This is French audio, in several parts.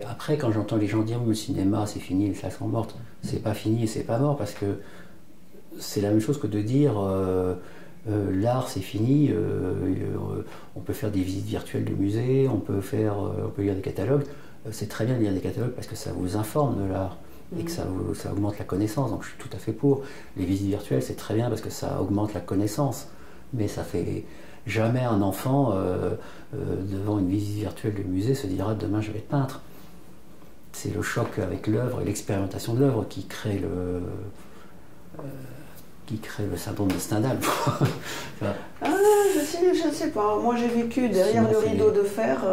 Après, quand j'entends les gens dire le cinéma c'est fini, les salles sont mortes, c'est pas fini et c'est pas mort, parce que c'est la même chose que de dire l'art c'est fini, on peut faire des visites virtuelles de musées, on peut lire des catalogues. C'est très bien de lire des catalogues parce que ça vous informe de l'art et que ça augmente la connaissance, donc je suis tout à fait pour. Les visites virtuelles c'est très bien parce que ça augmente la connaissance, mais ça fait jamais un enfant devant une visite virtuelle de musée se dira demain je vais être peintre. C'est le choc avec l'œuvre et l'expérimentation de l'œuvre qui crée le syndrome de Stendhal. Je ne sais pas. Moi, j'ai vécu derrière le rideau de fer.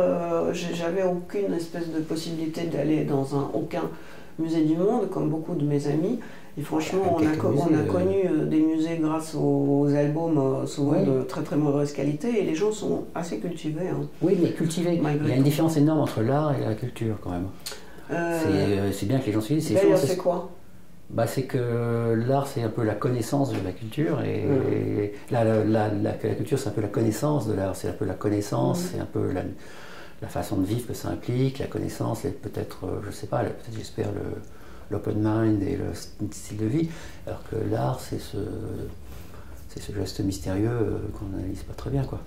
J'avais aucune espèce de possibilité d'aller dans aucun musée du monde, comme beaucoup de mes amis. Et franchement, on a connu des musées grâce aux albums, souvent de très très mauvaise qualité, et les gens sont assez cultivés. Hein. Oui, mais cultivés. Il y a une différence énorme entre l'art et la culture, quand même. C'est bien que les gens se disent. D'ailleurs, c'est quoi? C'est que l'art, c'est un peu la connaissance de la culture, et la culture, c'est un peu la connaissance de l'art, c'est un peu la connaissance, c'est un peu la façon de vivre que ça implique, la connaissance, et peut-être, je sais pas, peut-être j'espère l'open mind et le style de vie, alors que l'art, c'est ce geste mystérieux qu'on n'analyse pas très bien, quoi.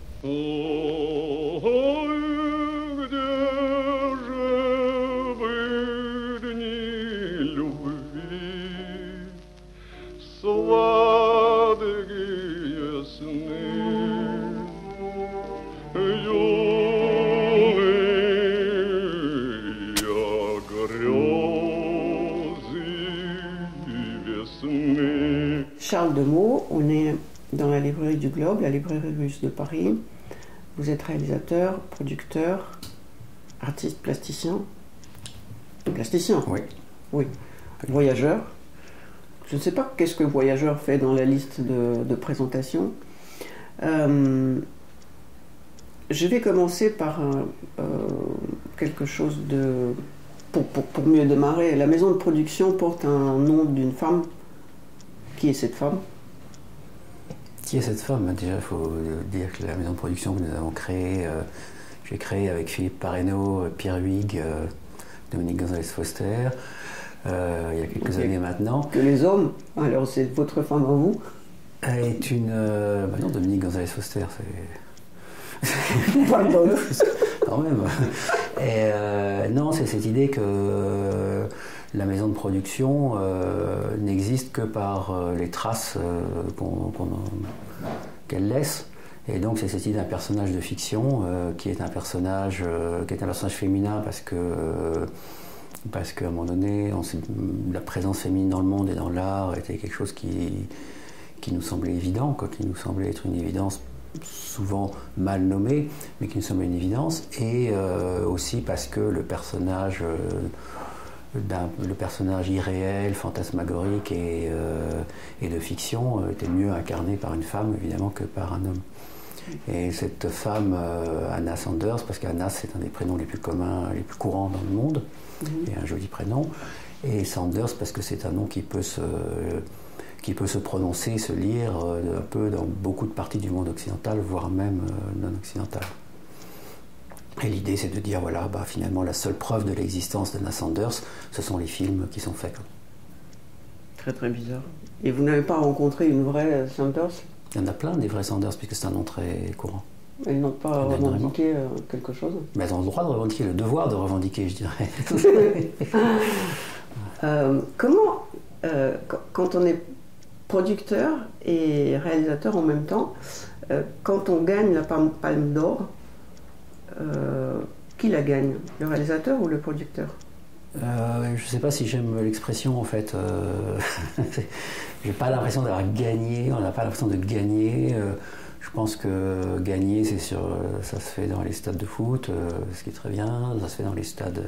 Charles Demeaux, on est dans la librairie du Globe, la librairie russe de Paris. Vous êtes réalisateur, producteur, artiste plasticien. Plasticien? Oui. Oui. Voyageur. Je ne sais pas qu'est-ce que voyageur fait dans la liste de présentation. Je vais commencer par quelque chose de... Pour mieux démarrer. La maison de production porte un nom d'une femme. Qui est cette femme? Qui est cette femme? Déjà, il faut dire que la maison de production que nous avons créée, j'ai créé avec Philippe Parreno, Pierre Huyghe, Dominique Gonzalez-Foster, il y a quelques années maintenant. Que les hommes? Alors c'est votre femme à vous? Elle est une... non, Dominique Gonzalez-Foster, c'est... Pardon. Quand même. Et non, c'est cette idée que la maison de production n'existe que par les traces qu'elle laisse. Et donc c'est cette idée d'un personnage de fiction qui est un personnage féminin parce qu'à un moment donné, la présence féminine dans le monde et dans l'art était quelque chose qui nous semblait évident, qui nous semblait être une évidence souvent mal nommée, mais qui nous semblait une évidence, et aussi parce que le personnage irréel, fantasmagorique et de fiction était mieux incarné par une femme évidemment que par un homme. Et cette femme, Anna Sanders, parce qu'Anna c'est un des prénoms les plus communs, les plus courants dans le monde, et un joli prénom, et Sanders parce que c'est un nom qui peut se prononcer, se lire un peu dans beaucoup de parties du monde occidental, voire même non occidental. Et l'idée, c'est de dire, voilà, finalement, la seule preuve de l'existence d'Anna Sanders, ce sont les films qui sont faits. Très très bizarre. Et vous n'avez pas rencontré une vraie Sanders? Il y en a plein des vrais Sanders, puisque c'est un nom très courant. Elles n'ont pas revendiqué quelque chose? Mais elles ont le droit de revendiquer, le devoir de revendiquer, je dirais. Comment, quand on est producteur et réalisateur en même temps, quand on gagne la Palme d'Or, qui la gagne? Le réalisateur ou le producteur? Je ne sais pas si j'aime l'expression en fait. J'ai pas l'impression d'avoir gagné, on n'a pas l'impression de gagner. Je pense que gagner, ça se fait dans les stades de foot, ce qui est très bien, ça se fait dans les stades,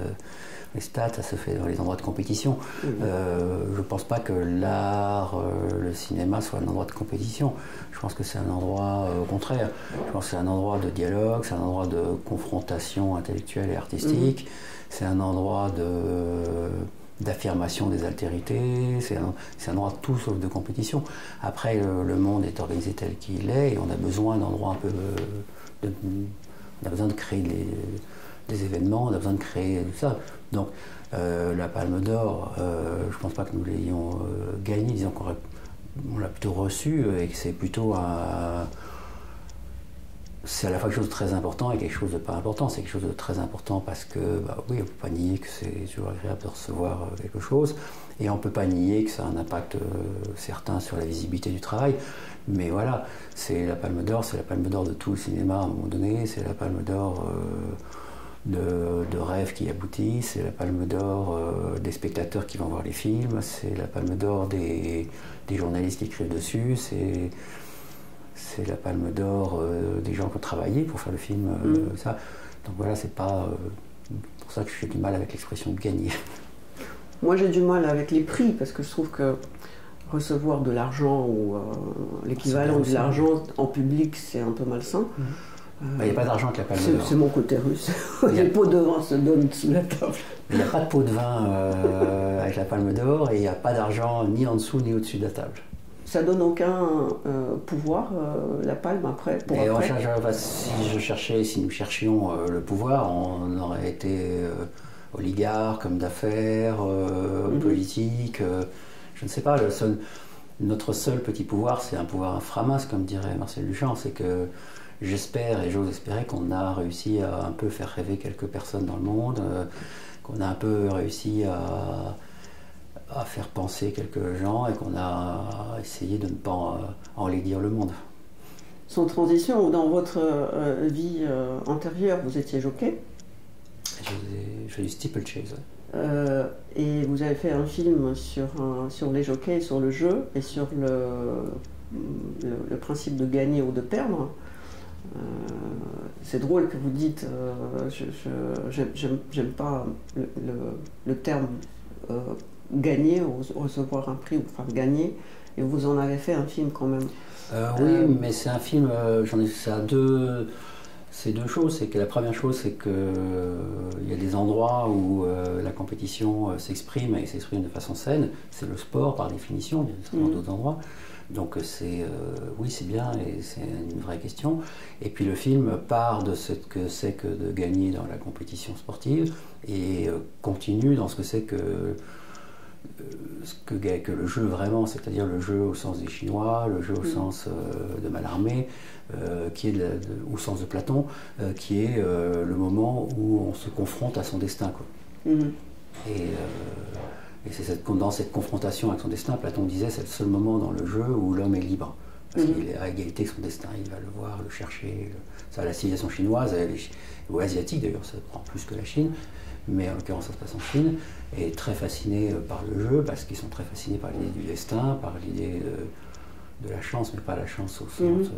ça se fait dans les endroits de compétition. Je ne pense pas que l'art, le cinéma soit un endroit de compétition. Je pense que c'est un endroit, au contraire, je pense que c'est un endroit de dialogue, c'est un endroit de confrontation intellectuelle et artistique, c'est un endroit d'affirmation des altérités, c'est un endroit tout sauf de compétition. Après, le monde est organisé tel qu'il est et on a besoin d'endroits un peu... on a besoin de créer des événements, on a besoin de créer tout ça. Donc la Palme d'Or, je ne pense pas que nous l'ayons gagnée, disons qu'on l'a plutôt reçue et que c'est plutôt c'est à la fois quelque chose de très important et quelque chose de pas important. C'est quelque chose de très important parce que, bah oui, on ne peut pas nier que c'est toujours agréable de recevoir quelque chose, et on ne peut pas nier que ça a un impact certain sur la visibilité du travail. Mais voilà, c'est la Palme d'Or, c'est la Palme d'Or de tout le cinéma à un moment donné, c'est la Palme d'Or de rêves qui aboutissent, c'est la Palme d'Or des spectateurs qui vont voir les films, c'est la Palme d'Or des journalistes qui écrivent dessus, c'est la Palme d'Or des gens qui ont travaillé pour faire le film. Ça. Donc voilà, c'est pas pour ça que j'ai du mal avec l'expression gagner. Moi j'ai du mal avec les prix parce que je trouve que recevoir de l'argent ou l'équivalent de l'argent en public, c'est un peu malsain. Il n'y a pas d'argent avec la Palme d'Or. C'est mon côté russe. Les pots de vin se donnent sous la table. Il n'y a pas de pot de vin avec la Palme d'Or et il n'y a pas d'argent ni en dessous ni au-dessus de la table. Ça donne aucun pouvoir, la palme, après, pour et après. Si nous cherchions le pouvoir, on aurait été oligarque, homme d'affaires, politique. Je ne sais pas, notre seul petit pouvoir, c'est un pouvoir inframince, comme dirait Marcel Duchamp. C'est que j'espère et j'ose espérer qu'on a réussi à un peu faire rêver quelques personnes dans le monde, qu'on a un peu réussi à faire penser quelques gens et qu'on a essayé de ne pas enlaidir le monde. Sans transition, dans votre vie antérieure, vous étiez jockey. Je fais du steeplechase. Et vous avez fait un film sur les jockeys, sur le jeu et sur le principe de gagner ou de perdre. C'est drôle que vous dites j'aime pas le terme gagner ou recevoir un prix, enfin gagner, et vous en avez fait un film quand même. Oui, mais c'est un film, c'est deux choses. C'est que la première chose, c'est qu'il y a des endroits où la compétition s'exprime et s'exprime de façon saine. C'est le sport par définition, il y a certainement d'autres endroits. Donc oui, c'est bien et c'est une vraie question. Et puis le film part de ce que c'est que de gagner dans la compétition sportive et continue dans ce que c'est que le jeu vraiment, c'est-à-dire le jeu au sens des Chinois, le jeu au sens de Mallarmé, qui est au sens de Platon, qui est le moment où on se confronte à son destin, quoi. Et c'est dans cette confrontation avec son destin, Platon disait, c'est le seul moment dans le jeu où l'homme est libre. Parce qu'il est à égalité avec son destin, il va le voir, le chercher. Ça, la civilisation chinoise, ou asiatique d'ailleurs, ça prend plus que la Chine, mais en l'occurrence ça se passe en Chine, est très fasciné par le jeu, parce qu'ils sont très fascinés par l'idée du destin, par l'idée de la chance, mais pas la chance au sens...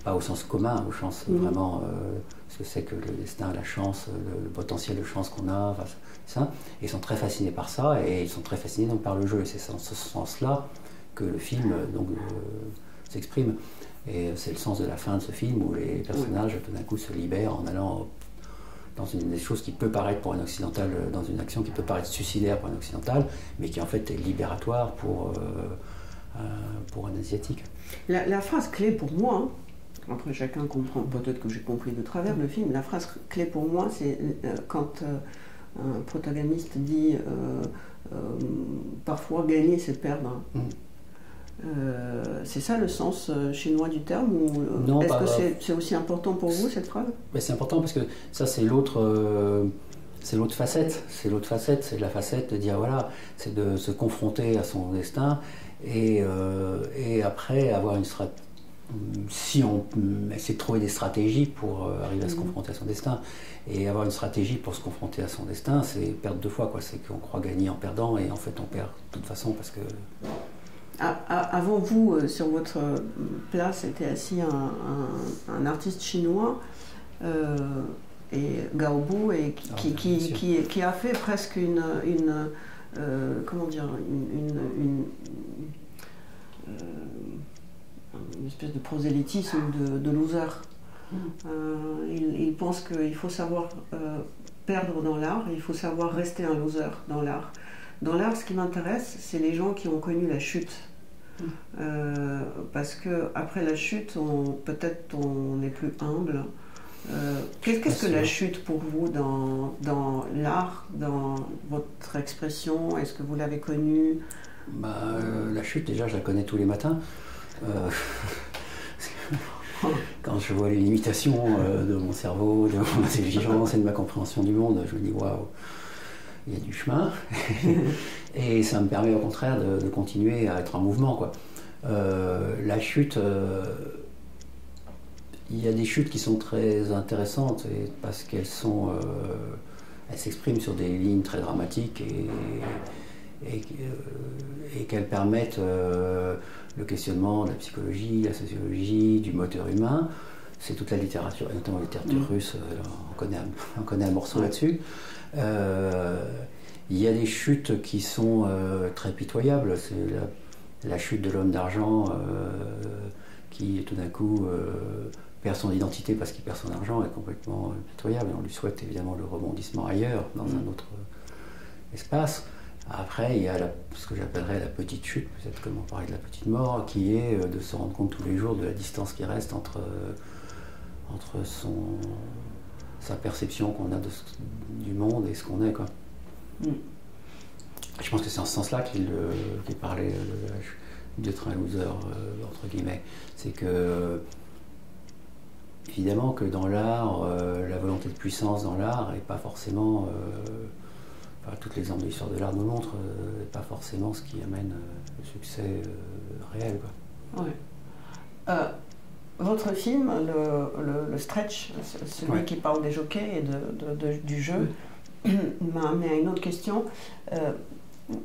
pas au sens commun, au sens vraiment ce que c'est que le destin, la chance, le potentiel de chance qu'on a, enfin, ça. Et ils sont très fascinés par ça, et ils sont très fascinés donc par le jeu. Et c'est dans ce sens-là que le film s'exprime. Et c'est le sens de la fin de ce film où les personnages tout d'un coup se libèrent en allant dans une des choses qui peut paraître pour un occidental, dans une action qui peut paraître suicidaire pour un occidental, mais qui en fait est libératoire pour un asiatique. La phrase clé pour moi, après chacun comprend, peut-être que j'ai compris de travers le film, la phrase clé pour moi, c'est quand un protagoniste dit parfois gagner c'est perdre. C'est ça le sens chinois du terme, ou non, est-ce que c'est aussi important pour vous cette phrase? C'est important parce que ça c'est l'autre facette, c'est la facette de dire voilà, c'est de se confronter à son destin et après avoir une stratégie. Si on essaie de trouver des stratégies pour arriver à se confronter à son destin, et avoir une stratégie pour se confronter à son destin, c'est perdre deux fois, quoi. C'est qu'on croit gagner en perdant et en fait on perd de toute façon parce que... Avant vous, sur votre place, était assis un artiste chinois, et Gao Bu, et qui a fait presque une espèce de prosélytisme de loser. Il pense qu'il faut savoir perdre dans l'art, et il faut savoir rester un loser dans l'art. Dans l'art, ce qui m'intéresse, c'est les gens qui ont connu la chute. Parce qu'après la chute, peut-être on est plus humble, Qu'est-ce que la chute pour vous dans l'art, dans votre expression? Est-ce que vous l'avez connue? La chute, déjà, je la connais tous les matins. Quand je vois les limitations de mon cerveau, de mon intelligence et de ma compréhension du monde, je me dis waouh, il y a du chemin. Et ça me permet au contraire de continuer à être en mouvement, quoi. La chute, il y a des chutes qui sont très intéressantes parce qu'elles s'expriment sur des lignes très dramatiques et qu'elles permettent le questionnement de la psychologie, la sociologie, du moteur humain. C'est toute la littérature, et notamment la littérature russe, on connaît un morceau là-dessus. Il y a des chutes qui sont très pitoyables. C'est la chute de l'homme d'argent qui tout d'un coup perd son identité parce qu'il perd son argent est complètement pitoyable. On lui souhaite évidemment le rebondissement ailleurs, dans un autre espace. Après, il y a ce que j'appellerais la petite chute, peut-être comme on parlait de la petite mort, qui est de se rendre compte tous les jours de la distance qui reste entre sa perception qu'on a du monde et ce qu'on est, quoi. Je pense que c'est en ce sens-là qu'il parlait de train loser, entre guillemets. C'est que, évidemment, que dans l'art, la volonté de puissance dans l'art n'est pas forcément... toutes les exemples de l'histoire de l'art nous montrent, pas forcément ce qui amène le succès réel, quoi. Ouais. Votre film, le Stretch, celui qui parle des jockeys et du jeu, m'a amené à une autre question.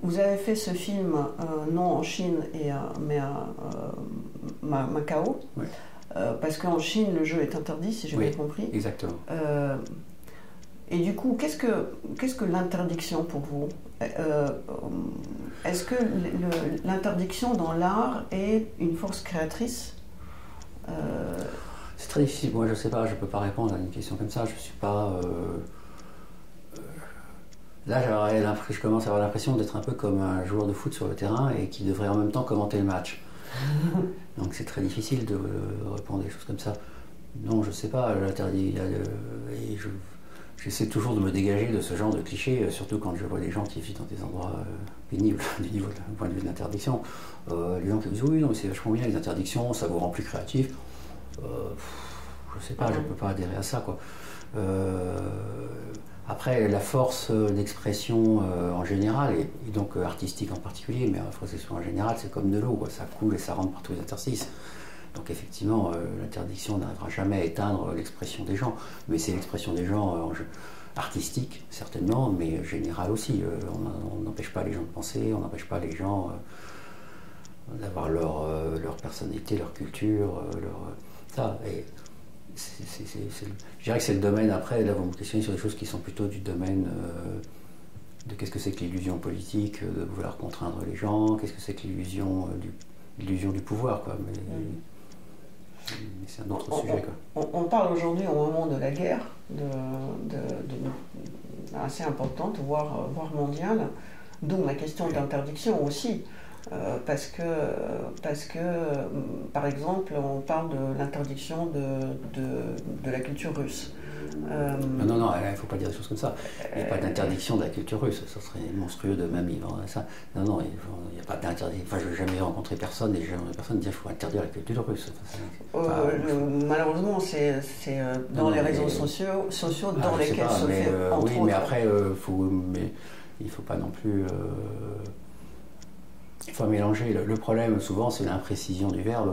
Vous avez fait ce film non en Chine mais à Macao, parce qu'en Chine le jeu est interdit, si j'ai bien compris. Exactement. Et du coup, qu'est-ce que l'interdiction pour vous? Est-ce que l'interdiction dans l'art est une force créatrice? C'est très difficile. Moi, je sais pas, je peux pas répondre à une question comme ça. Je suis pas. Là, je commence à avoir l'impression d'être un peu comme un joueur de foot sur le terrain et qui devrait en même temps commenter le match. Donc, c'est très difficile de répondre à des choses comme ça. Non, je sais pas. L'interdit. J'essaie toujours de me dégager de ce genre de clichés, surtout quand je vois des gens qui vivent dans des endroits pénibles du point de vue de l'interdiction. Les gens qui disent oui, non, c'est vachement bien les interdictions, ça vous rend plus créatif. Je sais pas, je peux pas adhérer à ça, quoi. Après, la force d'expression en général, et donc artistique en particulier, mais la force d'expression en général, c'est comme de l'eau, quoi. Ça coule et ça rentre par tous les interstices. Donc effectivement, l'interdiction n'arrivera jamais à éteindre l'expression des gens, mais c'est l'expression des gens artistique, certainement, mais générale aussi. On n'empêche pas les gens de penser, on n'empêche pas les gens d'avoir leur personnalité, leur culture, ça. Et je dirais que c'est le domaine, après, là vous me questionnez sur des choses qui sont plutôt du domaine de qu'est-ce que c'est que l'illusion politique, de vouloir contraindre les gens, qu'est-ce que c'est que l'illusion du pouvoir, quoi. Mais c'est un autre sujet, quoi. On parle aujourd'hui au moment de la guerre, assez importante, voire mondiale, d'où ma question d'interdiction aussi. Parce que, par exemple, on parle de l'interdiction de la culture russe. Non, il ne faut pas dire des choses comme ça. Il n'y a pas d'interdiction de la culture russe, ça serait monstrueux de même vivre ça. Non, il n'y a pas d'interdiction. Enfin, je n'ai jamais rencontré personne, et personne dire qu'il faut interdire la culture russe. Malheureusement, c'est dans les réseaux sociaux dans lesquels se fait entre autres. Mais après, il ne faut pas non plus... Il faut mélanger. Le problème, souvent, c'est l'imprécision du verbe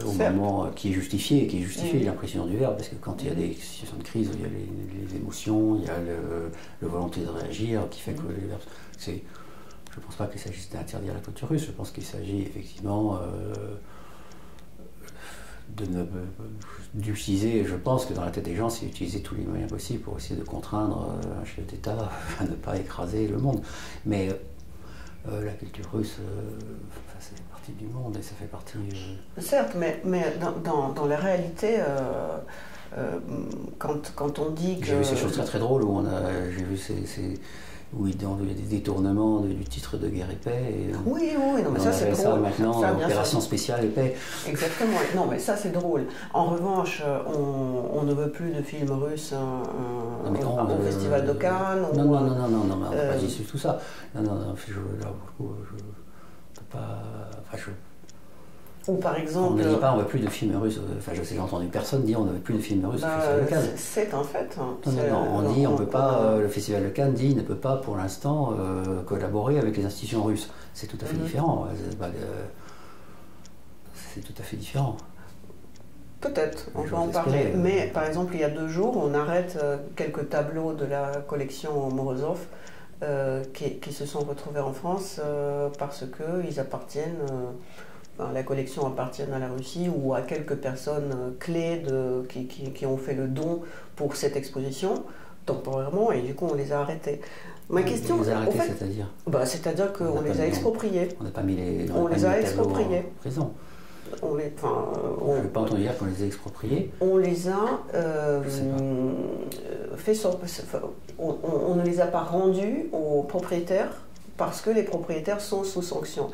au moment qui est justifié l'imprécision du verbe, parce que quand il y a des situations de crise, il y a les émotions, il y a la volonté de réagir qui fait que les verbes... Je ne pense pas qu'il s'agisse d'interdire la culture russe, je pense qu'il s'agit effectivement d'utiliser, je pense que dans la tête des gens, c'est d'utiliser tous les moyens possibles pour essayer de contraindre un chef d'État à ne pas écraser le monde. Mais la culture russe, ça fait partie du monde et ça fait partie... Certes, mais dans la réalité, quand on dit que... J'ai vu ces choses très très drôles où j'ai vu où il y a des détournements du titre de Guerre et Paix. Oui, non, mais ça c'est drôle. Ça maintenant, ça, opération spéciale et paix. Exactement, non, mais ça c'est drôle. En revanche, on ne veut plus de films russes au Festival de Cannes. Non, on n'a pas dit tout ça. Non, je peux pas. Enfin, ou par exemple. On ne dit pas on ne veut plus de films russes. Enfin, j'ai entendu personne dire on ne veut plus de films russes au Festival de Cannes. C'est un fait. On dit on peut pas. Le Festival de Cannes dit ne peut pas pour l'instant collaborer avec les institutions russes. C'est tout à fait différent. C'est tout à fait différent. Peut-être, on peut en parler. Mais par exemple, il y a 2 jours, on arrête quelques tableaux de la collection Morozov qui se sont retrouvés en France parce qu'ils appartiennent. La collection appartient à la Russie ou à quelques personnes clés qui ont fait le don pour cette exposition temporairement et du coup on les a arrêtés. Ma question, on les a arrêtés, c'est-à-dire c'est-à-dire qu'on les a expropriés. On n'a pas mis les. On les a expropriés. Raison. Je n'ai pas entendu dire qu'on les a expropriés. On les a on ne les a pas rendus aux propriétaires parce que les propriétaires sont sous sanction.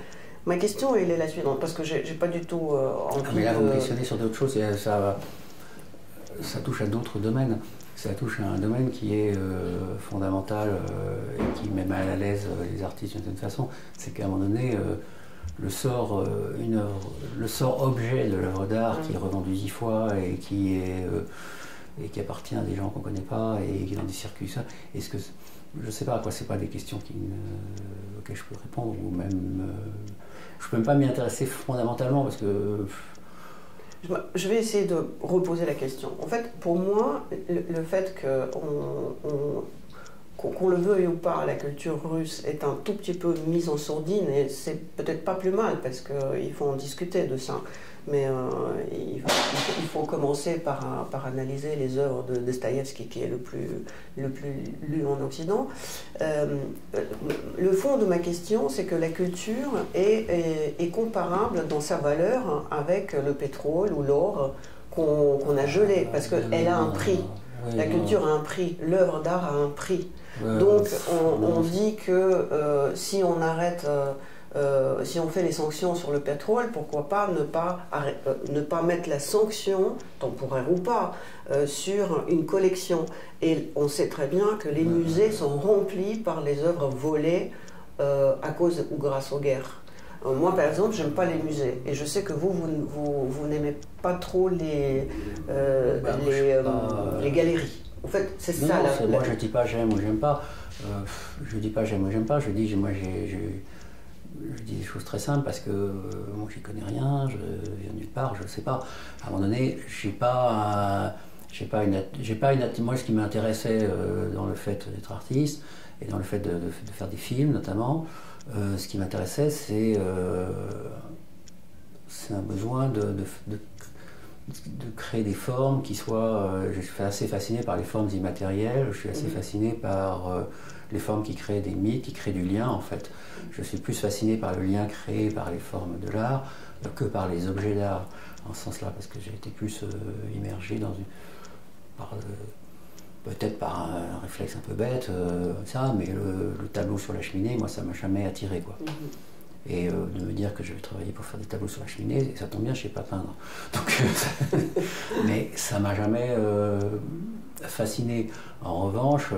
Ma question, elle est la suivante, parce que j'ai pas du tout envie mais là, vous me questionnez sur d'autres choses, et ça touche à d'autres domaines. Ça touche à un domaine qui est fondamental et qui met mal à l'aise les artistes d'une certaine façon. C'est qu'à un moment donné, le sort objet de l'œuvre d'art qui est revendu 10 fois et qui appartient à des gens qu'on ne connaît pas et qui est dans des circuits, ça, est-ce que je ne sais pas, quoi, c'est pas des questions auxquelles je peux répondre, ou même je ne peux même pas m'y intéresser fondamentalement parce que. Je vais essayer de reposer la question. En fait, pour moi, le fait qu'on le veuille ou pas, la culture russe est un tout petit peu mise en sourdine et c'est peut-être pas plus mal parce qu'il faut en discuter de ça. Mais il faut commencer par analyser les œuvres de Dostoïevski qui est le plus lu en Occident. Le fond de ma question, c'est que la culture est comparable dans sa valeur avec le pétrole ou l'or qu'on a gelé, parce qu'elle a un prix. La culture a un prix, l'œuvre d'art a un prix. Donc on dit que si on arrête... si on fait les sanctions sur le pétrole, pourquoi pas ne pas mettre la sanction, temporaire ou pas, sur une collection. Et on sait très bien que les musées sont remplis par les œuvres volées à cause ou grâce aux guerres. Moi, par exemple, j'aime pas les musées. Et je sais que vous n'aimez pas trop les galeries. En fait, c'est ça. Moi, je dis pas j'aime ou j'aime pas. Je dis pas j'aime ou j'aime pas. Je dis je dis des choses très simples parce que moi j'y connais rien, je viens nulle part, je sais pas. À un moment donné, moi ce qui m'intéressait dans le fait d'être artiste et dans le fait de faire des films notamment, ce qui m'intéressait c'est un besoin de créer des formes qui soient... je suis assez fasciné par les formes immatérielles, je suis assez fasciné par les formes qui créent des mythes, qui créent du lien en fait. Je suis plus fasciné par le lien créé par les formes de l'art que par les objets d'art, en ce sens-là, parce que j'ai été plus immergé dans peut-être par un réflexe un peu bête, mais le tableau sur la cheminée, moi ça m'a jamais attiré, quoi. Et de me dire que je vais travailler pour faire des tableaux sur la cheminée, ça tombe bien, je ne sais pas peindre. Donc, mais ça ne m'a jamais fasciné. En revanche,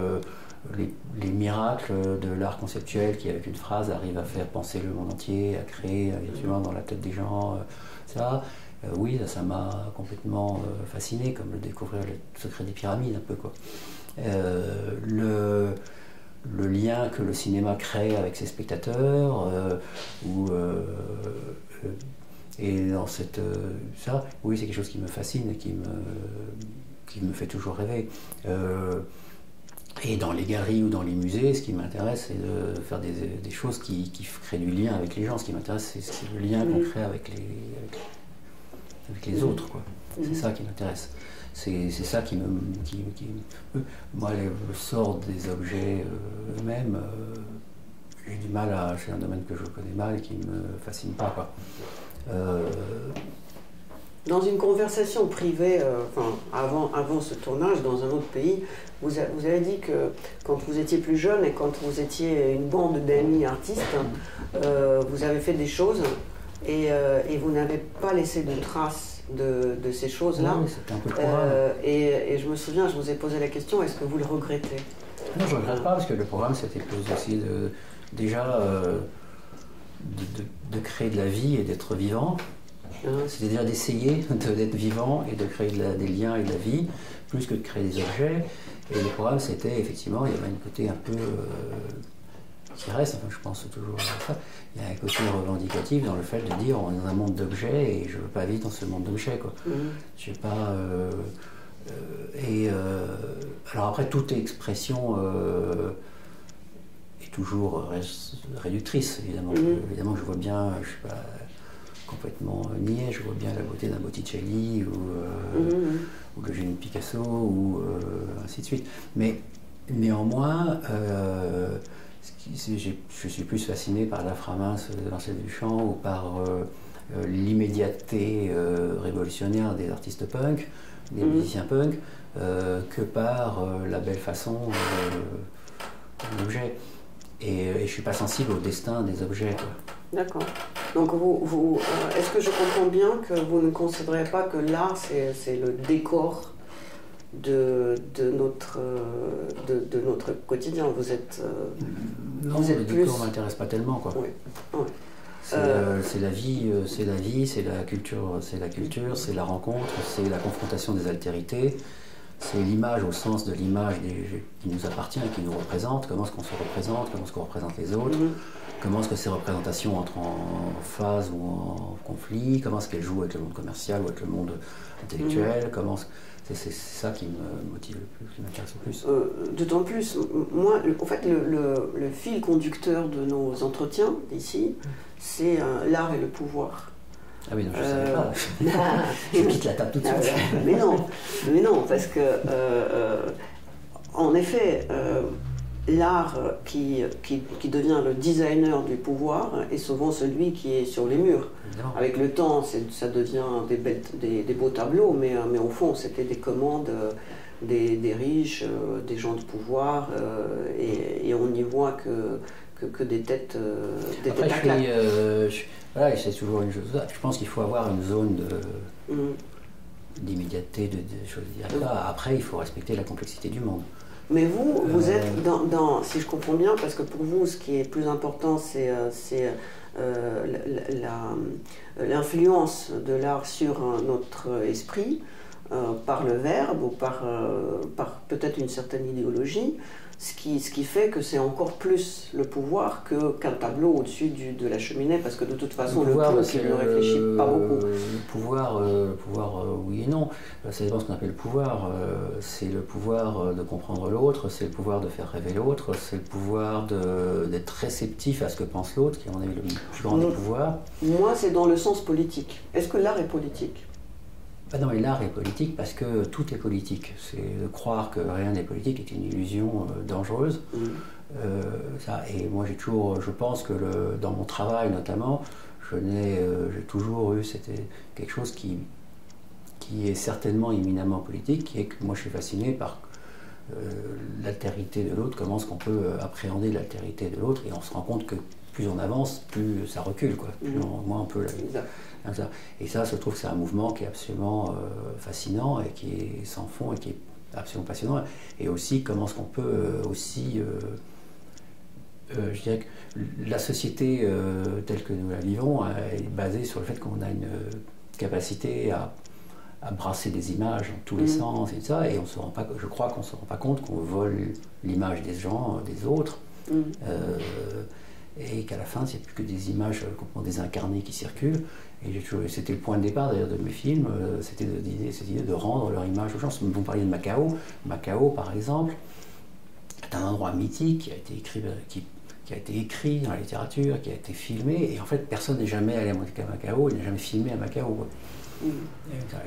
les miracles de l'art conceptuel qui, avec une phrase, arrive à faire penser le monde entier, à créer virtuellement dans la tête des gens, oui, ça m'a complètement fasciné, comme le découvrir le secret des pyramides, un peu, quoi. Le lien que le cinéma crée avec ses spectateurs, et dans ça, oui, c'est quelque chose qui me fascine et qui me fait toujours rêver. Et dans les galeries ou dans les musées, ce qui m'intéresse, c'est de faire des choses qui créent du lien avec les gens. Ce qui m'intéresse, c'est le lien qu'on crée avec les autres, quoi. C'est ça qui m'intéresse. C'est ça qui moi, le sort des objets eux-mêmes, j'ai du mal c'est un domaine que je connais mal et qui ne me fascine pas, quoi. Dans une conversation privée, avant ce tournage, dans un autre pays, vous avez dit que quand vous étiez plus jeune et quand vous étiez une bande d'amis artistes, vous avez fait des choses et vous n'avez pas laissé de traces de ces choses-là. Oui, c'était un peu le programme. Et je me souviens, je vous ai posé la question, est-ce que vous le regrettez? Non, je ne regrette pas, parce que le programme, c'était plus aussi déjà de créer de la vie et d'être vivant. C'était déjà d'essayer d'être vivant et de créer des liens et de la vie, plus que de créer des objets. Et le programme, c'était effectivement, il y avait un côté un peu qui reste, enfin, je pense toujours à ça, il y a un côté revendicatif dans le fait de dire on est dans un monde d'objets et je ne veux pas vivre dans ce monde d'objets, quoi. Je sais pas. Alors après, toute expression est toujours réductrice, évidemment. Évidemment, je vois bien, je suis pas complètement niais, je vois bien la beauté d'un Botticelli ou le génie de Picasso ou ainsi de suite. Mais néanmoins, je suis plus fasciné par la framince de Marcel Duchamp ou par l'immédiateté révolutionnaire des artistes punk, des musiciens punk, que par la belle façon de l'objet. Et je ne suis pas sensible au destin des objets, quoi. D'accord. Donc, est-ce que je comprends bien que vous ne considérez pas que l'art, c'est le décor de notre quotidien? Vous êtes. Non, le décor ne m'intéresse pas tellement, quoi. Oui. Oui. C'est la vie, c'est la culture, c'est la rencontre, c'est la confrontation des altérités, c'est l'image au sens de l'image qui nous appartient et qui nous représente, comment est-ce qu'on se représente, comment est-ce qu'on représente les autres, comment est-ce que ces représentations entrent en phase ou en conflit, comment est-ce qu'elles jouent avec le monde commercial ou avec le monde intellectuel, c'est ça qui me motive le plus, qui m'intéresse le plus. D'autant plus, moi, en fait, le fil conducteur de nos entretiens ici, c'est l'art et le pouvoir. Ah oui, non, je ne savais pas. Je quitte la table tout de suite. Mais non, parce que, en effet, l'art qui devient le designer du pouvoir est souvent celui qui est sur les murs. Évidemment. Avec le temps, ça devient des beaux tableaux, mais au fond, c'était des commandes des riches, des gens de pouvoir, et on n'y voit que des têtes à claque. Voilà, c'est toujours une chose. Je pense qu'il faut avoir une zone d'immédiateté, de choses directes. Après, il faut respecter la complexité du monde. Mais vous êtes dans, si je comprends bien, parce que pour vous, ce qui est plus important, c'est l'influence de l'art sur notre esprit, par le verbe ou par peut-être une certaine idéologie, ce qui fait que c'est encore plus le pouvoir qu'un tableau au-dessus de la cheminée, parce que de toute façon, le clock, il ne réfléchit pas beaucoup. Le pouvoir, oui et non. Ça dépend de ce qu'on appelle le pouvoir. C'est le pouvoir de comprendre l'autre, c'est le pouvoir de faire rêver l'autre, c'est le pouvoir d'être réceptif à ce que pense l'autre, qui est à mon avis le plus grand des pouvoirs. Moi, c'est dans le sens politique. Est-ce que l'art est politique ? Non, mais l'art est politique parce que tout est politique. C'est de croire que rien n'est politique est une illusion dangereuse. Et moi, je pense que dans mon travail notamment, j'ai toujours eu quelque chose qui est certainement éminemment politique, qui est que moi je suis fasciné par l'altérité de l'autre, comment est-ce qu'on peut appréhender l'altérité de l'autre, et on se rend compte que plus on avance, plus ça recule, quoi. Moins on peut Et ça, je trouve que c'est un mouvement qui est absolument fascinant et qui est sans fond et qui est absolument passionnant. Et aussi, comment est-ce qu'on peut je dirais que la société telle que nous la vivons est basée sur le fait qu'on a une capacité à brasser des images dans tous les sens et ça, et je crois qu'on ne se rend pas compte qu'on vole l'image des gens, des autres. Et qu'à la fin, c'est plus que des images complètement désincarnées qui circulent. Et c'était le point de départ d'ailleurs de mes films, c'était cette idée de rendre leur image aux gens. Vous parliez de Macao. Macao, par exemple, est un endroit mythique qui a été écrit dans la littérature, qui a été filmé, et en fait, personne n'est jamais allé à Macao, il n'a jamais filmé à Macao. Et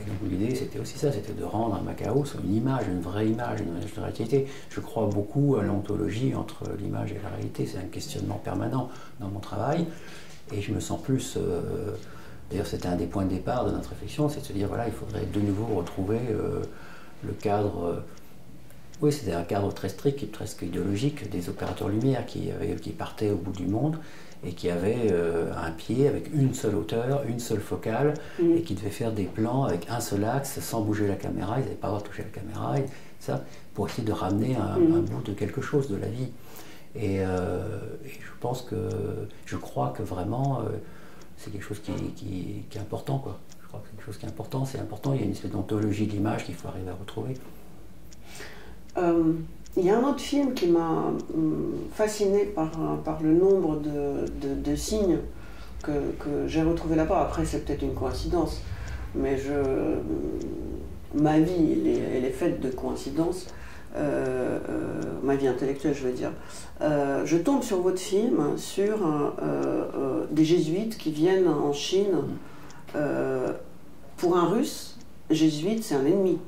donc l'idée, c'était aussi ça, c'était de rendre à Macao une image, une vraie image, une image de réalité. Je crois beaucoup à l'ontologie entre l'image et la réalité, c'est un questionnement permanent dans mon travail, et je me sens plus D'ailleurs, c'était un des points de départ de notre réflexion, c'est de se dire, voilà, il faudrait de nouveau retrouver le cadre. Oui, c'était un cadre très strict, presque idéologique, des opérateurs lumière qui partaient au bout du monde et qui avaient un pied avec une seule hauteur, une seule focale, et qui devaient faire des plans avec un seul axe, sans bouger la caméra, ils n'avaient pas à toucher la caméra, et ça, pour essayer de ramener un bout de quelque chose, de la vie. Et je crois que vraiment, c'est quelque chose qui est important, quoi. Je crois que c'est quelque chose qui est important, il y a une espèce d'ontologie de l'image qu'il faut arriver à retrouver. Il y a un autre film qui m'a fasciné par le nombre de signes que j'ai retrouvés là-bas. Après, c'est peut-être une coïncidence, mais ma vie, elle est faite de coïncidences. Ma vie intellectuelle, je veux dire. Je tombe sur votre film sur des jésuites qui viennent en Chine. Pour un Russe, jésuite, c'est un ennemi.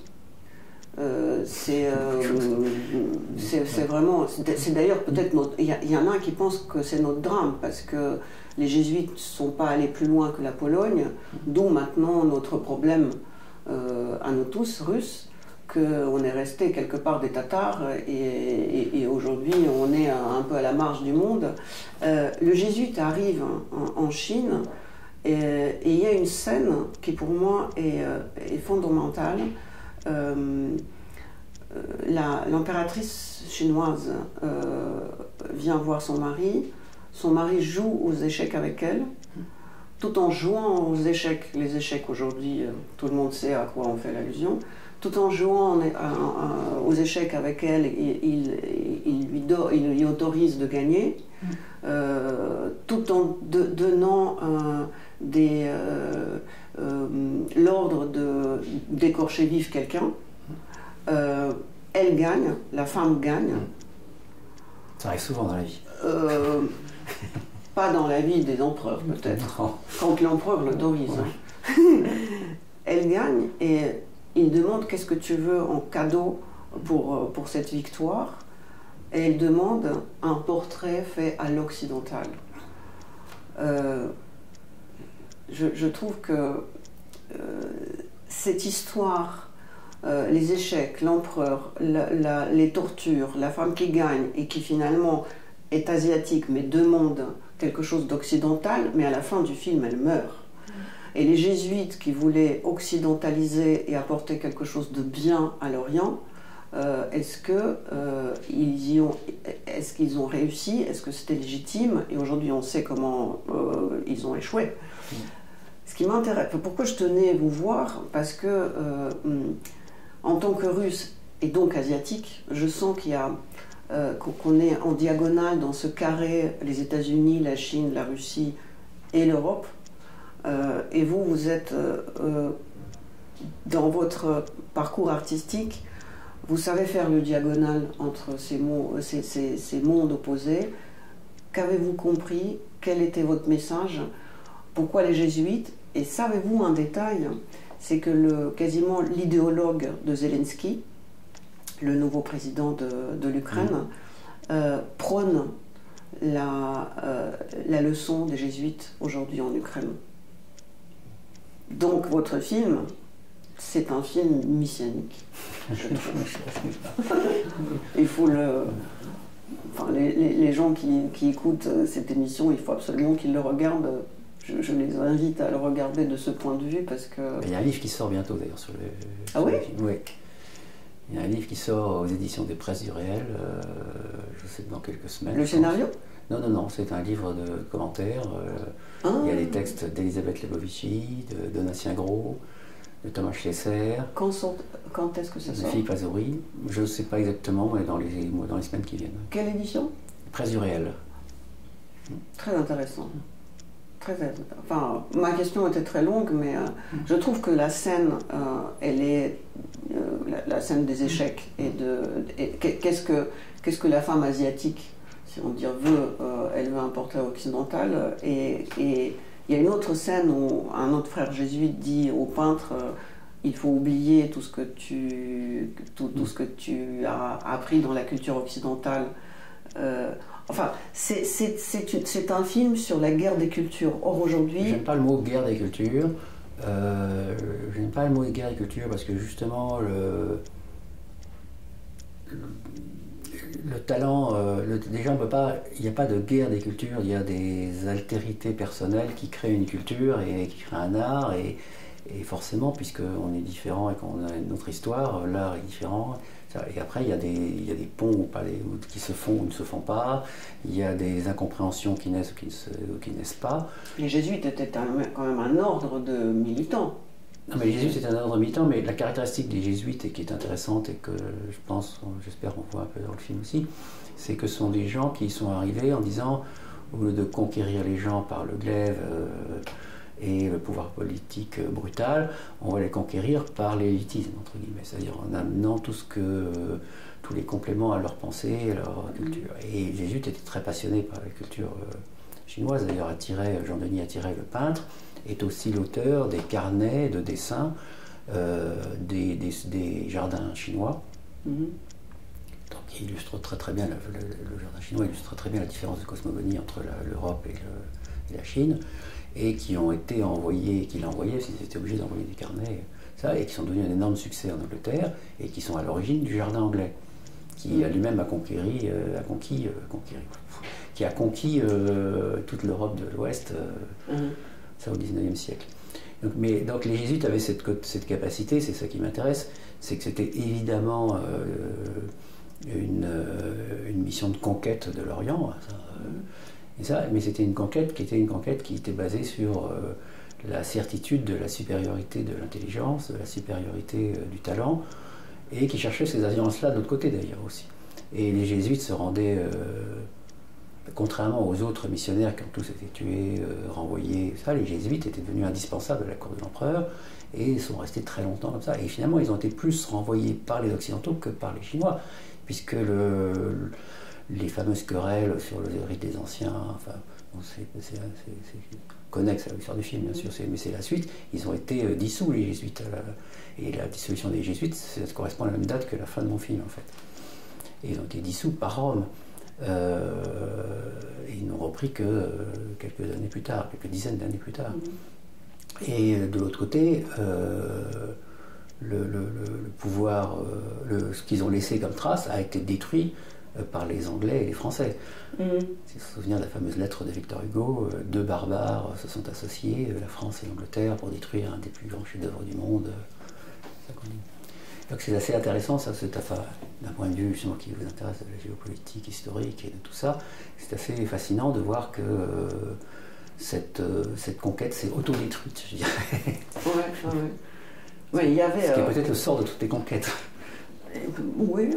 C'est vraiment. C'est d'ailleurs peut-être notre. Il y en a qui pensent que c'est notre drame parce que les jésuites ne sont pas allés plus loin que la Pologne, d'où maintenant notre problème à nous tous, Russes, qu'on est resté quelque part des Tatars et aujourd'hui on est un peu à la marge du monde. Le jésuite arrive en Chine et il y a une scène qui pour moi est fondamentale. L'impératrice chinoise vient voir son mari joue aux échecs avec elle, tout en jouant aux échecs. Les échecs aujourd'hui, tout le monde sait à quoi on fait l'allusion. Tout en jouant aux échecs avec elle, il lui autorise de gagner, tout en donnant l'ordre d'écorcher vif quelqu'un. Elle gagne, la femme gagne. Ça arrive souvent dans la vie. Pas dans la vie des empereurs, peut-être, quand l'empereur l'autorise. Elle gagne et il demande qu'est-ce que tu veux en cadeau pour cette victoire. Et elle demande un portrait fait à l'occidental. Je trouve que cette histoire, les échecs, l'empereur, les tortures, la femme qui gagne et qui finalement est asiatique mais demande quelque chose d'occidental, mais à la fin du film elle meurt. Et les jésuites qui voulaient occidentaliser et apporter quelque chose de bien à l'Orient, est-ce qu'ils ont réussi? Est-ce que c'était légitime? Et aujourd'hui on sait comment ils ont échoué. Ce qui m'intéresse, pourquoi je tenais à vous voir, parce que en tant que Russe et donc asiatique, je sens qu'on est en diagonale dans ce carré, les États-Unis, la Chine, la Russie et l'Europe. Et vous êtes dans votre parcours artistique, vous savez faire le diagonal entre ces mondes opposés. Qu'avez-vous compris? Quel était votre message? Pourquoi les jésuites? Et savez-vous un détail? C'est que quasiment l'idéologue de Zelensky, le nouveau président de l'Ukraine, prône la leçon des jésuites aujourd'hui en Ukraine. Donc votre film, c'est un film messianique, je trouve. Il faut les gens qui écoutent cette émission, il faut absolument qu'ils le regardent. Je les invite à le regarder de ce point de vue parce que... Il y a un livre qui sort bientôt d'ailleurs sur le film. Oui. Il y a un livre qui sort aux éditions des Presses du Réel, je sais dans quelques semaines. Le scénario? Non, c'est un livre de commentaires. Il y a des textes d'Elisabeth Lebovici, de Donatien Gros, de Thomas Schlesser. Quand est-ce que ça sort? De Philippe Azouri. Je ne sais pas exactement, mais dans les semaines qui viennent. Quelle édition? Presse du Réel. Très intéressant. Enfin, ma question était très longue, mais je trouve que la scène, elle est la scène des échecs qu'est-ce que la femme asiatique, si on dit elle veut un portrait occidental, et il y a une autre scène où un autre frère jésuite dit au peintre il faut oublier tout ce que tout ce que tu as appris dans la culture occidentale. Enfin, c'est un film sur la guerre des cultures. Or, aujourd'hui... J'aime pas le mot guerre des cultures. J'aime pas le mot guerre des cultures parce que justement, le talent, déjà on peut pas, il n'y a pas de guerre des cultures, il y a des altérités personnelles qui créent une culture et qui créent un art et forcément puisqu'on est différent et qu'on a une autre histoire, l'art est différent. Et après il y a des ponts qui se font ou ne se font pas, il y a des incompréhensions qui naissent ou qui naissent pas. Les jésuites étaient quand même un ordre de militants. Non, mais les jésuites c'est un ordre militant, mais la caractéristique des jésuites et qui est intéressante et que j'espère qu'on voit un peu dans le film aussi, c'est que ce sont des gens qui sont arrivés en disant, au lieu de conquérir les gens par le glaive et le pouvoir politique brutal, on va les conquérir par l'élitisme, entre guillemets, c'est-à-dire en amenant tous les compléments à leur pensée, à leur culture. Et les jésuites étaient très passionnés par la culture chinoise, d'ailleurs Jean-Denis Attiret, le peintre, est aussi l'auteur des carnets de dessins des jardins chinois. Donc il illustre très bien, le jardin chinois illustre très bien la différence de cosmogonie entre l'Europe et la Chine, et qui ont été envoyés, qu'il a envoyé, s'ils étaient obligés d'envoyer des carnets, et qui sont devenus un énorme succès en Angleterre, et qui sont à l'origine du jardin anglais, qui lui-même a conquis toute l'Europe de l'Ouest, ça au XIXe siècle. Donc les jésuites avaient cette capacité, c'est ça qui m'intéresse, c'est que c'était évidemment une mission de conquête de l'Orient, mais c'était une conquête qui était basée sur la certitude de la supériorité de l'intelligence, de la supériorité du talent, et qui cherchait ces alliances-là de l'autre côté d'ailleurs aussi. Et les jésuites se rendaient, contrairement aux autres missionnaires qui ont tous été tués, renvoyés, les jésuites étaient devenus indispensables à la cour de l'empereur et sont restés très longtemps comme ça. Et finalement, ils ont été plus renvoyés par les Occidentaux que par les Chinois, puisque les fameuses querelles sur le rite des anciens, c'est connexe à l'histoire du film, bien sûr, mais c'est la suite. Ils ont été dissous, les jésuites. Et la dissolution des jésuites, ça correspond à la même date que la fin de mon film, en fait. Et ils ont été dissous par Rome. Et ils n'ont repris que quelques années plus tard, quelques dizaines d'années plus tard. Et de l'autre côté, le pouvoir, ce qu'ils ont laissé comme trace a été détruit par les Anglais et les Français. Si vous vous souvenez de la fameuse lettre de Victor Hugo, deux barbares se sont associés, la France et l'Angleterre, pour détruire un des plus grands chefs-d'œuvre du monde. Donc c'est assez intéressant, ça, d'un point de vue justement qui vous intéresse de la géopolitique historique et de tout ça, c'est assez fascinant de voir que cette conquête s'est autodétruite, je dirais. Ouais, il y avait, ce qui est peut-être le sort de toutes les conquêtes. Oui.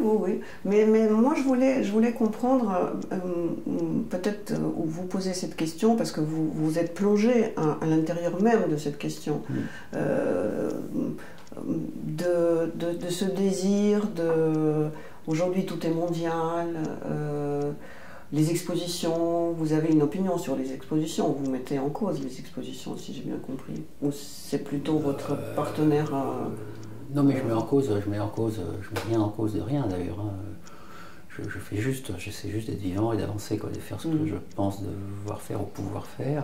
Mais moi, je voulais comprendre, peut-être vous poser cette question, parce que vous êtes plongé à l'intérieur même de cette question. De ce désir aujourd'hui tout est mondial, les expositions, vous avez une opinion sur les expositions, vous mettez en cause les expositions, si j'ai bien compris, ou c'est plutôt votre partenaire Non, mais je mets rien en cause de rien d'ailleurs, j'essaie juste d'être vivant et d'avancer, de faire ce que je pense devoir faire ou pouvoir faire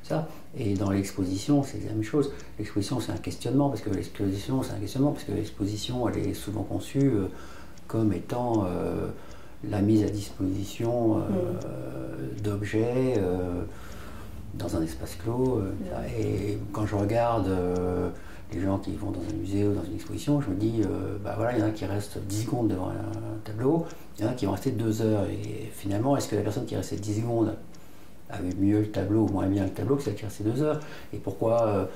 ça. Et dans l'exposition, c'est la même chose. L'exposition, c'est un questionnement, parce que l'exposition, elle est souvent conçue comme étant la mise à disposition d'objets dans un espace clos. Et quand je regarde les gens qui vont dans un musée ou dans une exposition, je me dis, il y en a qui restent 10 secondes devant un tableau, il y en a qui vont rester 2 heures. Et finalement, est-ce que la personne qui est restée 10 secondes avait mieux le tableau ou moins bien le tableau que celle qui restait 2 heures? Et pourquoi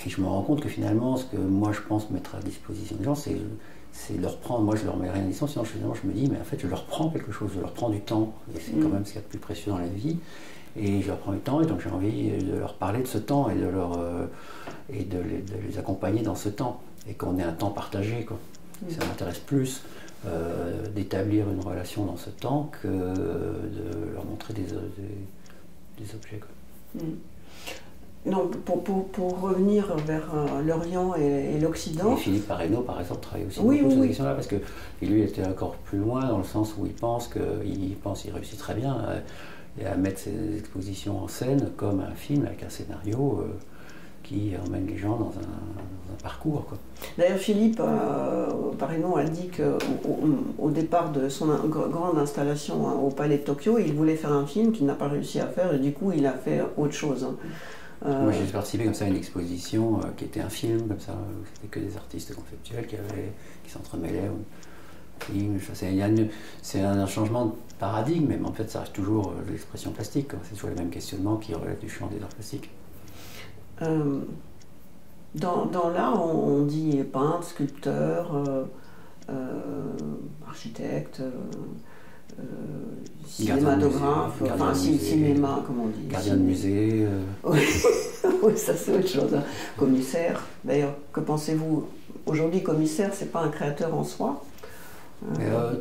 et je me rends compte que finalement, ce que moi je pense mettre à disposition des gens, c'est leur prendre, moi je leur mets rien à disposition, sinon je me dis, mais en fait je leur prends quelque chose, je leur prends du temps, et c'est quand même ce qu'il y a de plus précieux dans la vie, et je leur prends du temps, et donc j'ai envie de leur parler de ce temps, et de les accompagner dans ce temps, et qu'on ait un temps partagé, quoi. Ça m'intéresse plus d'établir une relation dans ce temps que de leur montrer des objets, quoi. Non, pour revenir vers l'Orient et l'Occident. Et Philippe Parreno, par exemple, travaille aussi Oui, beaucoup oui, sur ces oui. questions-là, parce que lui, il était encore plus loin, dans le sens où il pense qu'il réussit très bien à mettre ses expositions en scène comme un film avec un scénario qui emmène les gens dans un parcours, quoi. D'ailleurs, Philippe Parreno a dit qu'au départ de son grande installation au Palais de Tokyo, il voulait faire un film qu'il n'a pas réussi à faire et du coup, il a fait autre chose. Moi, j'ai participé comme ça à une exposition qui était un film, comme ça, où c'était que des artistes conceptuels qui s'entremêlaient. C'est un changement de paradigme, mais en fait, ça reste toujours l'expression plastique, quoi. C'est toujours les mêmes questionnements qui relèvent du champ des arts plastiques. Dans l'art, on dit peintre, sculpteur, architecte, cinématographe, enfin cinéma, comment on dit. Gardien de musée. Oui, ça c'est autre chose. Hein. Commissaire. D'ailleurs, que pensez-vous? Aujourd'hui, commissaire, c'est pas un créateur en soi.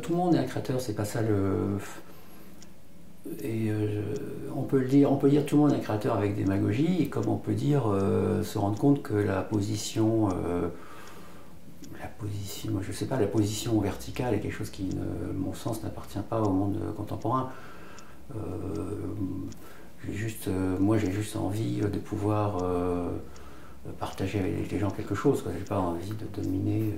Tout le monde est un créateur, c'est pas ça le. Et on peut dire tout le monde est un créateur avec démagogie, et comme on peut dire se rendre compte que la position, moi je sais pas, la position verticale est quelque chose qui, à mon sens, n'appartient pas au monde contemporain. Moi j'ai juste envie de pouvoir partager avec les gens quelque chose, quoi. J'ai pas envie de dominer.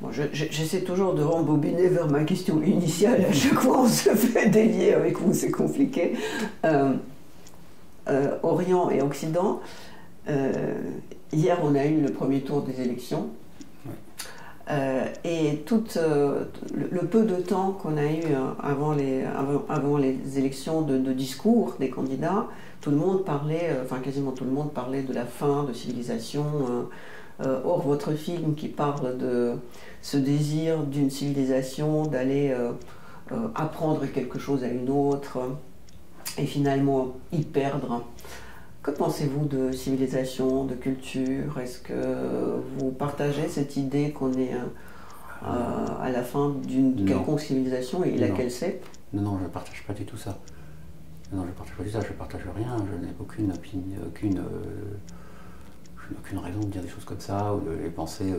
Bon, j'essaie toujours de rembobiner vers ma question initiale. À chaque fois, on se fait délier avec vous, c'est compliqué. Orient et Occident. Hier, on a eu le premier tour des élections. Et le peu de temps qu'on a eu avant les élections de discours des candidats, tout le monde parlait, enfin quasiment tout le monde parlait de la fin de civilisation. Or, votre film qui parle de ce désir d'une civilisation, d'aller apprendre quelque chose à une autre et finalement y perdre. Que pensez-vous de civilisation, de culture? Est-ce que vous partagez cette idée qu'on est à la fin d'une quelconque civilisation et laquelle c'est? Non, je ne partage pas du tout ça. Non, je ne partage pas du tout ça, je ne partage rien, je n'ai aucune opinion, aucune raison de dire des choses comme ça, ou de les penser.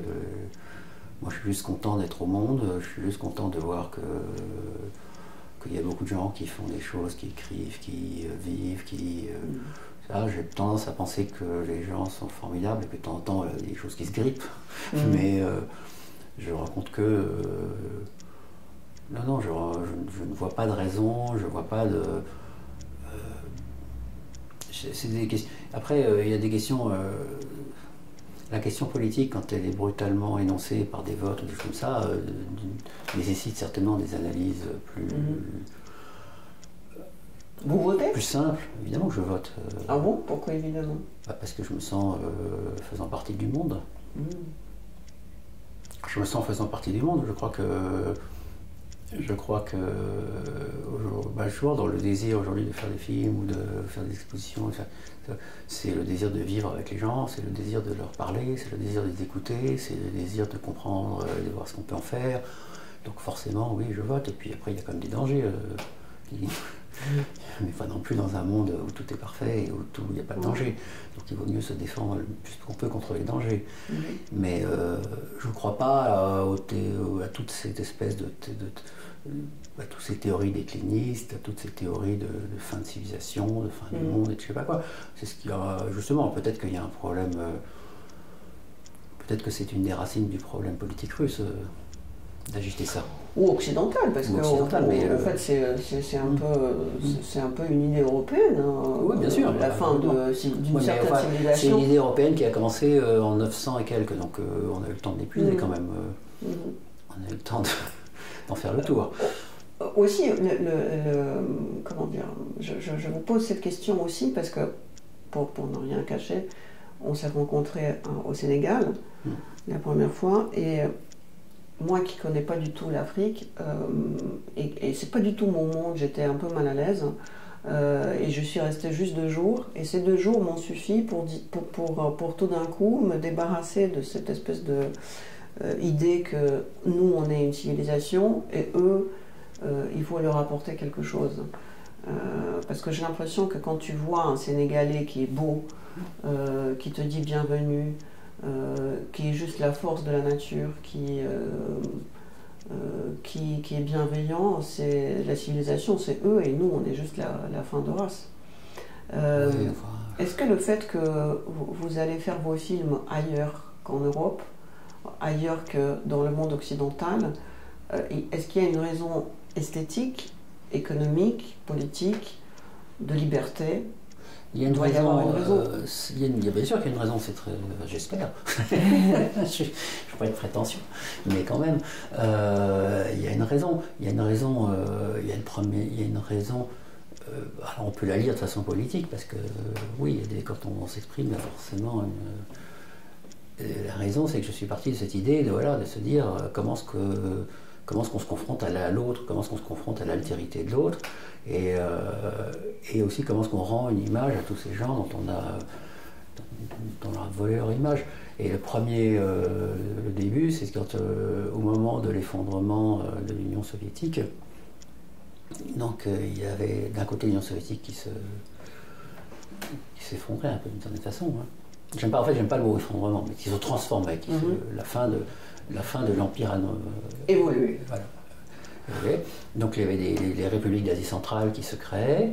Moi, je suis juste content d'être au monde, je suis juste content de voir qu'il y a beaucoup de gens qui font des choses, qui écrivent, qui vivent, j'ai tendance à penser que les gens sont formidables et que de temps en temps, il y a des choses qui se grippent. Mais je raconte que... Non, je ne vois pas de raison, je ne vois pas de... c'est des questions. Après, il y a des questions... la question politique, quand elle est brutalement énoncée par des votes ou des choses comme ça, nécessite certainement des analyses plus... Vous votez? Plus simple, évidemment que je vote. Ah bon? Pourquoi évidemment? Parce que je me sens faisant partie du monde. Je me sens faisant partie du monde. Je crois que je suis dans le désir aujourd'hui de faire des films ou de faire des expositions. C'est le désir de vivre avec les gens, c'est le désir de leur parler, c'est le désir de les écouter, c'est le désir de comprendre, de voir ce qu'on peut en faire. Donc forcément, oui, je vote. Et puis après, il y a quand même des dangers. Mais pas non plus dans un monde où tout est parfait et où il n'y a pas de danger. Donc il vaut mieux se défendre le plus qu'on peut contre les dangers. Mais je ne crois pas à toute cette espèce à toutes ces théories déclinistes, à toutes ces théories de fin de civilisation, de fin du monde et de je sais pas quoi. C'est ce qui justement, peut-être qu'il y a un problème, peut-être que c'est une des racines du problème politique russe. D'agiter ça. Ou occidental, parce qu'en fait c'est un peu une idée européenne. Oui, bien sûr. La fin d'une certaine civilisation. C'est une idée européenne qui a commencé en 900 et quelques, donc on a eu le temps de l'épuiser quand même. On a eu le temps d'en faire le tour. Aussi, comment dire, je vous pose cette question aussi parce que, pour ne rien cacher, on s'est rencontrés au Sénégal la première fois et moi qui ne connais pas du tout l'Afrique, et c'est pas du tout mon monde, j'étais un peu mal à l'aise, et je suis restée juste 2 jours, et ces 2 jours m'ont suffi pour tout d'un coup me débarrasser de cette espèce de idée que nous on est une civilisation, et eux, il faut leur apporter quelque chose. Parce que j'ai l'impression que quand tu vois un Sénégalais qui est beau, qui te dit bienvenue, qui est juste la force de la nature, qui est bienveillant, c'est la civilisation, c'est eux et nous, on est juste la fin de race. Oui, enfin, Est-ce que le fait que vous allez faire vos films ailleurs qu'en Europe, ailleurs que dans le monde occidental, est-ce qu'il y a une raison esthétique, économique, politique, de liberté? il y a une doit y raison, avoir une raison. il y a bien sûr qu'il y a une raison, c'est très, j'espère. Je ne veux pas être prétentieux, mais quand même, il y a une raison. Il y a une raison. Il y a une raison. Alors on peut la lire de façon politique parce que oui, quand on s'exprime, il y a forcément la raison, c'est que je suis parti de cette idée de se dire comment est-ce qu'on se confronte à l'autre, comment est-ce qu'on se confronte à l'altérité de l'autre, et aussi comment est-ce qu'on rend une image à tous ces gens dont on a volé leur image. Et le début, c'est quand au moment de l'effondrement de l'Union soviétique, donc il y avait d'un côté l'Union soviétique qui s'effondrait un peu d'une certaine façon. Hein. J'aime pas le mot effondrement, mais qui se transformait, la fin de l'empire Évolué. Voilà. Donc il y avait les républiques d'Asie centrale qui se créaient.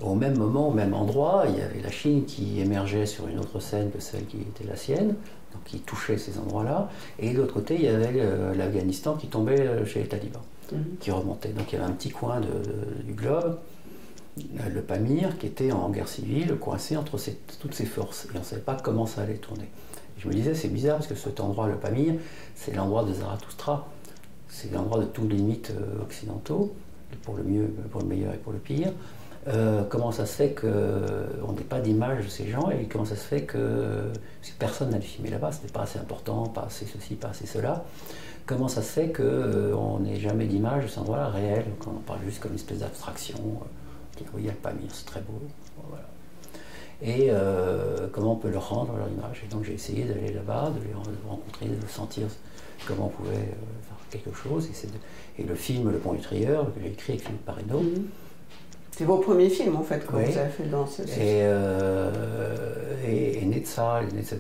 Au même moment, au même endroit, il y avait la Chine qui émergeait sur une autre scène que celle qui était la sienne, donc qui touchait ces endroits-là. Et de l'autre côté, il y avait l'Afghanistan qui tombait chez les talibans, qui remontait. Donc il y avait un petit coin du globe, le Pamir, qui était en guerre civile, coincé entre toutes ces forces. Et on ne savait pas comment ça allait tourner. Et je me disais, c'est bizarre, parce que cet endroit, le Pamir, c'est l'endroit de Zarathustra. C'est l'endroit de tous les mythes occidentaux, pour le mieux, pour le meilleur et pour le pire. Comment ça se fait qu'on n'ait pas d'image de ces gens, et comment ça se fait que personne n'a filmé là-bas, c'était pas assez important, pas assez ceci, pas assez cela. Comment ça se fait qu'on n'ait jamais d'image de cet endroit-là réel, qu'on en parle juste comme une espèce d'abstraction, oui, il y a le Pamir, c'est très beau. Voilà. Et comment on peut leur rendre leur image. Et donc j'ai essayé d'aller là-bas, de les rencontrer, de sentir comment on pouvait faire quelque chose. Et le film Le Pont du Trieur, que j'ai écrit avec Philippe Parreno. C'est vos premiers films, en fait, que oui. vous avez fait dans ce... Et né de ça, né de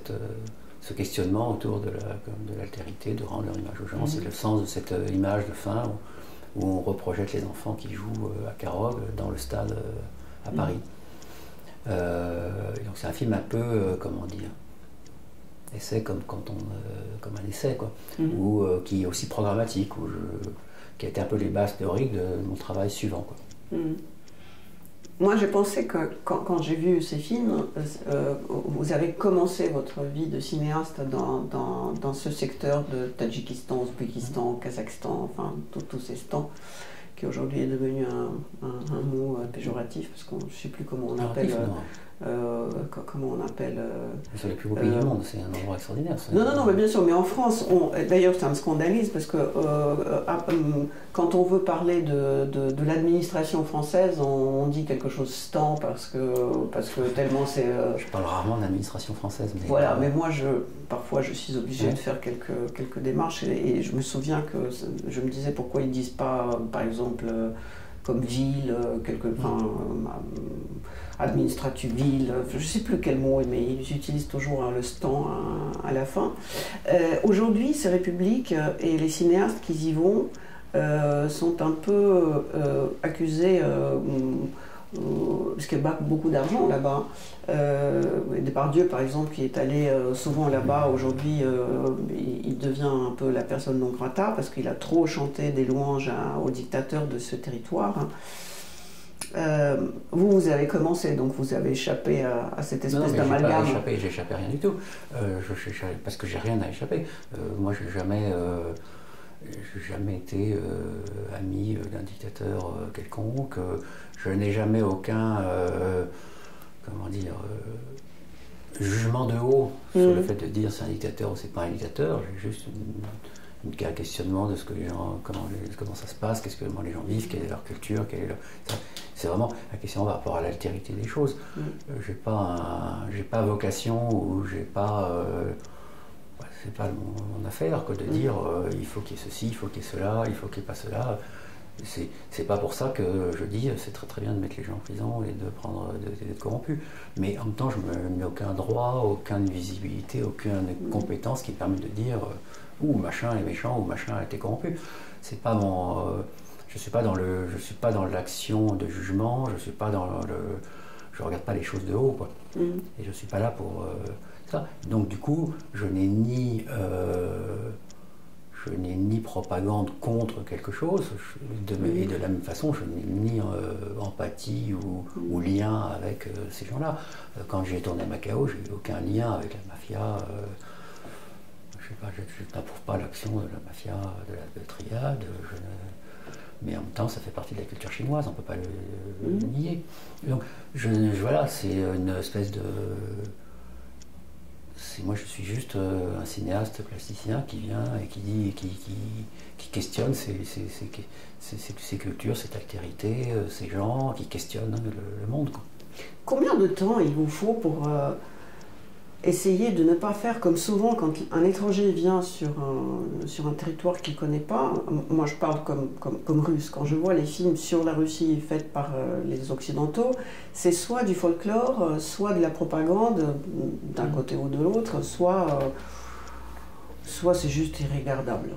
ce questionnement autour de l'altérité, de rendre leur image aux gens. C'est le sens de cette image de fin où on reprojette les enfants qui jouent à Carogue dans le stade à Paris. Donc c'est un film un peu, comment dire, essai comme un essai, quoi, ou qui est aussi programmatique, qui a été un peu les bases théoriques de mon travail suivant, quoi. Moi, j'ai pensé que quand j'ai vu ces films, vous avez commencé votre vie de cinéaste dans ce secteur de Tadjikistan, Ouzbékistan, Kazakhstan, enfin tous ces stans, qui aujourd'hui est devenu un mot péjoratif, parce que je ne sais plus comment on appelle. Comment on appelle c'est le plus beau pays du monde, c'est un endroit extraordinaire. Non, mais bien sûr, mais en France, d'ailleurs ça me scandalise parce que quand on veut parler de l'administration française, on dit quelque chose stan parce que tellement c'est... Je parle rarement de l'administration française. Mais voilà, mais moi parfois je suis obligée de faire quelques démarches et je me souviens que je me disais pourquoi ils ne disent pas, par exemple, comme ville, administrative ville, je ne sais plus quel mot, mais ils utilisent toujours le stan à la fin. Aujourd'hui, ces républiques et les cinéastes qui y vont sont un peu accusés, parce qu'il y a beaucoup d'argent là-bas. Depardieu, par exemple, qui est allé souvent là-bas, aujourd'hui, il devient un peu la personne non grata parce qu'il a trop chanté des louanges aux dictateurs de ce territoire. Vous avez commencé, donc vous avez échappé à cette espèce d'amalgame. J'ai échappé à rien du tout, parce que j'ai rien à échapper. Moi, j'ai jamais été ami d'un dictateur quelconque. Je n'ai jamais aucun, jugement de haut sur le fait de dire c'est un dictateur ou c'est pas un dictateur. J'ai juste un questionnement de ce que les gens, comment ça se passe, comment les gens vivent, quelle est leur culture, c'est vraiment la question par rapport à l'altérité des choses. J'ai pas vocation ou j'ai pas c'est pas mon affaire que de dire il faut qu'il y ait ceci, il faut qu'il y ait cela, il faut qu'il n'y ait pas cela. C'est pas pour ça que je dis c'est très très bien de mettre les gens en prison et d'être corrompu. Mais en même temps, je ne me mets aucun droit, aucune visibilité, aucune compétence qui permet de dire ou machin est méchant ou machin a été corrompu. C'est pas mon. Je suis pas dans l'action de jugement. Je suis pas je regarde pas les choses de haut, quoi. Et je suis pas là pour ça. Donc du coup, je n'ai ni propagande contre quelque chose, et de la même façon, je n'ai ni empathie ou lien avec ces gens-là. Quand j'ai tourné à Macao, j'ai eu aucun lien avec la mafia. Je sais pas, je n'approuve pas l'action de la mafia, de Triade. Mais en même temps, ça fait partie de la culture chinoise, on ne peut pas le nier. Donc, voilà, c'est une espèce de... Moi, je suis juste un cinéaste plasticien qui vient et qui questionne ces cultures, cette altérité, ces gens, qui questionnent le monde, quoi. Combien de temps il vous faut pour essayer de ne pas faire comme souvent quand un étranger vient sur un territoire qu'il ne connaît pas? Moi, je parle comme russe. Quand je vois les films sur la Russie faits par les Occidentaux, c'est soit du folklore, soit de la propagande d'un côté ou de l'autre, soit c'est juste irregardable.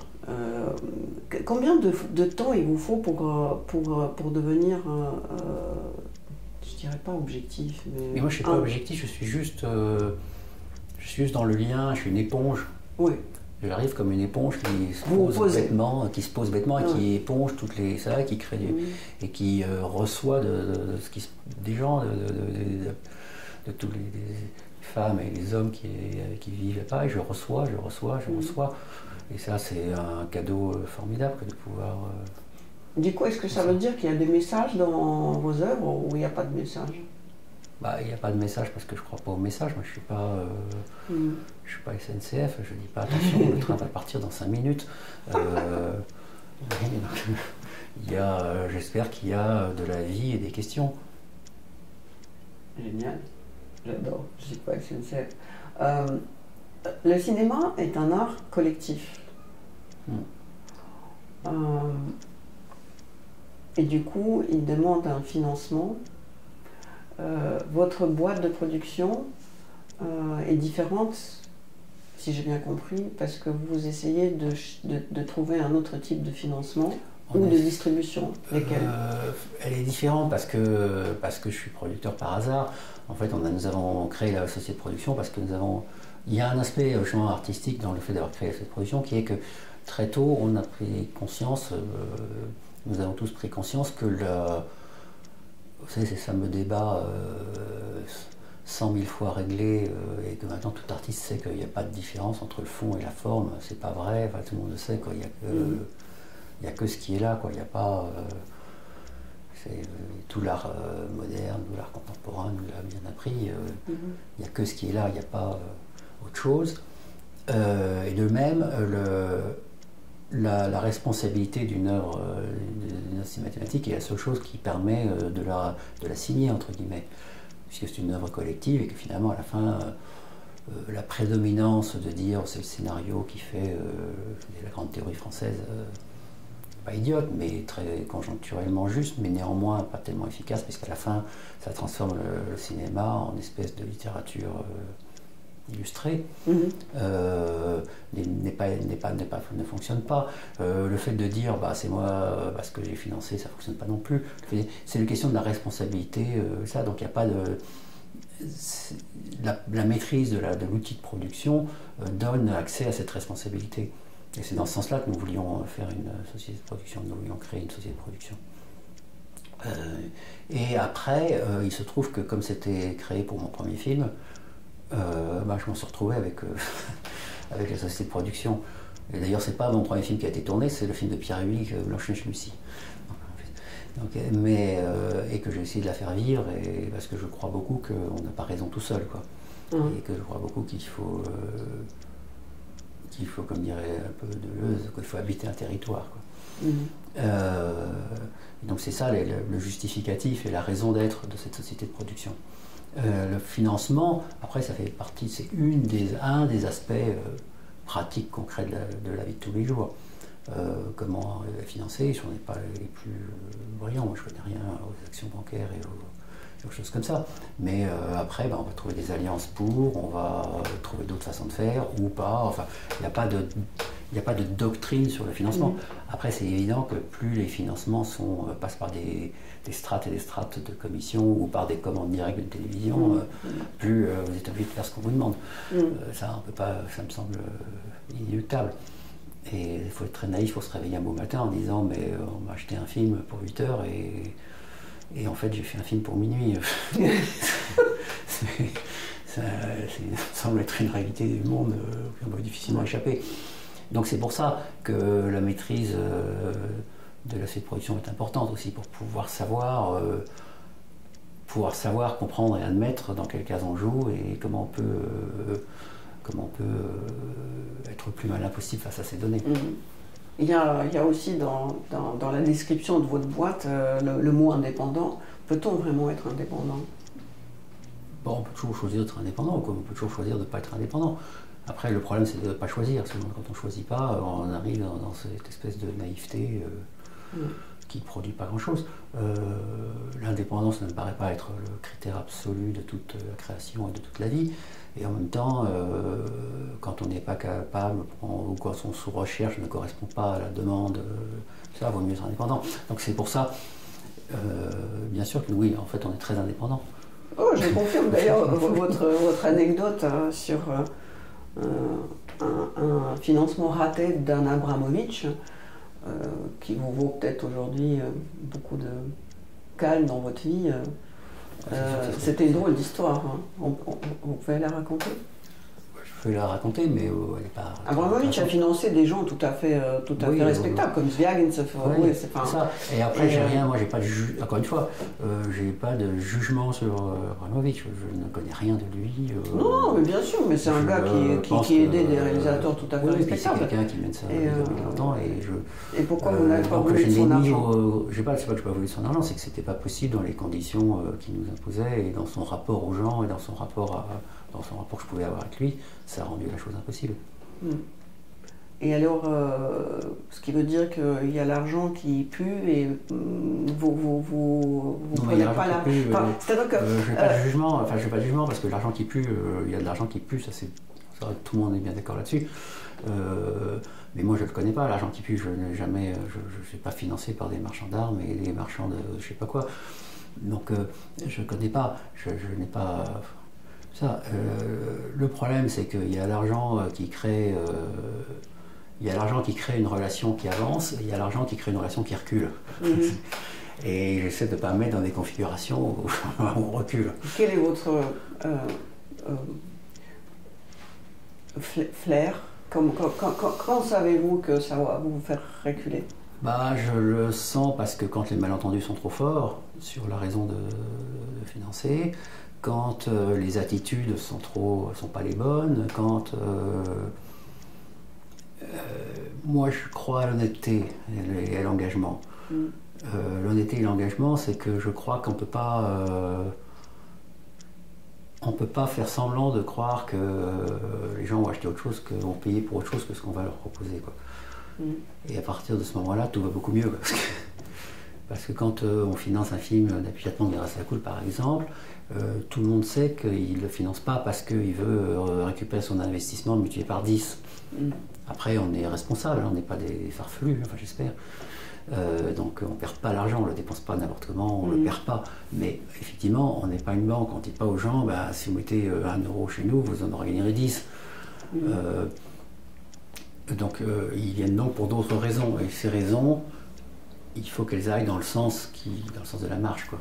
Combien de temps il vous faut pour devenir, je dirais pas objectif, mais moi je suis pas objectif, je suis juste dans le lien, je suis une éponge. Oui. J'arrive comme une éponge qui se pose bêtement et qui éponge toutes les ça, qui crée et qui reçoit des gens, de tous les femmes et les hommes qui vivent là-bas, et je reçois. Et ça, c'est un cadeau formidable que de pouvoir... Du coup, est-ce que ça veut dire qu'il y a des messages dans vos œuvres ou il n'y a pas de message? Il n'y a pas de message parce que je ne crois pas au message. Moi, je suis pas SNCF. Je ne dis pas attention, le train va partir dans 5 minutes. J'espère qu'il y a de la vie et des questions. Génial. J'adore. Je ne dis pas SNCF. Le cinéma est un art collectif. Et du coup, il demande un financement. Votre boîte de production est différente, si j'ai bien compris, parce que vous essayez de trouver un autre type de financement ou de distribution. Lesquels? Elle est différente parce que je suis producteur par hasard. En fait, nous avons créé la société de production parce que il y a un aspect justement artistique dans le fait d'avoir créé cette production qui est que très tôt, on a pris conscience, nous avons tous pris conscience que vous savez, ces fameux débats 100 000 fois réglés et que maintenant tout artiste sait qu'il n'y a pas de différence entre le fond et la forme, c'est pas vrai, enfin, tout le monde le sait, quoi. Il n'y a que ce qui est là, quoi. Il n'y a pas... tout l'art moderne, tout l'art contemporain nous l'a bien appris, il n'y a que ce qui est là, il n'y a pas autre chose. Et de même, la responsabilité d'une œuvre cinématographique est la seule chose qui permet de la signer, entre guillemets, puisque c'est une œuvre collective et que finalement, à la fin, la prédominance de dire c'est le scénario qui fait la grande théorie française, pas idiote, mais très conjoncturellement juste, mais néanmoins pas tellement efficace, puisqu'à la fin, ça transforme le cinéma en espèce de littérature illustré, ne fonctionne pas. Le fait de dire c'est moi parce que j'ai financé, ça ne fonctionne pas non plus. C'est une question de la responsabilité, ça. Donc il n'y a pas de la maîtrise de l'outil de production donne accès à cette responsabilité. Et c'est dans ce sens-là que nous voulions faire une société de production. Nous voulions créer une société de production. Et après, il se trouve que comme c'était créé pour mon premier film, je m'en suis retrouvé avec la société de production. Et d'ailleurs, c'est pas mon premier film qui a été tourné, c'est le film de Pierre Huyghe, Blanche-Neige Lucie. Et que j'ai essayé de la faire vivre, parce que je crois beaucoup qu'on n'a pas raison tout seul, quoi. Et que je crois beaucoup qu'il faut, comme dirait un peu Deleuze, qu'il faut habiter un territoire, quoi. Donc c'est ça le justificatif et la raison d'être de cette société de production. Le financement, après, ça fait partie, c'est un des aspects pratiques, concrets de la vie de tous les jours. comment financer. Je n'en ai pas les plus brillants, moi je connais rien aux actions bancaires et aux choses comme ça. Mais après, on va trouver des alliances on va trouver d'autres façons de faire ou pas. Enfin, il n'y a pas de doctrine sur le financement. Après, c'est évident que plus les financements passent par des strates et des strates de commission ou par des commandes directes de télévision, plus vous êtes obligé de faire ce qu'on vous demande. Ça, on peut pas, ça me semble inéluctable. Et il faut être très naïf pour se réveiller un beau matin en disant mais on m'a acheté un film pour 8 heures et en fait j'ai fait un film pour minuit. Ça semble être une réalité du monde qu'on va difficilement échapper. Donc c'est pour ça que la maîtrise de l'aspect de production est importante aussi, pour pouvoir savoir, comprendre et admettre dans quel cas on joue et comment on peut être le plus malin possible face à ces données. Il y a aussi dans la description de votre boîte le mot indépendant. Peut-on vraiment être indépendant? Bon, on peut toujours choisir d'être indépendant, comme on peut toujours choisir de ne pas être indépendant. Après, le problème, c'est de ne pas choisir. Parce que quand on ne choisit pas, on arrive dans cette espèce de naïveté qui ne produit pas grand-chose. L'indépendance ne me paraît pas être le critère absolu de toute la création et de toute la vie. Et en même temps, quand on n'est pas capable, ou quand son sous-recherche ne correspond pas à la demande, ça vaut mieux être indépendant. Donc c'est pour ça, bien sûr que oui, en fait, on est très indépendant. Oh, je confirme d'ailleurs votre anecdote sur un financement raté d'un Abramovich, qui vous vaut peut-être aujourd'hui beaucoup de calme dans votre vie. C'était une drôle d'histoire. Hein. Vous pouvez la raconter? Je peux la raconter, mais elle n'est pas... Abramovich a financé des gens tout à fait respectables, comme Zviagintsev. Oui, c'est ça. Et après, moi, j'ai pas de encore une fois, j'ai pas de jugement sur Abramovich. Je ne connais rien de lui. Non, mais bien sûr, mais c'est un gars qui aidait des réalisateurs tout à fait respectables. C'est quelqu'un qui mène ça depuis longtemps. Et pourquoi vous n'avez pas voulu de son argent? C'est pas que je n'ai pas voulu de son argent, c'est que c'était pas possible dans les conditions qu'il nous imposait et dans son rapport aux gens et dans son rapport que je pouvais avoir avec lui, ça a rendu la chose impossible. Et alors, ce qui veut dire qu'il y a l'argent qui pue et vous prenez pas la... C'est-à-dire que... je n'ai pas de jugement, parce que l'argent qui pue, il y a de l'argent qui pue, ça tout le monde est bien d'accord là-dessus. Mais moi je ne le connais pas, l'argent qui pue, je ne suis pas financé par des marchands d'armes et des marchands de je sais pas quoi. Donc je ne connais pas, je n'ai pas... Ça, le problème, c'est qu'il y a l'argent qui crée une relation qui avance, et il y a l'argent qui crée une relation qui recule. Et j'essaie de ne pas me mettre dans des configurations où on recule. Quel est votre flair? Quand savez-vous que ça va vous faire reculer? Je le sens parce que quand les malentendus sont trop forts sur la raison de financer, quand les attitudes sont pas les bonnes, quand moi je crois à l'honnêteté et à l'engagement. L'honnêteté et l'engagement, c'est que je crois qu'on peut pas faire semblant de croire que les gens vont acheter autre chose, vont payer pour autre chose que ce qu'on va leur proposer, quoi. Et à partir de ce moment-là, tout va beaucoup mieux. Parce que quand on finance un film d'Apichatman de Grâce à la Cool, par exemple, tout le monde sait qu'il ne le finance pas parce qu'il veut récupérer son investissement multiplié par 10. Après, on est responsable, on n'est pas des farfelus, enfin j'espère. Donc on ne perd pas l'argent, on ne le dépense pas n'importe comment, on ne le perd pas. Mais effectivement, on n'est pas une banque, on ne dit pas aux gens, si vous mettez 1 euro chez nous, vous en aurez gagné 10. Donc ils viennent donc pour d'autres raisons. Et ces raisons, il faut qu'elles aillent dans le sens de la marche, quoi.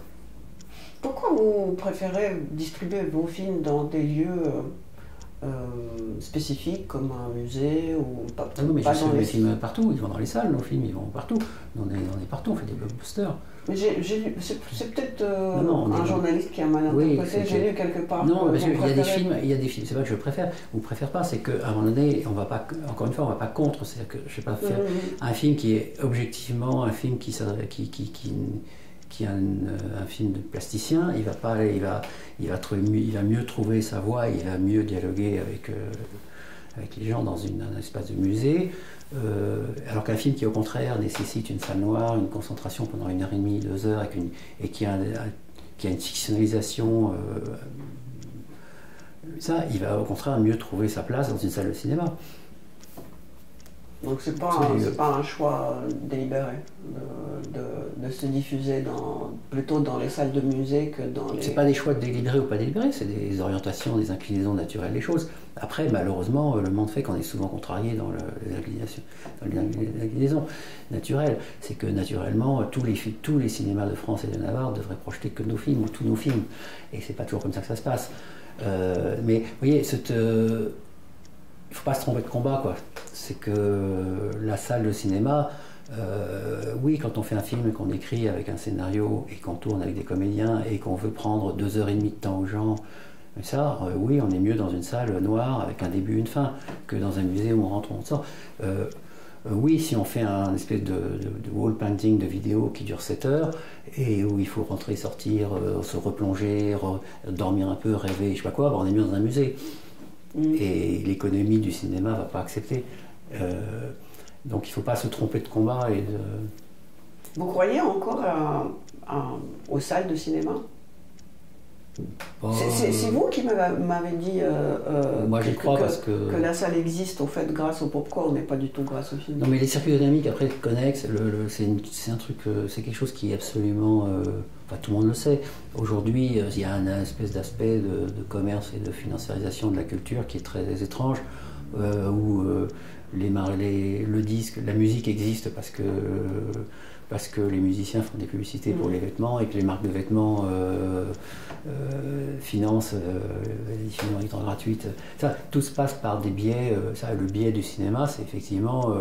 Pourquoi vous préférez distribuer vos films dans des lieux spécifiques comme un musée ou pas? Non, mais je fais mes films partout, ils vont dans les salles, nos films, ils vont partout. On est partout, on fait des blockbusters. Mais c'est peut-être un journaliste qui a mal interprété, j'ai lu quelque part. Non, parce qu'il y a des films, c'est pas que je préfère ou préfère pas, c'est qu'à un moment donné, on va pas, encore une fois, on va pas contre, c'est-à-dire que je sais pas faire un film qui est objectivement un film qui est un film de plasticien, il va mieux trouver sa voix, il va mieux dialoguer avec les gens dans un espace de musée, alors qu'un film qui au contraire nécessite une salle noire, une concentration pendant 1h30, 2 heures, et qui a une fictionnalisation, ça, il va au contraire mieux trouver sa place dans une salle de cinéma. Donc c'est pas un choix délibéré de se diffuser plutôt dans les salles de musée que dans les... C'est pas des choix délibérés ou pas délibérés, c'est des orientations, des inclinaisons naturelles des choses. Après, malheureusement, le monde fait qu'on est souvent contrarié dans les inclinaisons naturelles. C'est que naturellement, tous les cinémas de France et de Navarre devraient projeter que nos films, ou tous nos films. Et c'est pas toujours comme ça que ça se passe. Mais vous voyez, il ne faut pas se tromper de combat, quoi. C'est que la salle de cinéma, oui, quand on fait un film et qu'on écrit avec un scénario et qu'on tourne avec des comédiens et qu'on veut prendre 2h30 de temps aux gens, ça, oui, on est mieux dans une salle noire avec un début et une fin que dans un musée où on rentre, on sort. Oui, si on fait un espèce de wall painting de vidéo qui dure 7 heures et où il faut rentrer, sortir, se replonger, dormir un peu, rêver, je sais pas quoi, on est mieux dans un musée. Et l'économie du cinéma ne va pas accepter. Donc il ne faut pas se tromper de combat. Vous croyez encore aux salles de cinéma? C'est vous qui m'avez dit moi j'y crois parce que la salle existe au fait grâce au popcorn et pas du tout grâce au film. Non, mais les circuits dynamiques après connexes, c'est un truc, c'est quelque chose qui est absolument, enfin tout le monde le sait. Aujourd'hui, il y a un espèce d'aspect de commerce et de financiarisation de la culture qui est très étrange, où le disque, la musique existe parce que les musiciens font des publicités pour les vêtements et que les marques de vêtements financent les diffusions électroniques gratuites. Ça, tout se passe par des biais. Le biais du cinéma, c'est effectivement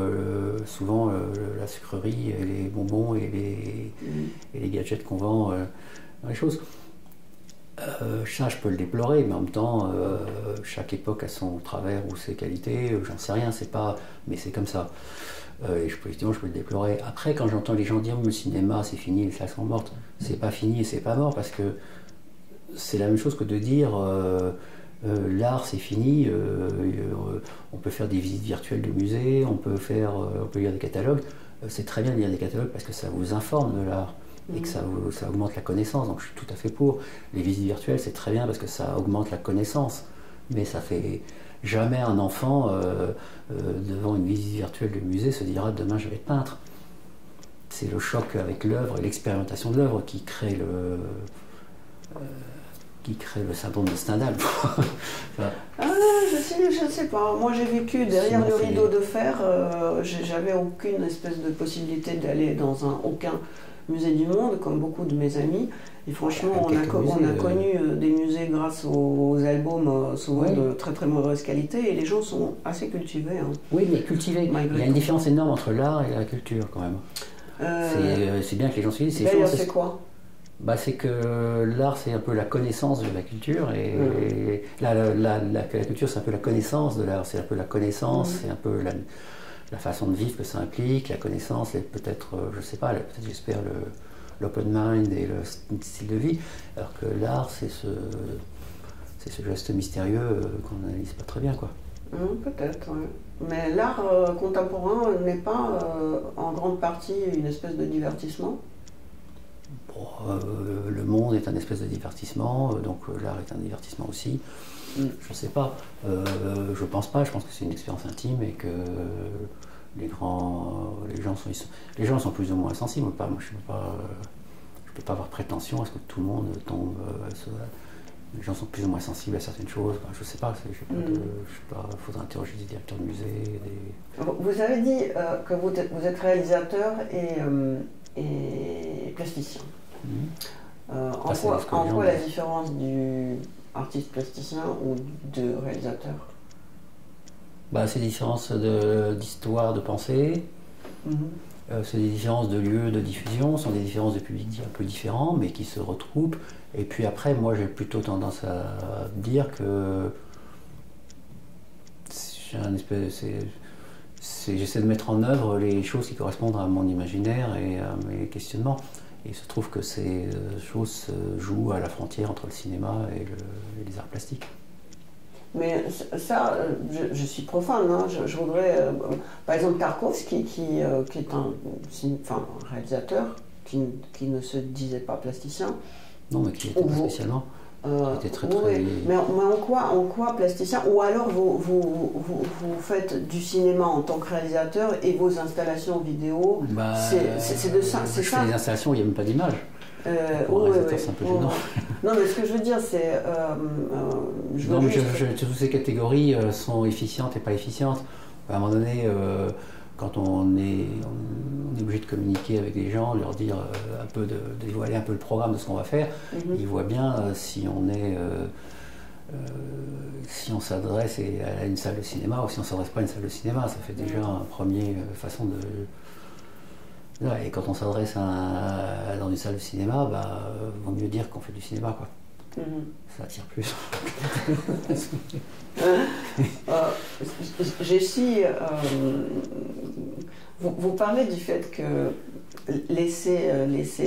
souvent la sucrerie et les bonbons et les gadgets qu'on vend dans les choses. Ça, je peux le déplorer, mais en même temps, chaque époque a son travers ou ses qualités. J'en sais rien, mais c'est comme ça. Et effectivement, je peux le déplorer. Après, quand j'entends les gens dire le cinéma, c'est fini, les salles sont mortes, c'est pas fini et c'est pas mort, parce que c'est la même chose que de dire l'art, c'est fini, on peut faire des visites virtuelles de musées, on peut lire des catalogues. C'est très bien de lire des catalogues parce que ça vous informe de l'art et que ça augmente la connaissance, donc je suis tout à fait pour. Les visites virtuelles, c'est très bien parce que ça augmente la connaissance, mais ça fait... Jamais un enfant devant une visite virtuelle de musée se dira demain je vais être peintre. C'est le choc avec l'œuvre et l'expérimentation de l'œuvre qui crée le syndrome de Stendhal. Je ne sais pas. Moi j'ai vécu derrière le rideau de fer. J'avais aucune espèce de possibilité d'aller dans aucun musée du monde, comme beaucoup de mes amis. Et franchement, on a connu des musées grâce aux albums souvent de très très mauvaise qualité, et les gens sont assez cultivés. Hein. Oui, mais cultivés. Il y a une différence énorme entre l'art et la culture quand même. C'est bien que les gens se disent. D'ailleurs, c'est quoi? C'est que l'art, c'est un peu la connaissance de la culture, et la culture, c'est un peu la connaissance de l'art. C'est un peu la connaissance, c'est un peu la façon de vivre que ça implique, la connaissance, peut-être, je sais pas, peut-être j'espère l'open mind et le style de vie, alors que l'art, c'est ce geste mystérieux qu'on n'analyse pas très bien, quoi. Peut-être, oui. Mais l'art contemporain n'est pas en grande partie une espèce de divertissement? Le monde est un espèce de divertissement, donc l'art est un divertissement aussi. Je ne sais pas, je pense pas, je pense que c'est une expérience intime et que les gens sont plus ou moins sensibles. Moi, je ne peux pas avoir prétention à ce que tout le monde tombe. Les gens sont plus ou moins sensibles à certaines choses. Je ne sais pas, il faudrait interroger des directeurs de musée. Vous avez dit que vous êtes réalisateur et plasticien. En quoi la différence du artiste plasticien ou de réalisateur? C'est des différences d'histoire, de pensée. C'est des différences de lieux de diffusion, ce sont des différences de public un peu différents, mais qui se retrouvent. Et puis après, moi j'ai plutôt tendance à dire que j'essaie de mettre en œuvre les choses qui correspondent à mon imaginaire et à mes questionnements. Et il se trouve que ces choses se jouent à la frontière entre le cinéma et les arts plastiques. Mais ça, je suis profane, hein. Je voudrais, par exemple, Tarkovsky, qui est un réalisateur qui ne se disait pas plasticien. Non, mais qui était pas spécialement. Qui était très, oui, mais en quoi plasticien? Ou alors vous faites du cinéma en tant que réalisateur et vos installations vidéo, c'est de ça. C'est ça. Les installations, il n'y a même pas d'image. Oui, c'est un peu gênant. Non, mais ce que je veux dire, c'est... toutes ces catégories sont efficientes et pas efficientes. À un moment donné, quand on est obligé de communiquer avec des gens, leur dire de dévoiler un peu le programme de ce qu'on va faire, ils voient bien si on s'adresse à une salle de cinéma ou si on ne s'adresse pas à une salle de cinéma. Ça fait déjà une première façon de... Et quand on s'adresse dans une salle de cinéma, vaut mieux dire qu'on fait du cinéma, quoi. Ça attire plus. Vous parlez du fait que laisser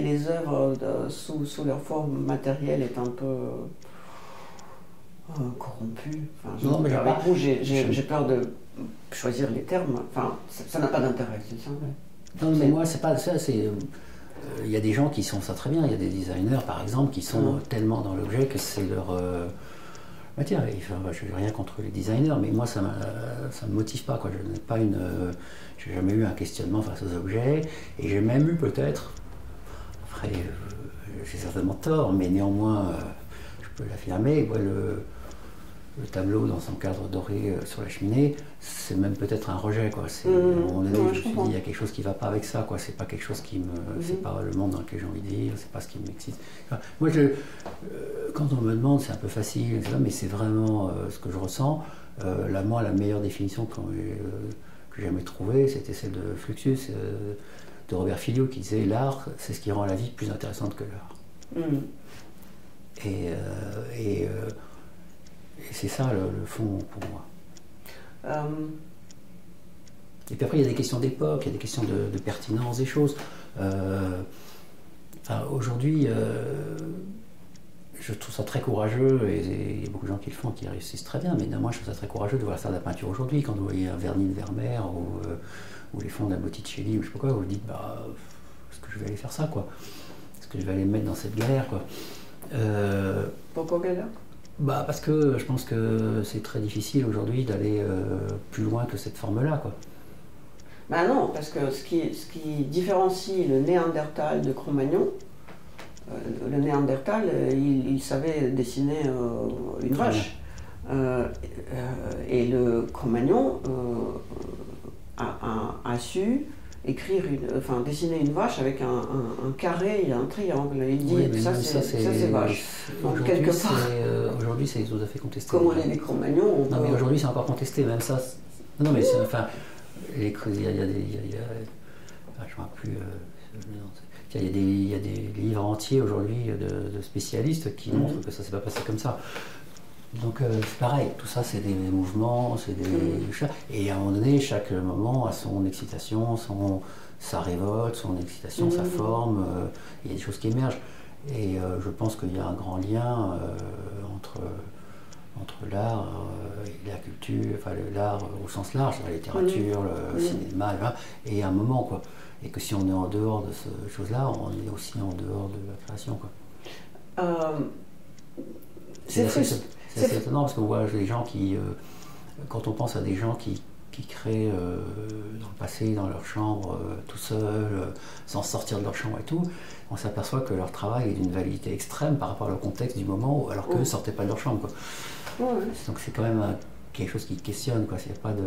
les œuvres sous leur forme matérielle est un peu corrompu. Non, mais j'ai peur de choisir les termes. Enfin, ça n'a pas d'intérêt, c'est ça. Non, mais moi, c'est pas ça. Il y a des gens qui sont ça très bien. Il y a des designers, par exemple, qui sont tellement dans l'objet que c'est leur matière. Je n'ai rien contre les designers, mais moi, ça me motive pas, quoi. Je n'ai pas j'ai jamais eu un questionnement face aux objets, et j'ai même eu peut-être. Après, j'ai certainement tort, mais néanmoins, je peux l'affirmer. Le tableau dans son cadre doré sur la cheminée, c'est même peut-être un rejet, quoi. À un moment donné, je me suis dit, il y a quelque chose qui ne va pas avec ça, quoi. C'est pas quelque chose qui me... C'est pas le monde dans lequel j'ai envie de vivre, c'est pas ce qui m'excite. Enfin, moi, quand on me demande, c'est un peu facile, mais c'est vraiment ce que je ressens. Moi, la meilleure définition que j'ai jamais trouvée, c'était celle de Fluxus, de Robert Filliot, qui disait, l'art, c'est ce qui rend la vie plus intéressante que l'art. Et c'est ça le fond pour moi. Et puis après, il y a des questions d'époque, il y a des questions de pertinence des choses. Aujourd'hui, je trouve ça très courageux, et il y a beaucoup de gens qui le font, qui réussissent très bien, mais moi je trouve ça très courageux de voir faire de la peinture aujourd'hui. Quand vous voyez un Vernis de Vermeer ou les fonds d'un Botticelli ou je sais pas quoi, vous vous dites, est-ce que je vais aller faire ça, quoi? Est-ce que je vais aller me mettre dans cette galère, quoi? Pourquoi galère? Parce que je pense que c'est très difficile aujourd'hui d'aller plus loin que cette forme-là, quoi. Non, parce que ce qui différencie le Néandertal de Cro-Magnon, le Néandertal, il savait dessiner une vache. Et le Cro-Magnon a su dessiner une vache avec un carré et un triangle. Il dit, ça c'est vache. Donc quelque part... Aujourd'hui, c'est tout à fait contesté. Comme on est des Cro-Magnons, Non, mais aujourd'hui, c'est encore contesté, même ça. Non, mais il y a des... je ne vois plus... Il y a des livres entiers aujourd'hui de spécialistes qui montrent que ça ne s'est pas passé comme ça. Donc c'est pareil, tout ça c'est des mouvements, c'est des... Et à un moment donné, chaque moment a son excitation, sa révolte, son excitation, sa forme, il y a des choses qui émergent. Et je pense qu'il y a un grand lien entre l'art et la culture, enfin l'art au sens large, la littérature, le cinéma, et un moment, quoi. Et que si on est en dehors de ces choses-là, on est aussi en dehors de la création, quoi. C'est assez étonnant parce qu'on voit des gens qui, quand on pense à des gens qui créent dans le passé, dans leur chambre, tout seuls, sans sortir de leur chambre et tout, on s'aperçoit que leur travail est d'une validité extrême par rapport au contexte du moment, alors qu'eux ne sortaient pas de leur chambre, quoi. Donc c'est quand même quelque chose qui questionne, quoi. S'il n'y a pas de...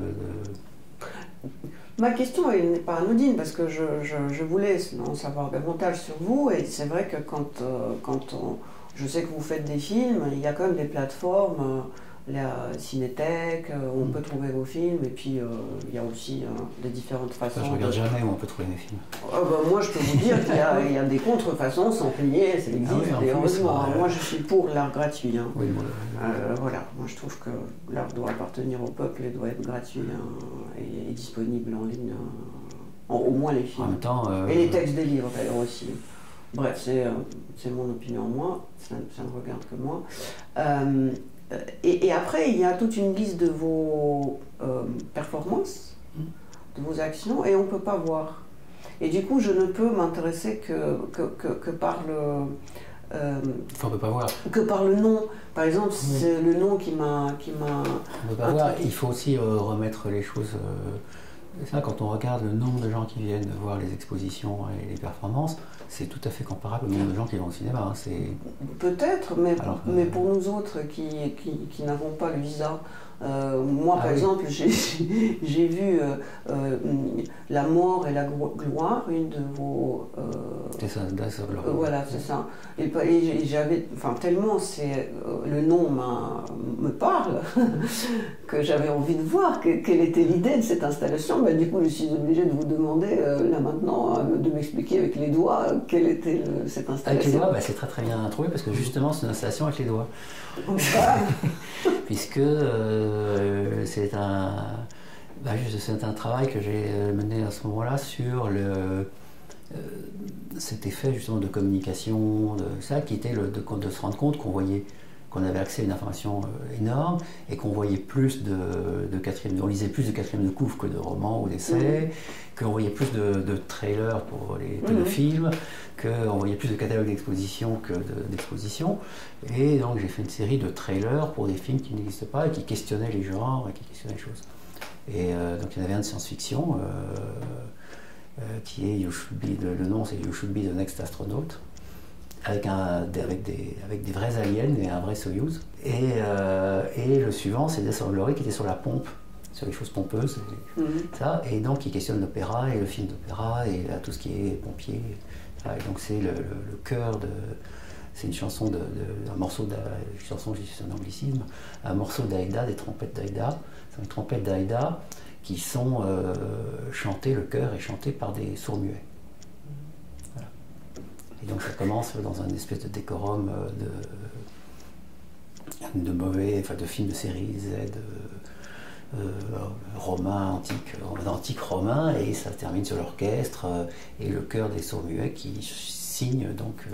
Ma question n'est pas anodine parce que je voulais en savoir davantage sur vous, et c'est vrai que je sais que vous faites des films, il y a quand même des plateformes, la Cinétech, où on peut trouver vos films, et puis il y a aussi des différentes façons. Je regarde jamais où on peut trouver mes films. Moi je peux vous dire qu'il y a des contrefaçons sans payer, ça existe, et heureusement. Moi je suis pour l'art gratuit. Voilà, moi je trouve que l'art doit appartenir au peuple et doit être gratuit et disponible en ligne, au moins les films. En même temps, et les textes des livres d'ailleurs aussi. Bref, c'est mon opinion, moi, ça ne regarde que moi. et après, il y a toute une liste de vos performances, de vos actions, et on ne peut pas voir. Et du coup, je ne peux m'intéresser que par le... on ne peut pas voir. Que par le nom. Par exemple, c'est le nom qui m'a... On ne peut pas voir. Il faut aussi remettre les choses... ça, quand on regarde le nombre de gens qui viennent voir les expositions et les performances, c'est tout à fait comparable au nombre de gens qui vont au cinéma. Hein. Peut-être, mais pour nous autres qui n'avons pas le visa, moi par exemple, j'ai vu La mort et la gloire, une de vos... c'est ça, voilà, c'est ça. Et j'avais, enfin tellement le nom me parle que j'avais envie de voir quelle était l'idée de cette installation. Du coup, je suis obligée de vous demander là maintenant de m'expliquer avec les doigts quelle était cette installation. Avec les doigts, c'est très très bien trouvé parce que justement c'est une installation avec les doigts. Puisque c'est un travail que j'ai mené à ce moment-là sur cet effet justement de communication, de ça, qui était de se rendre compte qu'on avait accès à une information énorme et qu'on voyait plus on lisait plus de quatrième de couve que de romans ou d'essais, qu'on voyait plus de trailers pour les téléfilms, qu'on voyait plus de catalogues d'exposition que d'expositions. Et donc j'ai fait une série de trailers pour des films qui n'existent pas et qui questionnaient les genres et qui questionnaient les choses. Et donc il y en avait un de science-fiction qui est le nom c'est You Should Be the Next Astronaut, avec des vrais aliens et un vrai Soyuz. Et le suivant, c'est Death of Glory qui était sur la pompe, sur les choses pompeuses, ça, et donc qui questionne l'opéra et le film d'opéra et tout ce qui est pompier. Et donc c'est le cœur de... C'est une chanson un morceau une chanson, c'est un anglicisme, un morceau d'Aïda, des trompettes d'Aïda. C'est des trompettes d'Aïda qui sont chantées, le chœur est chanté par des sourds-muets. Et donc ça commence dans un espèce de décorum de films de série Z romain, antique romain, et ça termine sur l'orchestre et le chœur des sourds-muets qui signe donc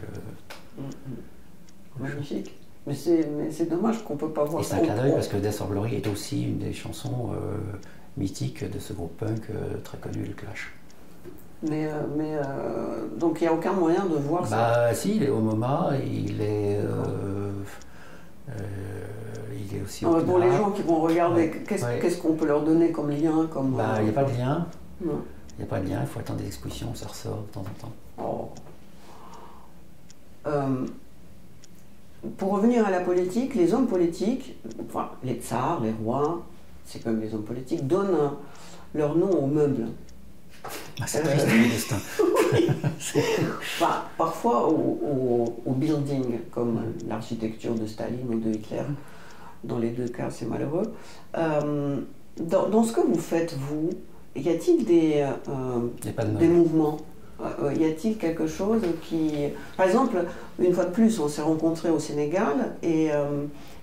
magnifique. Mais c'est dommage qu'on ne peut pas voir. Et c'est un clin d'œil parce que Death of Glory est aussi une des chansons mythiques de ce groupe punk très connu, le Clash. Donc il n'y a aucun moyen de voir ça. Si, il est au MoMA, il est aussi au pour les gens qui vont regarder, qu'est-ce qu'on peut leur donner comme lien il n'y a pas de lien. Il n'y a pas de lien, il faut attendre des expositions, ça ressort de temps en temps. Pour revenir à la politique, les hommes politiques, enfin les tsars, les rois, c'est comme les hommes politiques, donnent leur nom aux meubles. C'est triste le destin. Parfois au building, comme l'architecture de Staline ou de Hitler. Dans les deux cas, c'est malheureux. Dans ce que vous faites, vous, y a-t-il des mouvements ? Y a-t-il quelque chose qui... Par exemple, une fois de plus, on s'est rencontrés au Sénégal et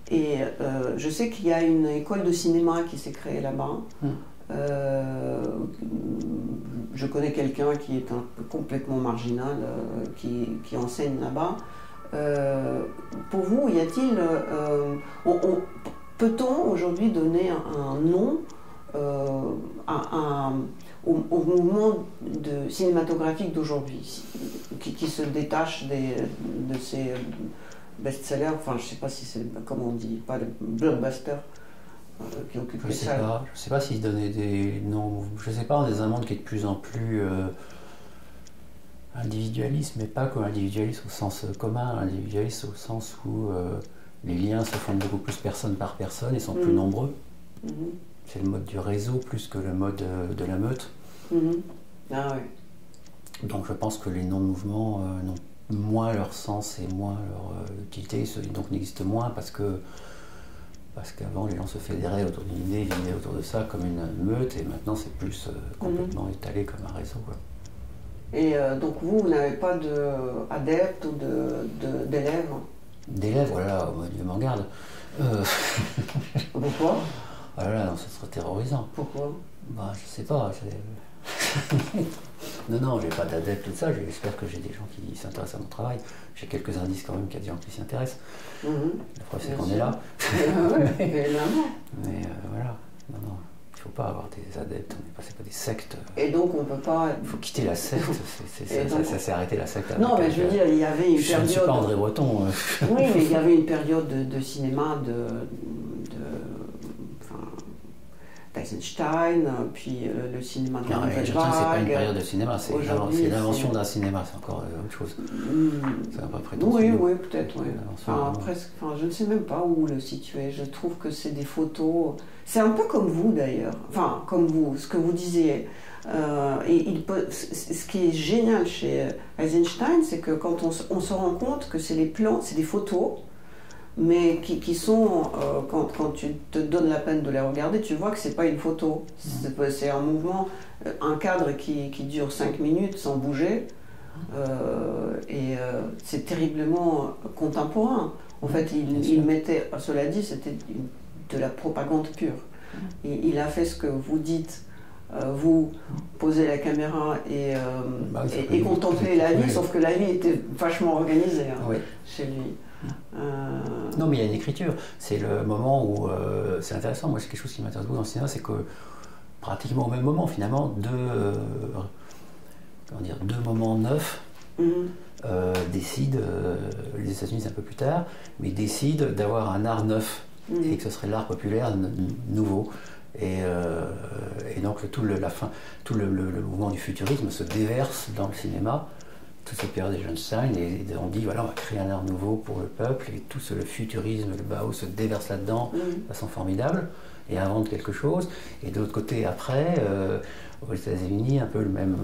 je sais qu'il y a une école de cinéma qui s'est créée là-bas. Je connais quelqu'un qui est complètement marginal, qui enseigne là-bas. Pour vous, y a-t-il... peut-on aujourd'hui donner un nom au mouvement cinématographique d'aujourd'hui, qui se détache de ces best-sellers, enfin je ne sais pas si c'est, comment on dit, pas le blockbuster qui occupe les salles. Je ne sais pas s'ils donnaient des noms, je ne sais pas, on est dans un monde qui est de plus en plus individualiste, mais pas comme individualiste au sens commun, individualiste au sens où les liens se font beaucoup plus personne par personne et sont plus nombreux. C'est le mode du réseau plus que le mode de la meute. Ah oui. Donc je pense que les non-mouvements n'ont moins leur sens et moins leur utilité, donc n'existent moins parce qu'avant les gens se fédéraient autour d'une idée, ils vivaient autour de ça comme une meute, et maintenant c'est plus complètement étalé comme un réseau. Et donc vous n'avez pas d'adeptes ou d'élèves? D'élèves, voilà, Dieu m'en garde. Pourquoi? Voilà, non, ça serait terrorisant. Pourquoi? Je sais pas. Non, non, j'ai pas d'adeptes, tout ça. J'espère que j'ai des gens qui s'intéressent à mon travail. J'ai quelques indices quand même qu'il y a des gens qui s'y intéressent. La preuve, c'est qu'on est là. Mais voilà, non, non. Il ne faut pas avoir des adeptes, c'est pas des sectes. Et donc on peut pas. Il faut quitter la secte, ça s'est arrêté la secte. Non, mais je veux dire, il y avait une période. Je ne suis pas André Breton. Oui, mais il y avait une période de cinéma d'Eisenstein, puis le cinéma de la Nouvelle Vague. C'est pas une période de cinéma, c'est l'invention d'un cinéma, c'est encore autre chose. C'est un peu prétentieux. Oui, peut-être, oui. Je ne sais même pas où le situer. Je trouve que c'est des photos. C'est un peu comme vous d'ailleurs. Enfin, comme vous, ce que vous disiez. Ce qui est génial chez Eisenstein, c'est que quand on se rend compte que c'est les plans, c'est des photos, mais qui sont, quand tu te donnes la peine de les regarder, tu vois que c'est pas une photo. C'est un mouvement, un cadre qui dure 5 minutes sans bouger. C'est terriblement contemporain. En fait, il mettait, cela dit, c'était de la propagande pure. Il a fait ce que vous dites. Vous posez la caméra et contemplez la vie, sauf que la vie était vachement organisée chez lui. Non, mais il y a une écriture. C'est le moment où c'est intéressant. Moi, c'est quelque chose qui m'intéresse beaucoup dans le cinéma, c'est que pratiquement au même moment, finalement, deux moments neufs décident, les États-Unis c'est un peu plus tard, mais décident d'avoir un art neuf et que ce serait l'art populaire nouveau. Et donc tout le mouvement du futurisme se déverse dans le cinéma. Toute cette période d'Eisenstein, et on dit voilà, on va créer un art nouveau pour le peuple, et tout le futurisme, le Bauhaus se déverse là-dedans de façon formidable et invente quelque chose. Et de l'autre côté, après, aux États-Unis, un peu le même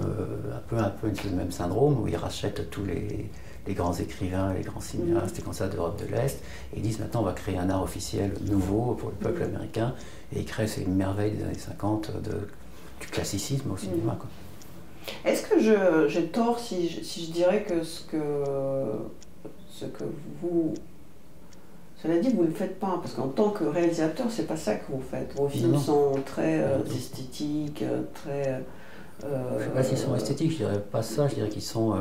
syndrome où ils rachètent tous les grands écrivains, les grands cinéastes et comme ça d'Europe de l'Est, et ils disent maintenant on va créer un art officiel nouveau pour le peuple américain, et ils créent ces merveilles des années 50 du classicisme au cinéma. Quoi. Est-ce que j'ai tort si je dirais que ce que vous... Cela dit, vous ne le faites pas, parce qu'en tant que réalisateur, c'est pas ça que vous faites. Vos films sont très esthétiques, très... je ne sais pas s'ils sont esthétiques, je dirais pas ça, je dirais qu'ils sont...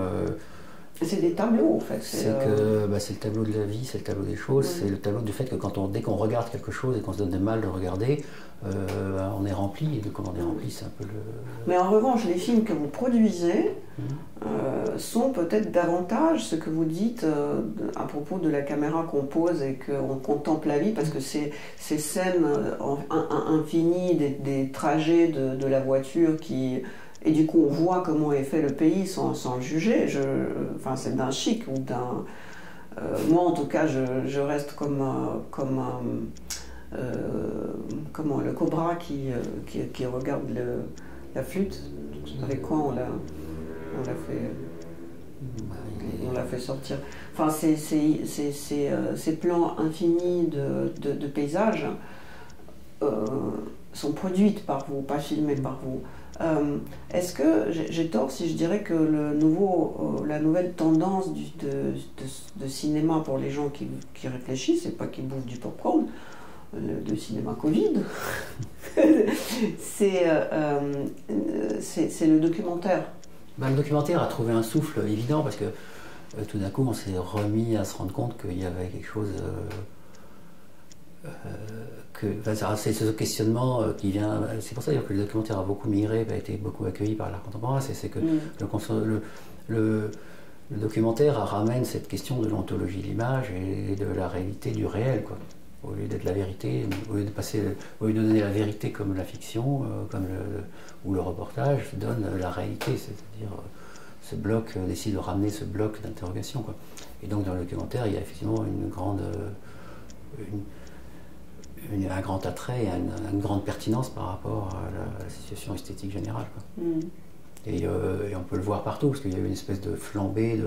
C'est des tableaux, en fait. C'est le tableau de la vie, c'est le tableau des choses, c'est le tableau du fait que dès qu'on regarde quelque chose et qu'on se donne de mal de regarder, on est rempli, et de comment on est rempli, c'est un peu le... Mais en revanche, les films que vous produisez sont peut-être davantage ce que vous dites à propos de la caméra qu'on pose et qu'on contemple la vie, parce que ces scènes infinies, des trajets de la voiture qui... Et du coup, on voit comment est fait le pays sans le juger. C'est d'un chic ou d'un... moi, en tout cas, je reste comme le cobra qui regarde la flûte. Avec quoi on l'a fait sortir. Enfin, ces plans infinis de paysages sont produits par vous, pas filmés par vous. Est-ce que j'ai tort si je dirais que la nouvelle tendance de cinéma pour les gens qui réfléchissent, c'est pas qui bouffent du popcorn, le cinéma Covid, c'est le documentaire. Le documentaire a trouvé un souffle évident parce que tout d'un coup on s'est remis à se rendre compte qu'il y avait quelque chose... c'est ce questionnement qui vient. C'est pour ça que le documentaire a beaucoup migré, a été beaucoup accueilli par l'art contemporain. C'est que le documentaire ramène cette question de l'ontologie de l'image et de la réalité du réel, quoi. Au lieu d'être la vérité, au lieu de donner la vérité comme la fiction, ou le reportage, donne la réalité, c'est-à-dire décide de ramener ce bloc d'interrogation, quoi. Et donc dans le documentaire, il y a effectivement un grand attrait et une grande pertinence par rapport à la situation esthétique générale, quoi. Et on peut le voir partout, parce qu'il y a eu une espèce de flambée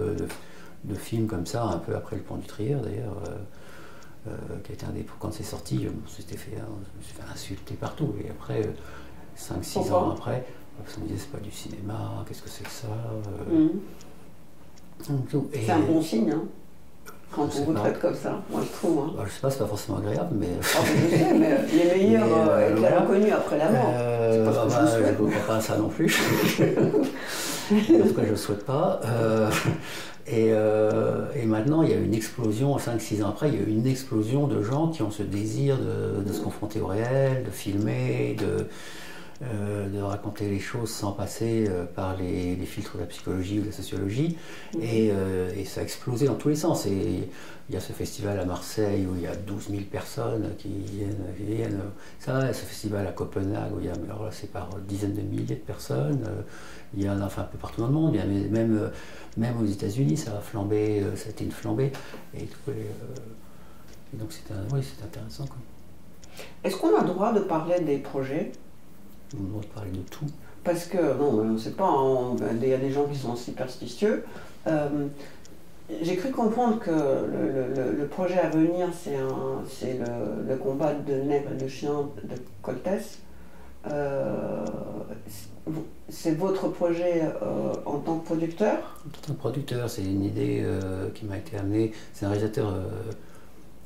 de films comme ça, un peu après le Pont du Trieur d'ailleurs, qui a été quand c'est sorti, je me suis fait insulter partout. Et après, 5-6 ans après, on me disait c'est pas du cinéma, qu'est-ce que c'est que ça C'est un bon signe, hein, quand on vous traite comme ça, moi je trouve. Hein. Je sais pas, c'est pas forcément agréable, mais... je sais, mais les meilleurs étaient reconnus après la mort. Je ne crois pas à ça non plus. En tout cas, je ne le souhaite pas. Et maintenant, il y a une explosion, 5-6 ans après, il y a eu une explosion de gens qui ont ce désir de se confronter au réel, de filmer, de raconter les choses sans passer par les filtres de la psychologie ou de la sociologie. Et ça a explosé dans tous les sens. Et il y a ce festival à Marseille où il y a 12 000 personnes qui viennent. Ça, ce festival à Copenhague où il y a, alors là, c'est par dizaines de milliers de personnes. Il y en a enfin un peu partout dans le monde. Il y a même aux États-Unis, ça a flambé, ça a été une flambée. Et donc oui, c'est intéressant. Quoi. Est-ce qu'on a le droit de parler des projets? On a le droit de parler de tout. Parce que, bon, on ne sait pas, il y a des gens qui sont superstitieux. J'ai cru comprendre que le projet à venir, c'est le combat de nègres et de chiens de Coltès. C'est votre projet en tant que producteur? En tant que producteur, c'est une idée qui m'a été amenée. C'est un réalisateur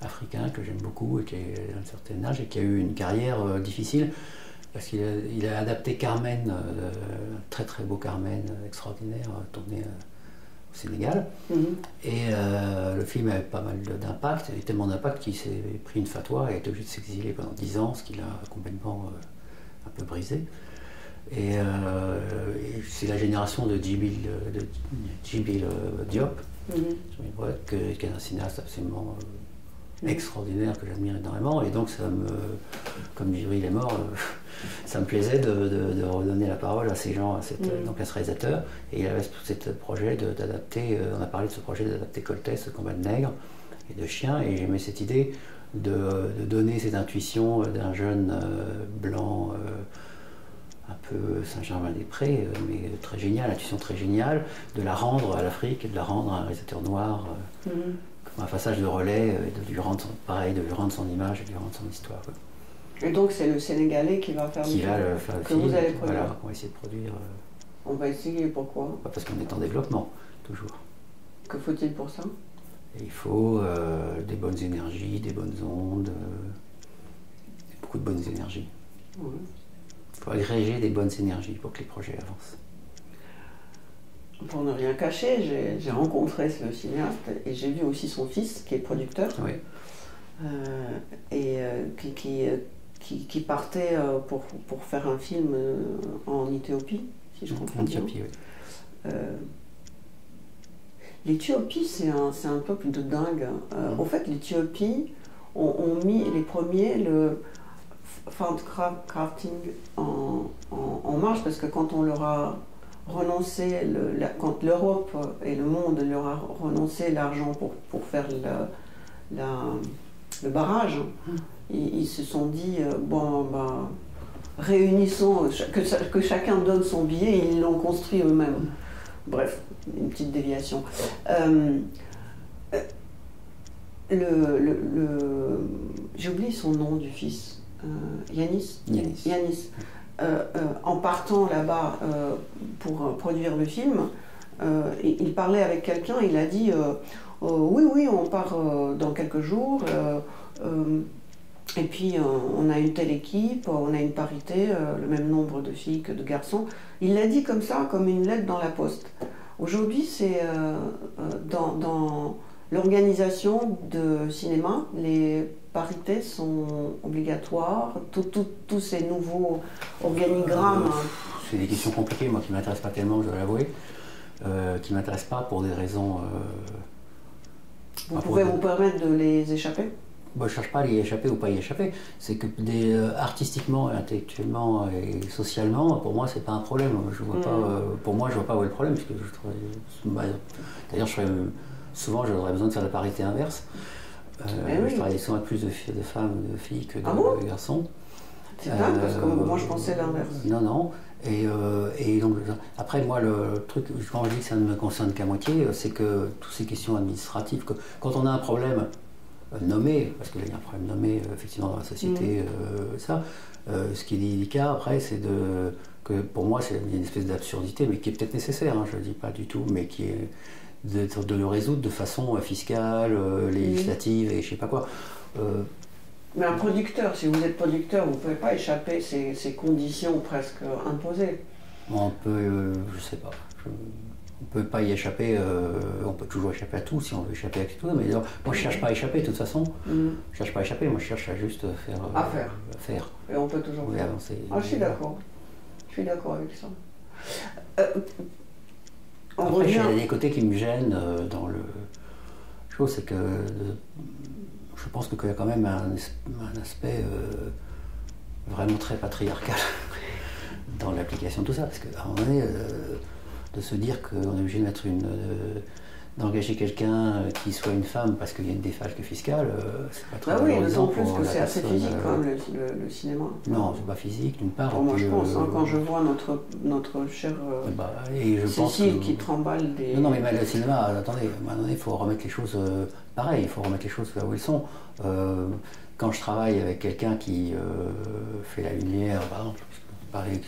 africain que j'aime beaucoup et qui a un certain âge et qui a eu une carrière difficile parce qu'il a adapté Carmen, un très très beau Carmen extraordinaire, tourné au Sénégal. Et le film avait pas mal d'impact, et tellement d'impact qu'il s'est pris une fatwa et a été obligé de s'exiler pendant 10 ans, ce qui l'a complètement un peu brisé. Et c'est la génération de Djibril Diop, qui est un cinéaste absolument extraordinaire que j'admire énormément. Et donc, comme Djibril est mort, ça me plaisait de redonner la parole à ces gens, donc à ce réalisateur. Et il avait tout ce projet d'adapter, on a parlé de ce projet d'adapter Coltès, ce combat de nègres et de chiens. Et j'aimais cette idée de donner cette intuition d'un jeune blanc. Un peu Saint-Germain-des-Prés, mais très génial, intuition très géniale, de la rendre à l'Afrique et de la rendre à un réalisateur noir, comme un passage de relais, de lui rendre son image et de lui rendre son histoire. Quoi. Et donc c'est le Sénégalais qui va faire le film que vous allez produire. Voilà, on va essayer de produire. On va essayer, pourquoi? Parce qu'on est en développement, toujours. Que faut-il pour ça? Et il faut des bonnes énergies, des bonnes ondes, beaucoup de bonnes énergies. Il faut agréger des bonnes énergies pour que les projets avancent. Pour ne rien cacher, j'ai rencontré ce cinéaste et j'ai vu aussi son fils qui est producteur. Oui. Et qui partait pour faire un film en Éthiopie, si je comprends bien. En Éthiopie, oui. L'Éthiopie, c'est un peuple de dingue. Au fait, l'Éthiopie ont mis les premiers le crafting en marche, parce que quand on leur a renoncé, quand l'Europe et le monde leur a renoncé l'argent pour faire le barrage, ils se sont dit, réunissons, que chacun donne son billet, et ils l'ont construit eux-mêmes. Bref, une petite déviation. J'ai oublié son nom du fils. Yanis. En partant là-bas pour produire le film, il parlait avec quelqu'un, il a dit oui, on part dans quelques jours, et puis on a une telle équipe, on a une parité, le même nombre de filles que de garçons. Il l'a dit comme ça, comme une lettre dans la poste. Aujourd'hui, c'est dans l'organisation de cinéma, les parités sont obligatoires, tous ces nouveaux organigrammes. C'est des questions compliquées, moi qui ne m'intéressent pas tellement, je dois l'avouer, qui ne m'intéressent pas pour des raisons... Vous pouvez vous permettre de les échapper? Je ne cherche pas à y échapper ou pas y échapper. C'est que artistiquement, intellectuellement et socialement, pour moi, c'est pas un problème. Pour moi, je vois pas où est le problème. Parce que d'ailleurs, souvent, j'aurais besoin de faire la parité inverse. Je travaille souvent avec plus de femmes, de filles que de garçons. C'est dingue, parce que moi, je pensais l'inverse. Non. Et donc, après, moi, le truc, quand je dis que ça ne me concerne qu'à moitié, c'est que toutes ces questions administratives, quand on a un problème nommé, parce qu'il y a un problème nommé effectivement dans la société, ce qui est délicat après, c'est que pour moi, c'est une espèce d'absurdité, mais qui est peut-être nécessaire, je ne dis pas du tout, mais qui est de le résoudre de façon fiscale, législative et je ne sais pas quoi. Mais un producteur, si vous êtes producteur, vous ne pouvez pas échapper ces conditions presque imposées. On peut, je sais pas. On peut pas y échapper, on peut toujours échapper à tout si on veut échapper à tout. Mais moi je cherche pas à échapper de toute façon. Je cherche pas à échapper, moi je cherche à juste faire. Faire. Et on peut toujours faire. Avancer. Ah, je suis d'accord. Je suis d'accord avec ça. Après, il y a des côtés qui me gênent dans le chose, c'est que je pense qu'il y a quand même un aspect vraiment très patriarcal dans l'application de tout ça, parce qu'à un moment donné, de se dire qu'on est obligé de mettre d'engager quelqu'un qui soit une femme parce qu'il y a une défalque fiscale, c'est pas très valorisant. Oui, d'autant plus que c'est assez physique quand même le cinéma. Non, c'est pas physique d'une part. Moi je pense, quand je vois notre chère Cécile qui tremballe des... Non, mais le cinéma, attendez, à un moment donné, il faut remettre les choses pareil, il faut remettre les choses là où elles sont. Quand je travaille avec quelqu'un qui fait la lumière, par exemple,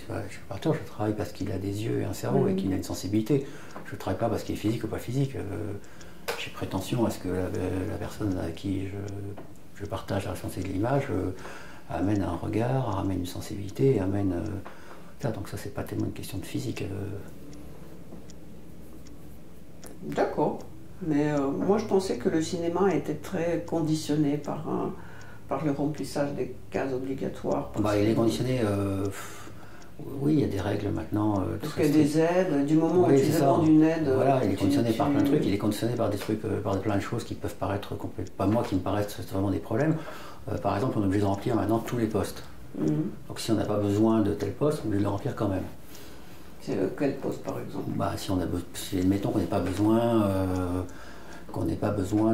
je travaille parce qu'il a des yeux et un cerveau et qu'il a une sensibilité. Je ne travaille pas parce qu'il est physique ou pas physique. J'ai prétention à ce que la personne à qui je partage la responsabilité de l'image amène un regard, amène une sensibilité, amène... donc ça, c'est pas tellement une question de physique. D'accord. Mais moi, je pensais que le cinéma était très conditionné par le remplissage des cases obligatoires. Il est conditionné... oui, il y a des règles maintenant. Parce qu'il y a des aides, du moment où tu demandes une aide. Voilà, il est conditionné par plein de trucs, il est conditionné par des trucs, par plein de choses qui peuvent paraître pas moi, qui me paraissent vraiment des problèmes. Par exemple, on est obligé de remplir maintenant tous les postes. Donc si on n'a pas besoin de tel poste, on est obligé de le remplir quand même. C'est quel poste par exemple? Si admettons qu'on n'ait pas besoin,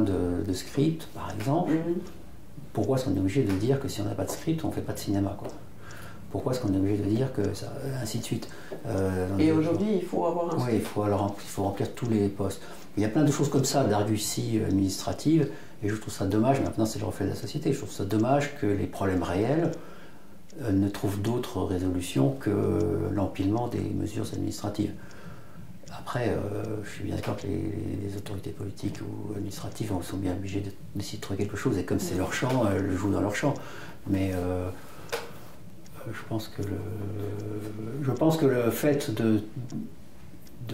de script, par exemple, pourquoi est-ce qu'on est obligé de dire que si on n'a pas de script, on ne fait pas de cinéma, quoi? Pourquoi est-ce qu'on est obligé de dire que ça, ainsi de suite. Et aujourd'hui, il faut avoir un script. Oui, il faut remplir tous les postes. Il y a plein de choses comme ça, d'arguties administratives, et je trouve ça dommage, maintenant c'est le reflet de la société, je trouve ça dommage que les problèmes réels ne trouvent d'autres résolutions que l'empilement des mesures administratives. Après, je suis bien d'accord que les autorités politiques ou administratives sont bien obligées d'essayer de trouver quelque chose, et comme c'est leur champ, elles le jouent dans leur champ. Mais je pense que le fait de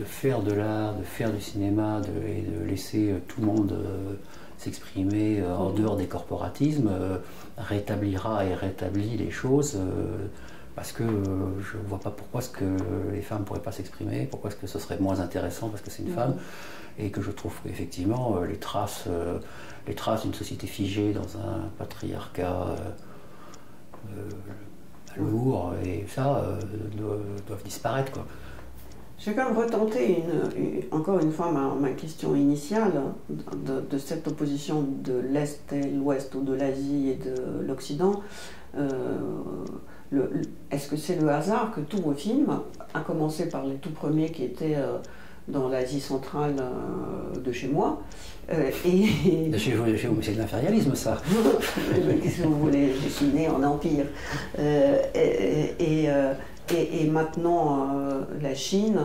faire de l'art, de faire du cinéma et de laisser tout le monde s'exprimer en dehors des corporatismes rétablira et rétablit les choses parce que je ne vois pas pourquoi est-ce que les femmes ne pourraient pas s'exprimer, pourquoi est-ce que ce serait moins intéressant parce que c'est une femme, et que je trouve qu'effectivement les traces d'une société figée dans un patriarcat lourd et ça doivent disparaître, quoi. Je vais quand même retenter encore une fois ma question initiale de cette opposition de l'Est et l'Ouest, ou de l'Asie et de l'Occident. Est-ce que c'est le hasard que tous vos films, à commencer par les tout premiers qui étaient dans l'Asie centrale de chez moi, et... Chez vous, c'est de l'impérialisme, ça. Si vous voulez, dessiner en empire. Et maintenant, la Chine,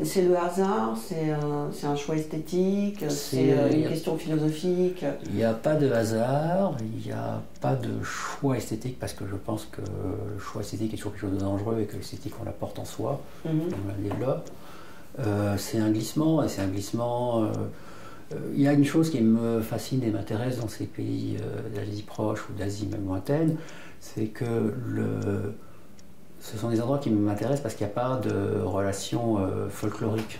c'est le hasard, c'est un choix esthétique, c'est une question philosophique. Il n'y a pas de hasard, il n'y a pas de choix esthétique, parce que je pense que le choix esthétique est toujours quelque chose de dangereux et que l'esthétique, on la porte en soi, on la développe. C'est un glissement, et c'est un glissement... il y a une chose qui me fascine et m'intéresse dans ces pays d'Asie proche ou d'Asie même lointaine, c'est que ce sont des endroits qui m'intéressent parce qu'il n'y a pas de relation folklorique.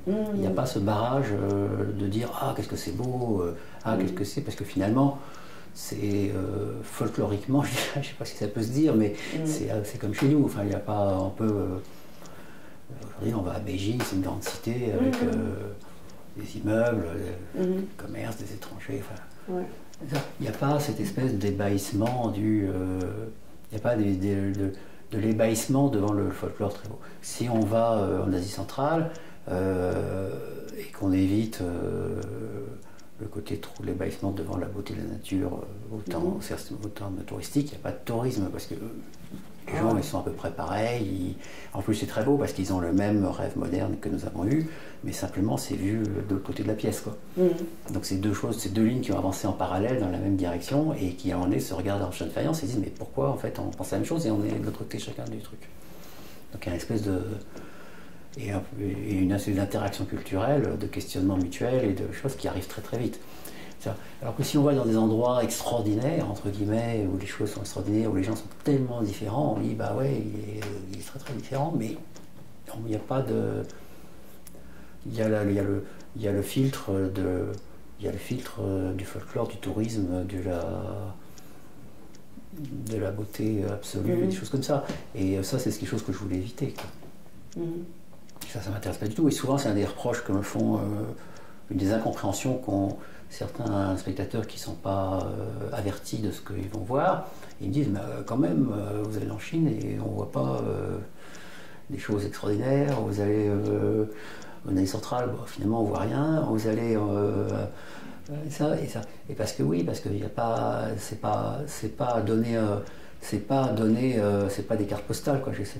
Il n'y a pas ce barrage de dire « Ah, qu'est-ce que c'est beau ah, qu'est-ce que c'est ?» Parce que finalement, c'est folkloriquement, je ne sais pas si ça peut se dire, mais c'est comme chez nous. Enfin, il n'y a pas... On peut... aujourd'hui, on va à Beijing, c'est une grande cité avec des immeubles, des commerces, des étrangers. Enfin, il n'y a pas cette espèce d'ébahissement il n'y a pas de l'ébahissement devant le folklore très beau. Si on va en Asie centrale et qu'on évite le côté trop l'ébahissement devant la beauté de la nature, autant de touristique, il n'y a pas de tourisme parce que Les gens, ils sont à peu près pareils. En plus, c'est très beau parce qu'ils ont le même rêve moderne que nous avons eu, mais simplement, c'est vu de l'autre côté de la pièce, quoi. Donc, c'est deux choses, c'est deux lignes qui ont avancé en parallèle dans la même direction et qui, à un moment donné, se regardent en champ de faïence et se disent, mais pourquoi, en fait, on pense la même chose et on est de l'autre côté chacun du truc. Donc, il y a une espèce de... et une interaction culturelle, de questionnement mutuel et de choses qui arrivent très très vite. Alors que si on va dans des endroits extraordinaires, entre guillemets, où les choses sont extraordinaires, où les gens sont tellement différents, on dit bah ouais, il est très très différent, mais il n'y a pas de... Il y a le filtre du folklore, du tourisme, de la beauté absolue, des choses comme ça. Et ça, c'est quelque chose que je voulais éviter, quoi. Ça m'intéresse pas du tout. Et souvent, c'est un des reproches que me font, une des incompréhensions qu'ont certains spectateurs qui ne sont pas avertis de ce qu'ils vont voir. Ils me disent, mais quand même, vous allez en Chine et on ne voit pas des choses extraordinaires. Vous allez en Asie centrale, bon, finalement, on ne voit rien. Vous allez... ça et ça. Et parce que oui, parce qu'il n'y a pas... C'est pas donné... c'est pas des cartes postales, quoi. J'essaie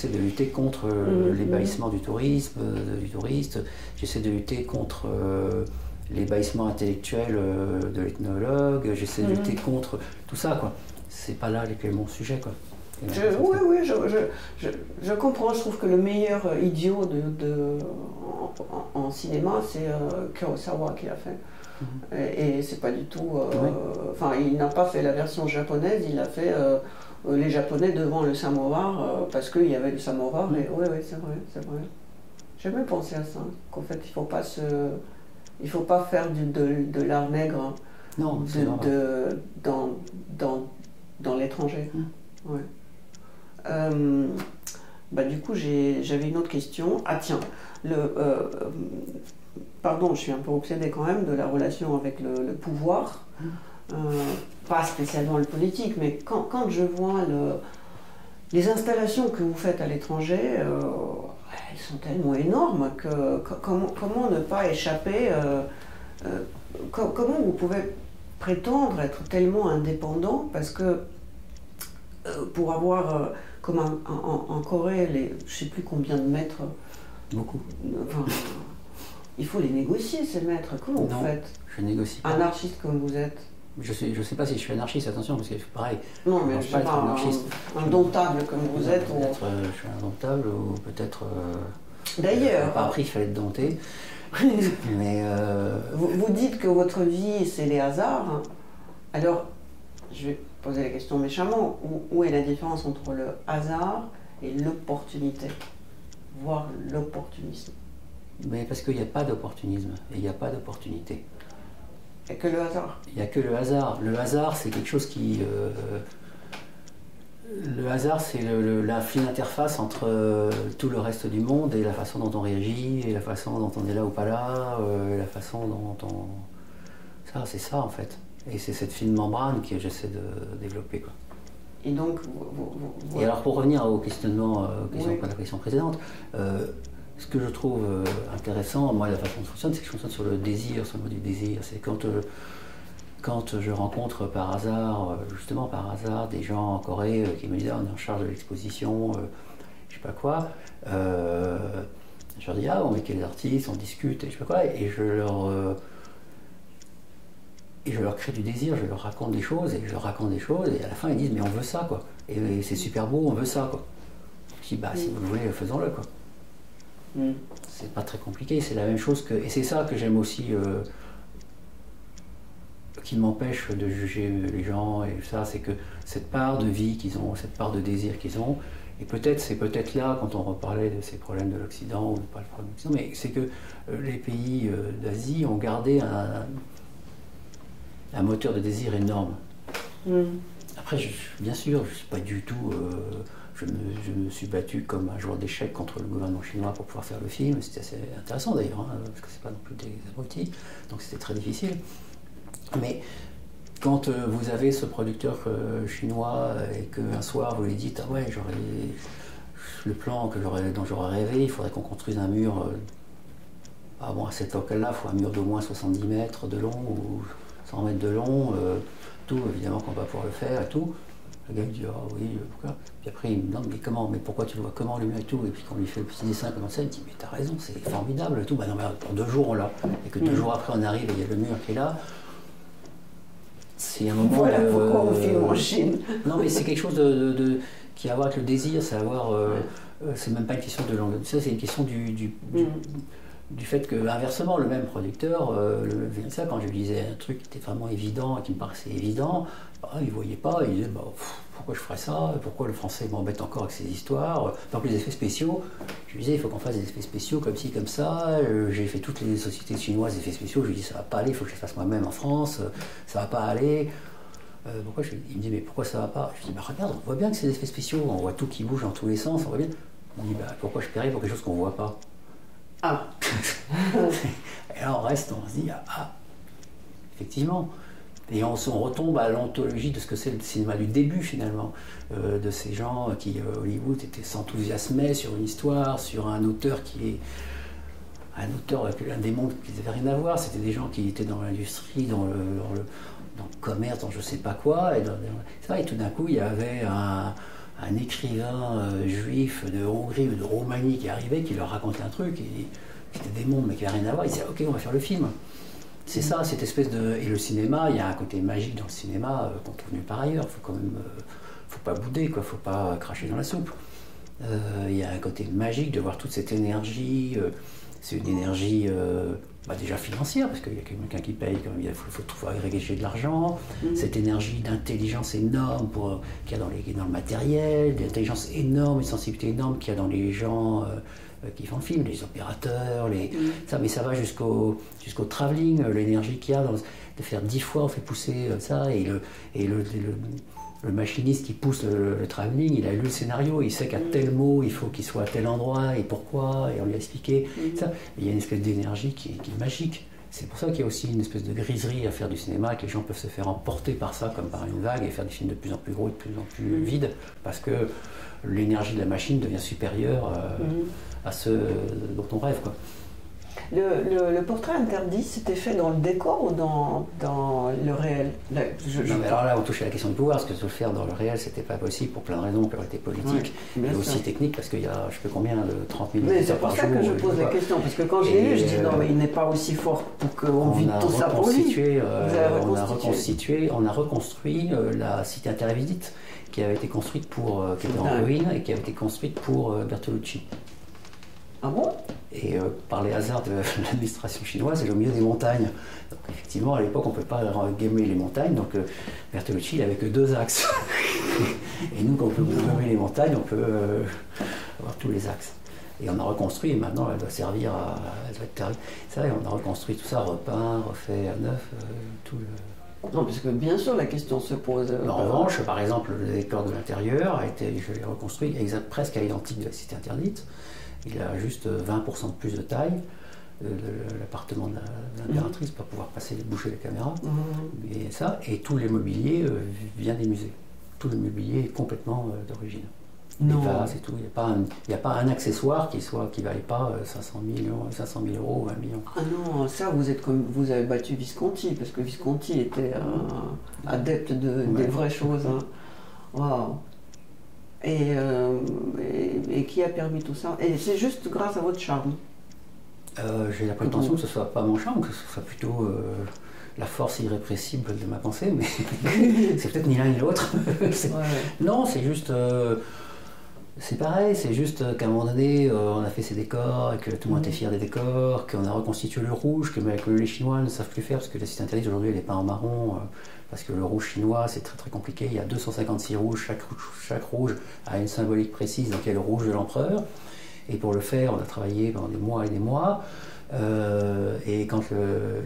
de lutter contre l'ébahissement du tourisme, du touriste. J'essaie de lutter contre l'ébahissement intellectuel de l'ethnologue. J'essaie de lutter contre tout ça, quoi. C'est pas là mon sujet, quoi. Je comprends. Je trouve que le meilleur idiot en cinéma, c'est Kurosawa qui l'a fait. Et c'est pas du tout... Enfin, il n'a pas fait la version japonaise, il a fait les Japonais devant le samovar, parce qu'il y avait le samovar, et oui, c'est vrai. J'ai jamais pensé à ça, qu'en fait, il faut pas faire de l'art nègre dans l'étranger. Ouais. Du coup, j'avais une autre question. Ah tiens, pardon, je suis un peu obsédée quand même de la relation avec le pouvoir, pas spécialement le politique, mais quand je vois les installations que vous faites à l'étranger, elles sont tellement énormes que comment ne pas échapper, comment vous pouvez prétendre être tellement indépendant, parce que pour avoir, comme en Corée, je ne sais plus combien de mètres... Beaucoup. Enfin, il faut les négocier, ces mètres. Comment vous faites? Je négocie pas. Anarchiste comme vous êtes? Je sais pas si je suis anarchiste, attention, parce que pareil. Non, mais je ne sais pas, anarchiste. Indomptable comme vous êtes. Peut-être je suis indomptable, ou peut-être... D'ailleurs... pas appris qu'il fallait être dompté. Mais... Vous dites que votre vie, c'est les hasards. Alors, je vais poser la question méchamment. Où est la différence entre le hasard et l'opportunité, voire l'opportunisme? Mais parce qu'il n'y a pas d'opportunisme et il n'y a pas d'opportunité. Il n'y a que le hasard. Il n'y a que le hasard. Le hasard, c'est quelque chose qui... le hasard, c'est la fine interface entre tout le reste du monde et la façon dont on réagit, et la façon dont on est là ou pas là, la façon dont on... Ça, c'est ça, en fait. Et c'est cette fine membrane que j'essaie de développer, quoi. Et donc... Et alors, pour revenir au questionnement, à la question précédente, ce que je trouve intéressant, moi, la façon dont je fonctionne, c'est que je fonctionne sur le désir, sur le mot du désir. C'est quand je rencontre par hasard, justement par hasard, des gens en Corée qui me disent on est en charge de l'exposition, je sais pas quoi, je leur dis on met quels artistes, on discute, et je sais pas quoi, et je leur crée du désir, je leur raconte des choses, et à la fin ils disent mais on veut ça, quoi. Et c'est super beau, on veut ça, quoi. Je dis si vous le voulez, faisons-le, quoi. C'est pas très compliqué, c'est la même chose que... Et c'est ça que j'aime aussi, qui m'empêche de juger les gens, et ça, c'est que cette part de vie qu'ils ont, cette part de désir qu'ils ont, et c'est peut-être là, quand on reparlait de ces problèmes de l'Occident, ou pas le problème de l'Occident, mais c'est que les pays d'Asie ont gardé un moteur de désir énorme. Après, bien sûr, je ne suis pas du tout... je me suis battu comme un joueur d'échecs contre le gouvernement chinois pour pouvoir faire le film. C'était assez intéressant d'ailleurs, parce que c'est pas non plus des abrutis, donc c'était très difficile. Mais quand vous avez ce producteur chinois et qu'un soir vous lui dites j'aurais le plan dont j'aurais rêvé, il faudrait qu'on construise un mur. À cette époque-là, il faut un mur d'au moins 70 mètres de long ou 100 mètres de long. Tout, évidemment qu'on va pouvoir le faire et tout. Le gars il dit, ah oui, pourquoi? Puis après il me demande, mais pourquoi tu le vois comment le mur et tout? Et puis quand on lui fait le petit dessin comme ça, il me dit, mais t'as raison, c'est formidable et tout. Bah non, mais pour 2 jours on l'a. Et que 2 jours après on arrive et il y a le mur qui est là. C'est un moment. Voilà pourquoi on filme en Chine. Non, mais c'est quelque chose qui a à voir avec le désir, c'est à voir. C'est même pas une question de langue. Ça, c'est une question du fait que, inversement, le même producteur, ça, quand je lui disais un truc qui était vraiment évident et qui me paraissait évident, bah, il ne voyait pas, il disait bah, pourquoi je ferais ça, pourquoi le français m'embête encore avec ces histoires. Par exemple, les effets spéciaux, je lui disais il faut qu'on fasse des effets spéciaux comme ci, comme ça. J'ai fait toutes les sociétés chinoises d'effets spéciaux, je lui dis ça va pas aller, il faut que je les fasse moi-même en France, ça va pas aller. Il me dit mais pourquoi ça va pas? Je lui dis bah regarde, on voit bien que c'est des effets spéciaux, on voit tout qui bouge dans tous les sens, on voit bien. Il me dit bah pourquoi je paierais pour quelque chose qu'on voit pas? Ah. Et là on reste, on se dit effectivement. Et on retombe à l'anthologie de ce que c'est le cinéma du début finalement, de ces gens qui, Hollywood, s'enthousiasmaient sur une histoire, sur un auteur qui est un auteur avec un des mondes qui n'avait rien à voir. C'était des gens qui étaient dans l'industrie, dans le commerce, dans je sais pas quoi. Et tout d'un coup, il y avait un écrivain juif de Hongrie ou de Roumanie qui arrivait, qui leur racontait un truc. C'était des mondes mais qui n'avaient rien à voir. Ils disaient ok, on va faire le film. C'est ça, cette espèce de... Et le cinéma, il y a un côté magique dans le cinéma qu'on trouve nulle part ailleurs. Faut quand même... faut pas bouder, quoi. Faut pas cracher dans la soupe. Il y a un côté magique de voir toute cette énergie. C'est une énergie déjà financière, parce qu'il y a quelqu'un qui paye, il faut agréger de l'argent. Cette énergie d'intelligence énorme qu'il y a dans le matériel, d'intelligence énorme, une sensibilité énorme qu'il y a dans les gens... qui font le film, les opérateurs, mais ça va jusqu'au travelling, l'énergie qu'il y a de faire 10 fois, on fait pousser ça, et le machiniste qui pousse le travelling, il a lu le scénario, il sait qu'à tel mot, il faut qu'il soit à tel endroit, et pourquoi, et on lui a expliqué ça. Il y a une espèce d'énergie qui est magique. C'est pour ça qu'il y a aussi une espèce de griserie à faire du cinéma, que les gens peuvent se faire emporter par ça, comme par une vague, et faire des films de plus en plus gros et de plus en plus vides, parce que l'énergie de la machine devient supérieure à ce dont on rêve, quoi. Le portrait interdit, c'était fait dans le décor ou dans le réel? Non, mais alors là, on touche à la question du pouvoir, parce que se le faire dans le réel, c'était pas possible pour plein de raisons, priorité politique, mais aussi technique, parce qu'il y a, je sais pas combien, de 30 000 mais c'est pour ça que je pose la question, parce que quand je l'ai lu, je dis non, mais il n'est pas aussi fort pour qu'on vide tout ça pour lui. On a reconstruit la cité Intervisite, qui avait été construite qui était en ruine, et qui avait été construite pour Bertolucci. Ah bon? Et par les hasards de l'administration chinoise, elle est au milieu des montagnes. Donc effectivement, à l'époque, on ne peut pas gommer les montagnes, donc Bertolucci, il n'avait que 2 axes. Et nous, quand on peut gommer les montagnes, on peut avoir tous les axes. Et on a reconstruit, et maintenant, elle doit servir elle doit être ça, et on a reconstruit tout ça, repeint, refait à neuf, tout le... Non, parce que bien sûr, la question se pose. En revanche, par exemple, le décor de l'intérieur je l'ai reconstruit presque à l'identique de la cité interdite. Il a juste 20% de plus de taille, l'appartement de l'impératrice, pour pouvoir bouger les caméras. Et tout l'immobilier vient des musées. Tout le mobilier est complètement d'origine. Les vases et tout. Il n'y a pas un accessoire qui ne valait pas 500 000 euros ou 1 million. Ah non, ça, vous avez battu Visconti, parce que Visconti était adepte des vraies choses. Hein. Waouh! Et qui a permis tout ça? Et c'est juste grâce à votre charme? J'ai la prétention que ce ne soit pas mon charme, que ce soit plutôt la force irrépressible de ma pensée, mais c'est peut-être ni l'un ni l'autre. Non, c'est juste... c'est pareil, c'est juste qu'à un moment donné, on a fait ces décors, et que tout le monde était fier des décors, qu'on a reconstitué le rouge, que les Chinois ne savent plus faire, parce que la cité interdite aujourd'hui, elle n'est pas en marron, parce que le rouge chinois, c'est très très compliqué. Il y a 256 rouges, chaque rouge a une symbolique précise, donc il y a le rouge de l'empereur. Et pour le faire, on a travaillé pendant des mois et des mois. Et quand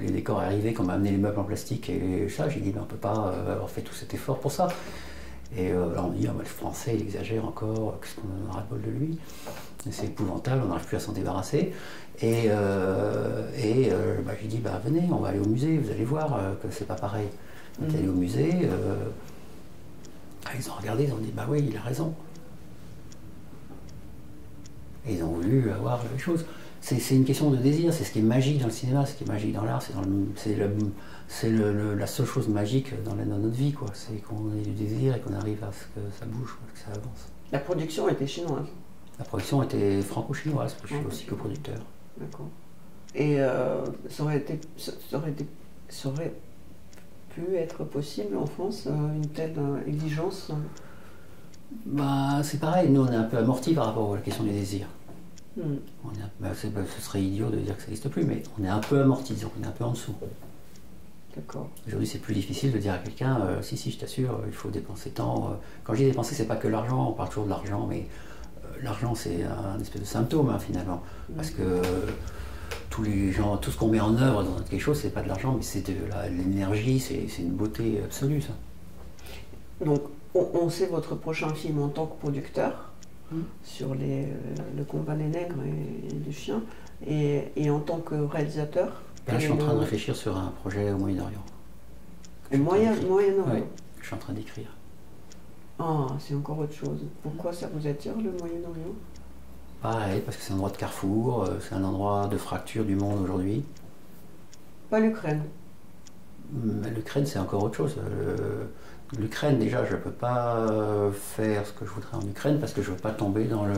les décors arrivaient, qu'on m'a amené les meubles en plastique et ça, j'ai dit, on ne peut pas avoir fait tout cet effort pour ça. Et là, on dit, le français, il exagère encore, qu'est-ce qu'on a ras-le-bol de lui? C'est épouvantable, on n'arrive plus à s'en débarrasser. Et j'ai dit, venez, on va aller au musée, vous allez voir que c'est pas pareil. On est allé au musée, ils ont regardé, ils ont dit, oui, il a raison. Et ils ont voulu avoir les choses. c'est une question de désir, c'est ce qui est magique dans le cinéma, ce qui est magique dans l'art, c'est la seule chose magique dans notre vie, quoi. C'est qu'on ait du désir et qu'on arrive à ce que ça bouge, quoi, que ça avance. La production était chinoise. La production était franco-chinoise, parce que je suis aussi coproducteur. D'accord. Et ça aurait pu être possible en France, une telle exigence? Bah, c'est pareil, nous on est un peu amorti par rapport à la question du désir. Ce serait idiot de dire que ça n'existe plus, mais on est un peu amorti, donc on est un peu en dessous. D'accord. Aujourd'hui, c'est plus difficile de dire à quelqu'un si, je t'assure, il faut dépenser tant. Quand je dis dépenser, c'est pas que l'argent, on parle toujours de l'argent, mais l'argent, c'est un espèce de symptôme, hein, finalement. Parce que tout ce qu'on met en œuvre dans quelque chose, c'est pas de l'argent, mais c'est de l'énergie, c'est une beauté absolue, ça. Donc, on sait votre prochain film en tant que producteur, sur le combat des nègres et du chien, et en tant que réalisateur. Là, je suis en train de réfléchir sur un projet au Moyen-Orient. Au Moyen-Orient? Oui, je suis en train d'écrire. Ah, c'est encore autre chose. Pourquoi ça vous attire, le Moyen-Orient? Pareil, parce que c'est un endroit de carrefour, c'est un endroit de fracture du monde aujourd'hui. Pas l'Ukraine? L'Ukraine, c'est encore autre chose. L'Ukraine, déjà, je ne peux pas faire ce que je voudrais en Ukraine parce que je ne veux pas tomber dans le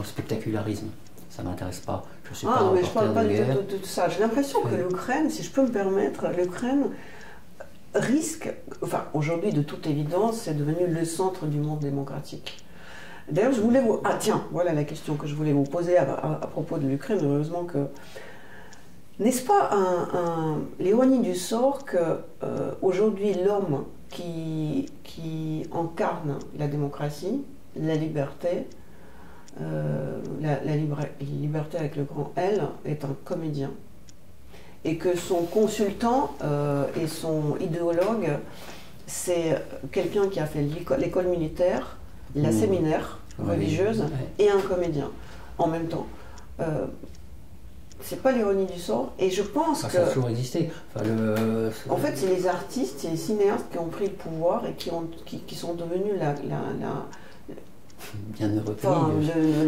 spectacularisme. Ça ne m'intéresse pas. Je suis pas mais je ne parle pas de ça. J'ai l'impression que l'Ukraine, si je peux me permettre, l'Ukraine risque, enfin aujourd'hui de toute évidence, c'est devenu le centre du monde démocratique. D'ailleurs, je voulais vous... Ah tiens, voilà la question que je voulais vous poser à propos de l'Ukraine. Heureusement que... N'est-ce pas l'ironie du sort que aujourd'hui l'homme qui incarne la démocratie, la liberté, la liberté avec le grand L, est un comédien, et que son consultant et son idéologue, c'est quelqu'un qui a fait l'école militaire, la séminaire religieuse, et un comédien en même temps. C'est pas l'ironie du sort, et je pense que... Ça a toujours existé. En fait, c'est les artistes, c'est les cinéastes qui ont pris le pouvoir et qui sont devenus bienheureux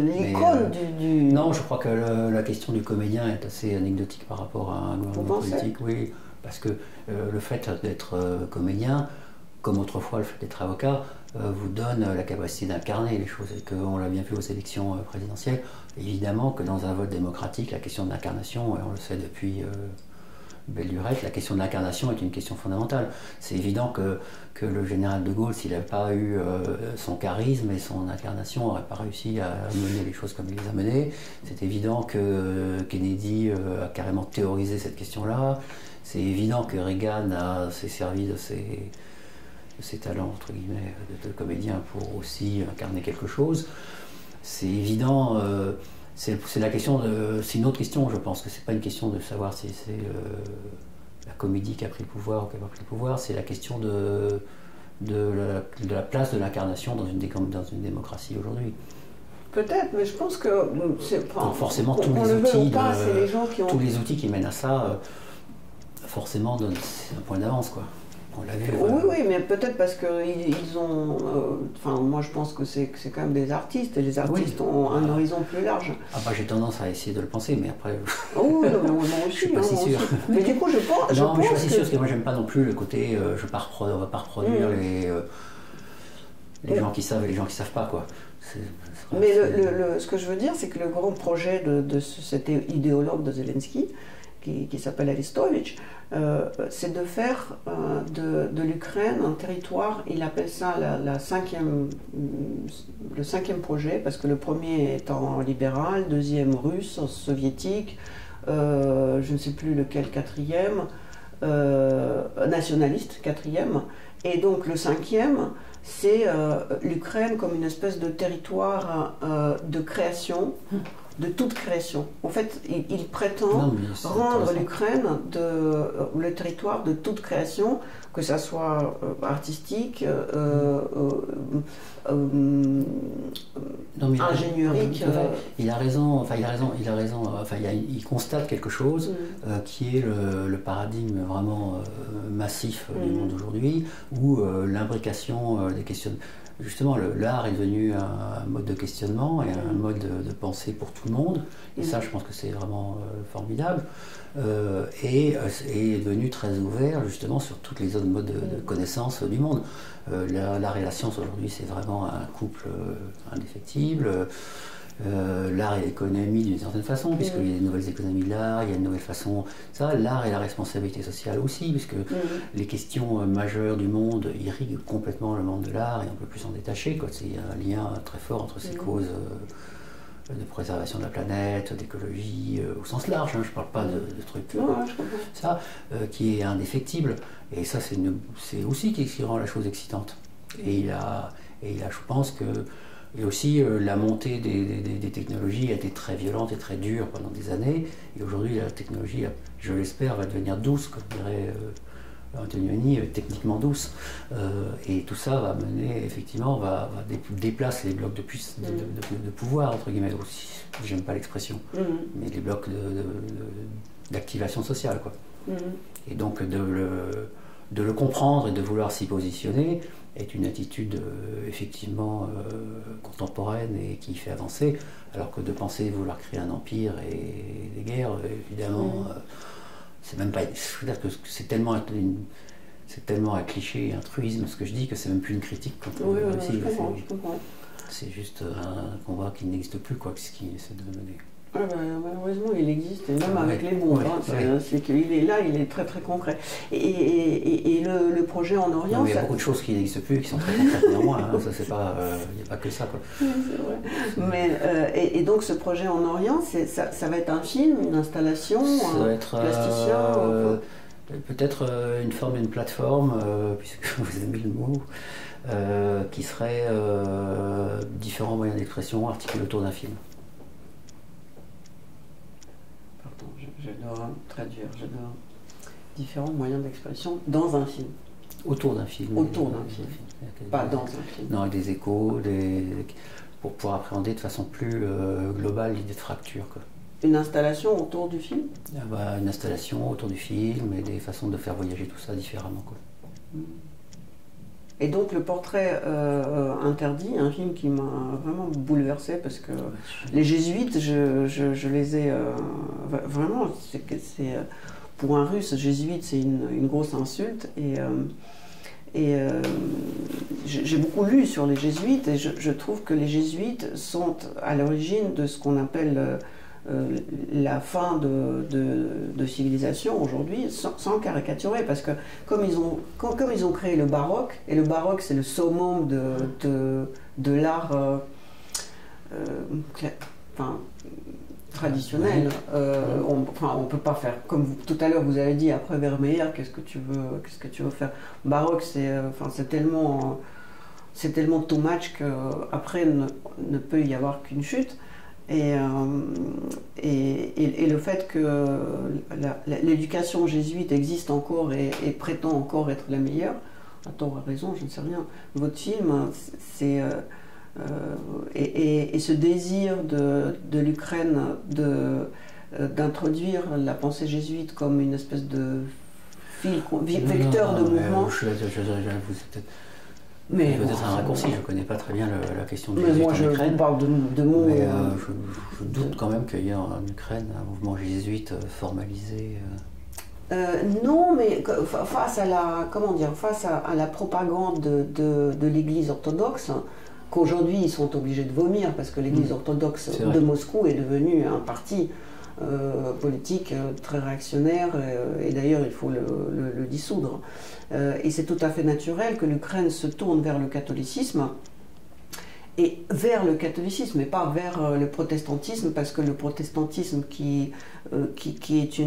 l'icône du... Non, je crois que la question du comédien est assez anecdotique par rapport à un gouvernement politique. Oui, parce que le fait d'être comédien, comme autrefois le fait d'être avocat, vous donne la capacité d'incarner les choses. Et qu'on l'a bien vu aux élections présidentielles, évidemment que dans un vote démocratique, la question de l'incarnation, on le sait depuis belle lurette, la question de l'incarnation est une question fondamentale. C'est évident que le général de Gaulle, s'il n'avait pas eu son charisme et son incarnation, n'aurait pas réussi à mener les choses comme il les a menées. C'est évident que Kennedy a carrément théorisé cette question-là. C'est évident que Reagan s'est servi de ses talents, entre guillemets, de comédien pour aussi incarner quelque chose. C'est évident, c'est la question c'est une autre question, je pense que c'est pas une question de savoir si c'est la comédie qui a pris le pouvoir ou qui n'a pas pris le pouvoir, c'est la question de la place de l'incarnation dans une démocratie aujourd'hui. Peut-être, mais je pense que forcément tous les outils qui mènent à ça forcément donnent un point d'avance, quoi. Oui, mais peut-être parce qu'ils ont... moi, je pense que c'est quand même des artistes, et les artistes ont un horizon plus large. Ah bah, j'ai tendance à essayer de le penser, mais après... Oh, non, mais moi aussi, je suis pas si sûr. Mais du coup, je pense... Non, mais je suis pas si sûr, parce que moi, j'aime pas non plus le côté... on va pas reproduire les gens qui savent et les gens qui savent pas, quoi. Mais ce que je veux dire, c'est que le grand projet de cet idéologue de Zelensky, qui s'appelle Aristovitch, c'est de faire de l'Ukraine un territoire, il appelle ça le cinquième projet, parce que le premier étant libéral, deuxième russe, soviétique, je ne sais plus lequel, quatrième, nationaliste, quatrième, et donc le cinquième, c'est l'Ukraine comme une espèce de territoire de création, de toute création. En fait, il prétend rendre l'Ukraine le territoire de toute création, que ça soit artistique, ingénierique. Il a raison. Il constate quelque chose qui est le paradigme vraiment massif du monde aujourd'hui, où l'imbrication des questions. justement, l'art est devenu un mode de questionnement et un mode de pensée pour tout le monde. Et ça, je pense que c'est vraiment formidable. Et est devenu très ouvert, justement, sur toutes les autres modes de connaissance du monde. L'art et la science, aujourd'hui, c'est vraiment un couple indéfectible. L'art et l'économie d'une certaine façon, puisqu'il y a des nouvelles économies de l'art, il y a une nouvelle façon. Ça, l'art et la responsabilité sociale aussi, puisque les questions majeures du monde irriguent complètement le monde de l'art et on ne peut plus s'en détacher. Il y a un lien très fort entre ces causes de préservation de la planète, d'écologie, au sens large, hein, je ne parle pas de trucs ça, qui est indéfectible. Et ça, c'est aussi ce qui rend la chose excitante. Et il a, je pense que. Et aussi, la montée des technologies a été très violente et très dure pendant des années. Et aujourd'hui, la technologie, je l'espère, va devenir douce, comme dirait Antonioni, techniquement douce. Et tout ça va mener, effectivement, va déplacer les blocs de pouvoir, entre guillemets, aussi. J'aime pas l'expression, mais les blocs d'activation sociale, quoi. Et donc, de le comprendre et de vouloir s'y positionner est une attitude effectivement contemporaine et qui fait avancer, alors que de penser vouloir créer un empire et des guerres, évidemment, c'est même pas. Je veux dire que c'est tellement un cliché et un truisme ce que je dis que c'est même plus une critique contre la Russie. C'est juste un combat qui n'existe plus, quoi, ce qu'il essaie de mener. Ah bah, malheureusement, il existe, et même avec les bombes. C'est qu'il est là, il est très très concret. Et le projet en Orient. Il y a beaucoup de choses qui n'existent plus, qui sont très concrètes néanmoins. Hein, ça, c'est pas, il n'y a pas que ça, quoi. Oui, c'est vrai. Mais, et donc, ce projet en Orient, ça va être un film, une installation, un plasticien peut-être une forme d'une plateforme, puisque vous aimez le mot, qui serait différents moyens d'expression articulés autour d'un film. Je dois traduire, différents moyens d'expression dans un film. Autour d'un film. Autour d'un film. Pas dans un film. Non, avec des échos, pour pouvoir appréhender de façon plus globale l'idée de fracture, quoi. Une installation autour du film ? Une installation autour du film et des façons de faire voyager tout ça différemment, quoi. Et donc le portrait interdit, un film qui m'a vraiment bouleversée parce que les jésuites, je les ai vraiment, c'est pour un russe, jésuite c'est une grosse insulte et j'ai beaucoup lu sur les jésuites et je trouve que les jésuites sont à l'origine de ce qu'on appelle la fin de civilisation aujourd'hui, sans caricaturer, parce que comme ils ont créé le baroque, et le baroque c'est le summum de l'art traditionnel, on peut pas faire, comme tout à l'heure vous avez dit, après Vermeer, qu'est-ce que tu veux faire? Baroque c'est tellement too much qu'après ne peut y avoir qu'une chute. Et le fait que l'éducation jésuite existe encore et prétend encore être la meilleure, à tort ou à raison, je ne sais rien. Votre film, c'est et ce désir de l'Ukraine d'introduire la pensée jésuite comme une espèce de vecteur de mouvement. Mais peut-être un raccourci, je ne connais pas très bien la question de jésuite en Ukraine. Mais moi, je parle de mots... Mais je doute quand même qu'il y ait en Ukraine un mouvement jésuite formalisé. Non, mais face à la propagande de l'Église orthodoxe, qu'aujourd'hui ils sont obligés de vomir parce que l'Église orthodoxe de Moscou est devenue un parti politique très réactionnaire et d'ailleurs il faut le dissoudre. Et c'est tout à fait naturel que l'Ukraine se tourne vers le catholicisme et pas vers le protestantisme, parce que le protestantisme qui est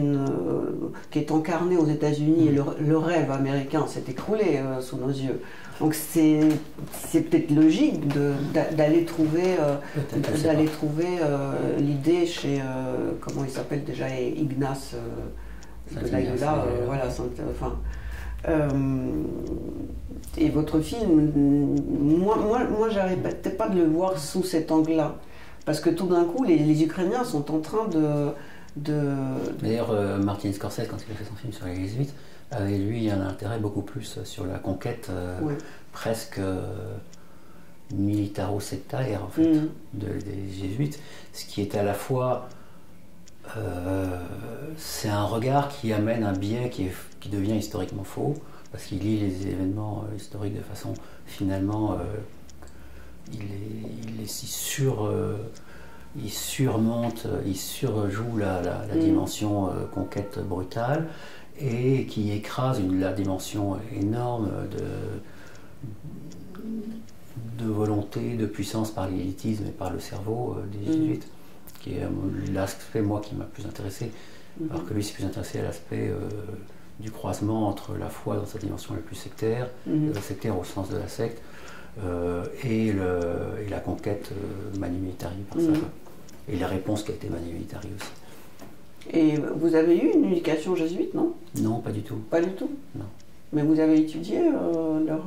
incarné aux États-Unis et le rêve américain s'est écroulé sous nos yeux. Donc c'est peut-être logique d'aller trouver l'idée chez comment il s'appelle déjà, Ignace de Loyola, voilà. Et votre film, moi j'arrêtais pas de le voir sous cet angle-là, parce que tout d'un coup les Ukrainiens sont en train de... D'ailleurs Martin Scorsese, quand il a fait son film sur les jésuites, avait lui un intérêt beaucoup plus sur la conquête presque militaro-sectaire en fait, des jésuites, ce qui est à la fois c'est un regard qui amène un biais qui devient historiquement faux, parce qu'il lit les événements historiques de façon finalement il surmonte, il surjoue la dimension conquête brutale, et qui écrase la dimension énorme de volonté, de puissance par l'élitisme et par le cerveau des jésuites, qui est l'aspect, moi, qui m'a plus intéressé, alors que lui s'est plus intéressé à l'aspect du croisement entre la foi dans sa dimension la plus sectaire, sectaire au sens de la secte, et la conquête Manu Militari par ça, et la réponse qui a été Manu Militari aussi. Et vous avez eu une éducation jésuite, non? Non, pas du tout. Pas du tout? Non. Mais vous avez étudié leur...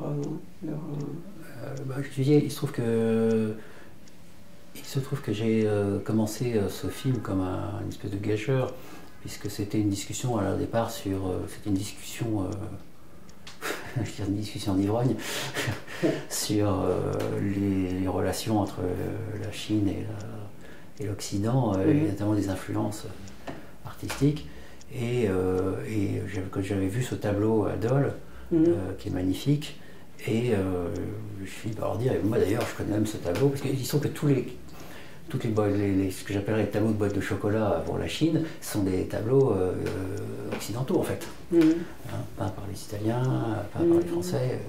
J'ai étudié, il se trouve que j'ai commencé ce film comme une espèce de gâcheur, puisque c'était une discussion à départ sur... c'était une discussion... je dirais une discussion d'ivrogne sur les relations entre la Chine et l'Occident, et notamment des influences artistiques. Et quand j'avais vu ce tableau à Dole, qui est magnifique, et je finis par leur dire, et moi d'ailleurs je connais même ce tableau, parce qu'ils sont que ce que j'appellerais les tableaux de boîte de chocolat pour la Chine, sont des tableaux occidentaux en fait, peints par les Italiens, peints par les Français.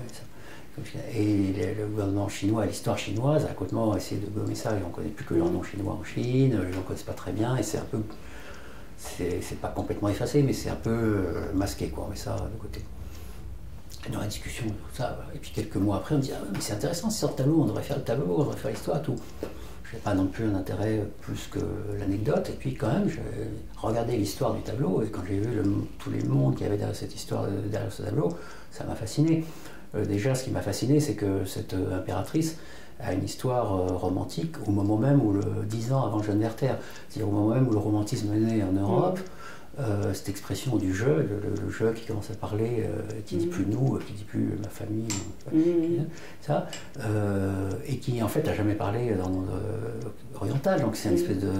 Et le gouvernement chinois, l'histoire chinoise a complètement essayé de gommer ça, et on ne connaît plus que leur nom chinois en Chine, les gens ne connaissent pas très bien, et c'est un peu... c'est pas complètement effacé, mais c'est un peu masqué, quoi, on met ça de côté. Et dans la discussion, tout ça, et puis quelques mois après, on me dit, ah, mais c'est intéressant, ce tableau, on devrait faire le tableau, on devrait faire l'histoire, tout. Je n'ai pas non plus un intérêt plus que l'anecdote, et puis quand même, j'ai regardé l'histoire du tableau, et quand j'ai vu tous les mondes qu'il y avait derrière cette histoire, derrière ce tableau, ça m'a fasciné. Déjà, ce qui m'a fasciné, c'est que cette impératrice a une histoire romantique au moment même où 10 ans avant Jeanne Werther, c'est-à-dire au moment même où le romantisme est né en Europe, cette expression du jeu, le jeu qui commence à parler, qui dit plus nous, qui dit plus ma famille, ça, et qui en fait n'a jamais parlé dans le monde oriental, donc c'est une espèce de...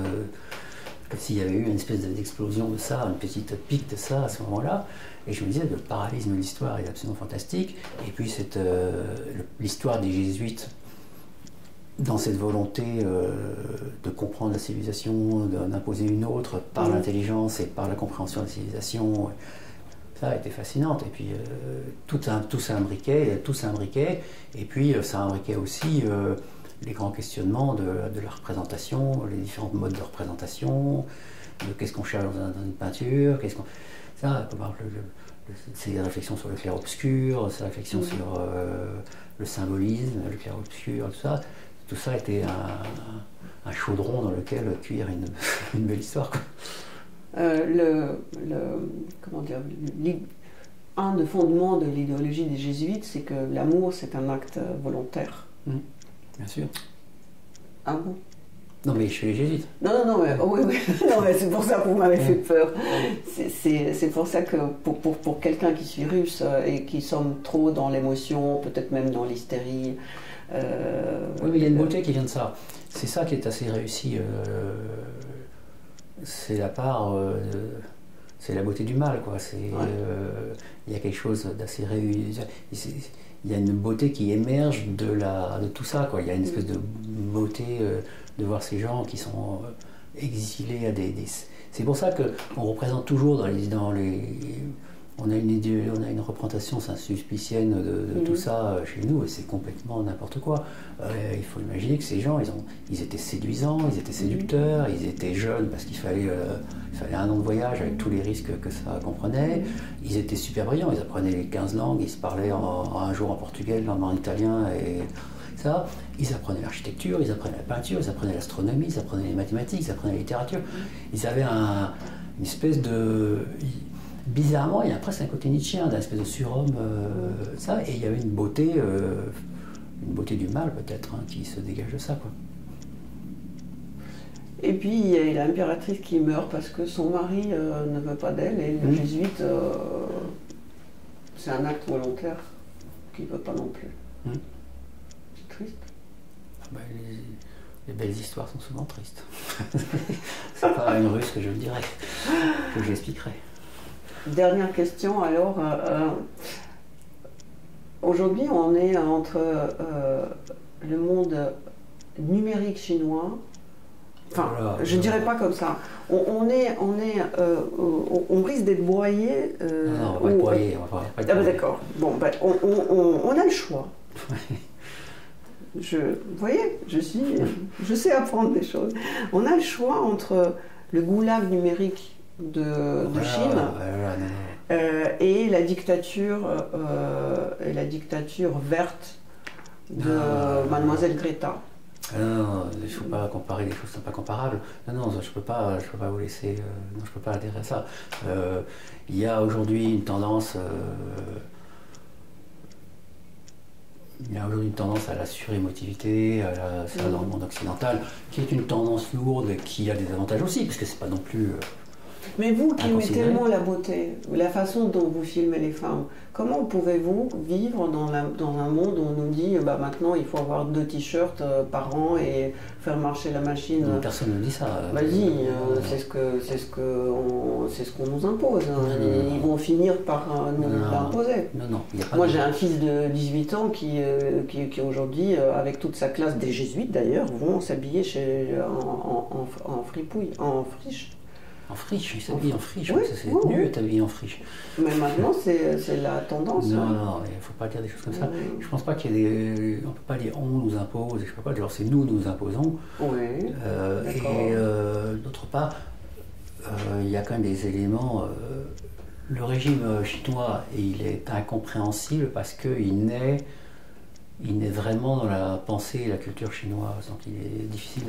comme s'il y avait eu une espèce d'explosion de ça, une petite pique de ça à ce moment-là. Et je me disais, le parallélisme de l'histoire est absolument fantastique. Et puis l'histoire des jésuites, dans cette volonté de comprendre la civilisation, d'imposer une autre par l'intelligence et par la compréhension de la civilisation, ça a été fascinante. Et puis tout s'imbriquait, et puis ça imbriquait aussi les grands questionnements de la représentation, les différents modes de représentation, de qu'est-ce qu'on cherche dans une peinture, c'est des réflexions sur le clair-obscur, c'est des réflexions sur le symbolisme, le clair-obscur, tout ça était un chaudron dans lequel cuire une belle histoire, quoi. Comment dire, un des fondements de l'idéologie des jésuites, c'est que l'amour, c'est un acte volontaire. Bien sûr. Ah bon? Non, mais chez les jésuites. Non, mais, oui. Non, mais c'est pour ça que vous m'avez fait peur. C'est pour ça que pour quelqu'un qui suit russe et qui sommes trop dans l'émotion, peut-être même dans l'hystérie. Oui, mais il y a une beauté qui vient de ça. C'est ça qui est assez réussi. C'est la part. C'est la beauté du mal, quoi. Il y a quelque chose d'assez réussi. Il y a une beauté qui émerge de tout ça, quoi. Il y a une espèce de beauté de voir ces gens qui sont exilés à des... C'est pour ça qu'on représente toujours on a une représentation suspicienne de tout ça chez nous, et c'est complètement n'importe quoi. Il faut imaginer que ces gens, ils étaient séduisants, ils étaient séducteurs, ils étaient jeunes parce qu'il fallait un an de voyage avec tous les risques que ça comprenait. Ils étaient super brillants, ils apprenaient les 15 langues, ils se parlaient un jour en portugais, le lendemain en italien, et ça. Ils apprenaient l'architecture, ils apprenaient la peinture, ils apprenaient l'astronomie, ils apprenaient les mathématiques, ils apprenaient la littérature. Ils avaient une espèce de... Bizarrement, il y a presque un côté nietzschéen, d'un espèce de surhomme, ça, et il y avait une beauté du mal peut-être, qui se dégage de ça, quoi. Et puis il y a l'impératrice qui meurt parce que son mari ne veut pas d'elle, et le jésuite, c'est un acte volontaire qu'il ne veut pas non plus. C'est triste. Ben, les belles histoires sont souvent tristes. C'est pas à une Russe que je le dirai, que je l'expliquerai. Dernière question alors. Aujourd'hui, on est entre le monde numérique chinois. Enfin, voilà, je ne dirais pas comme ça. On risque d'être broyé. Non, on va être broyé. Ah ben d'accord. Bon, ben, on a le choix. Vous voyez, je sais apprendre des choses. On a le choix entre le goulag numérique de Chine et la dictature verte de Mademoiselle Greta. Non, il ne faut pas comparer des choses qui ne sont pas comparables. Non, je ne peux pas vous laisser. Non, je peux pas adhérer à ça. Il y a aujourd'hui une tendance. Il y a aujourd'hui une tendance à la surémotivité, ça dans le monde occidental, qui est une tendance lourde, qui a des avantages aussi, parce que c'est pas non plus. Mais vous qui aimez tellement la beauté, la façon dont vous filmez les femmes, comment pouvez-vous vivre dans un monde où on nous dit maintenant il faut avoir 2 t-shirts par an et faire marcher la machine? Non, personne ne dit ça. Vas-y, c'est ce qu'on nous impose. Ils vont finir par nous l'imposer. Non, moi j'ai un fils de 18 ans qui aujourd'hui, avec toute sa classe des jésuites d'ailleurs, vont s'habiller en fripouille, en friche. En friche, il s'habille en friche, oui, c'est mieux d'être habillé en friche. Mais maintenant, c'est la tendance. Non, il ne faut pas dire des choses comme ça. Je ne pense pas qu'il y ait des... On ne peut pas dire on nous impose, je ne peux pas dire c'est nous imposons. Oui, et d'autre part, il y a quand même des éléments... le régime chinois, il est incompréhensible parce qu'il naît vraiment dans la pensée et la culture chinoise. Donc il est difficile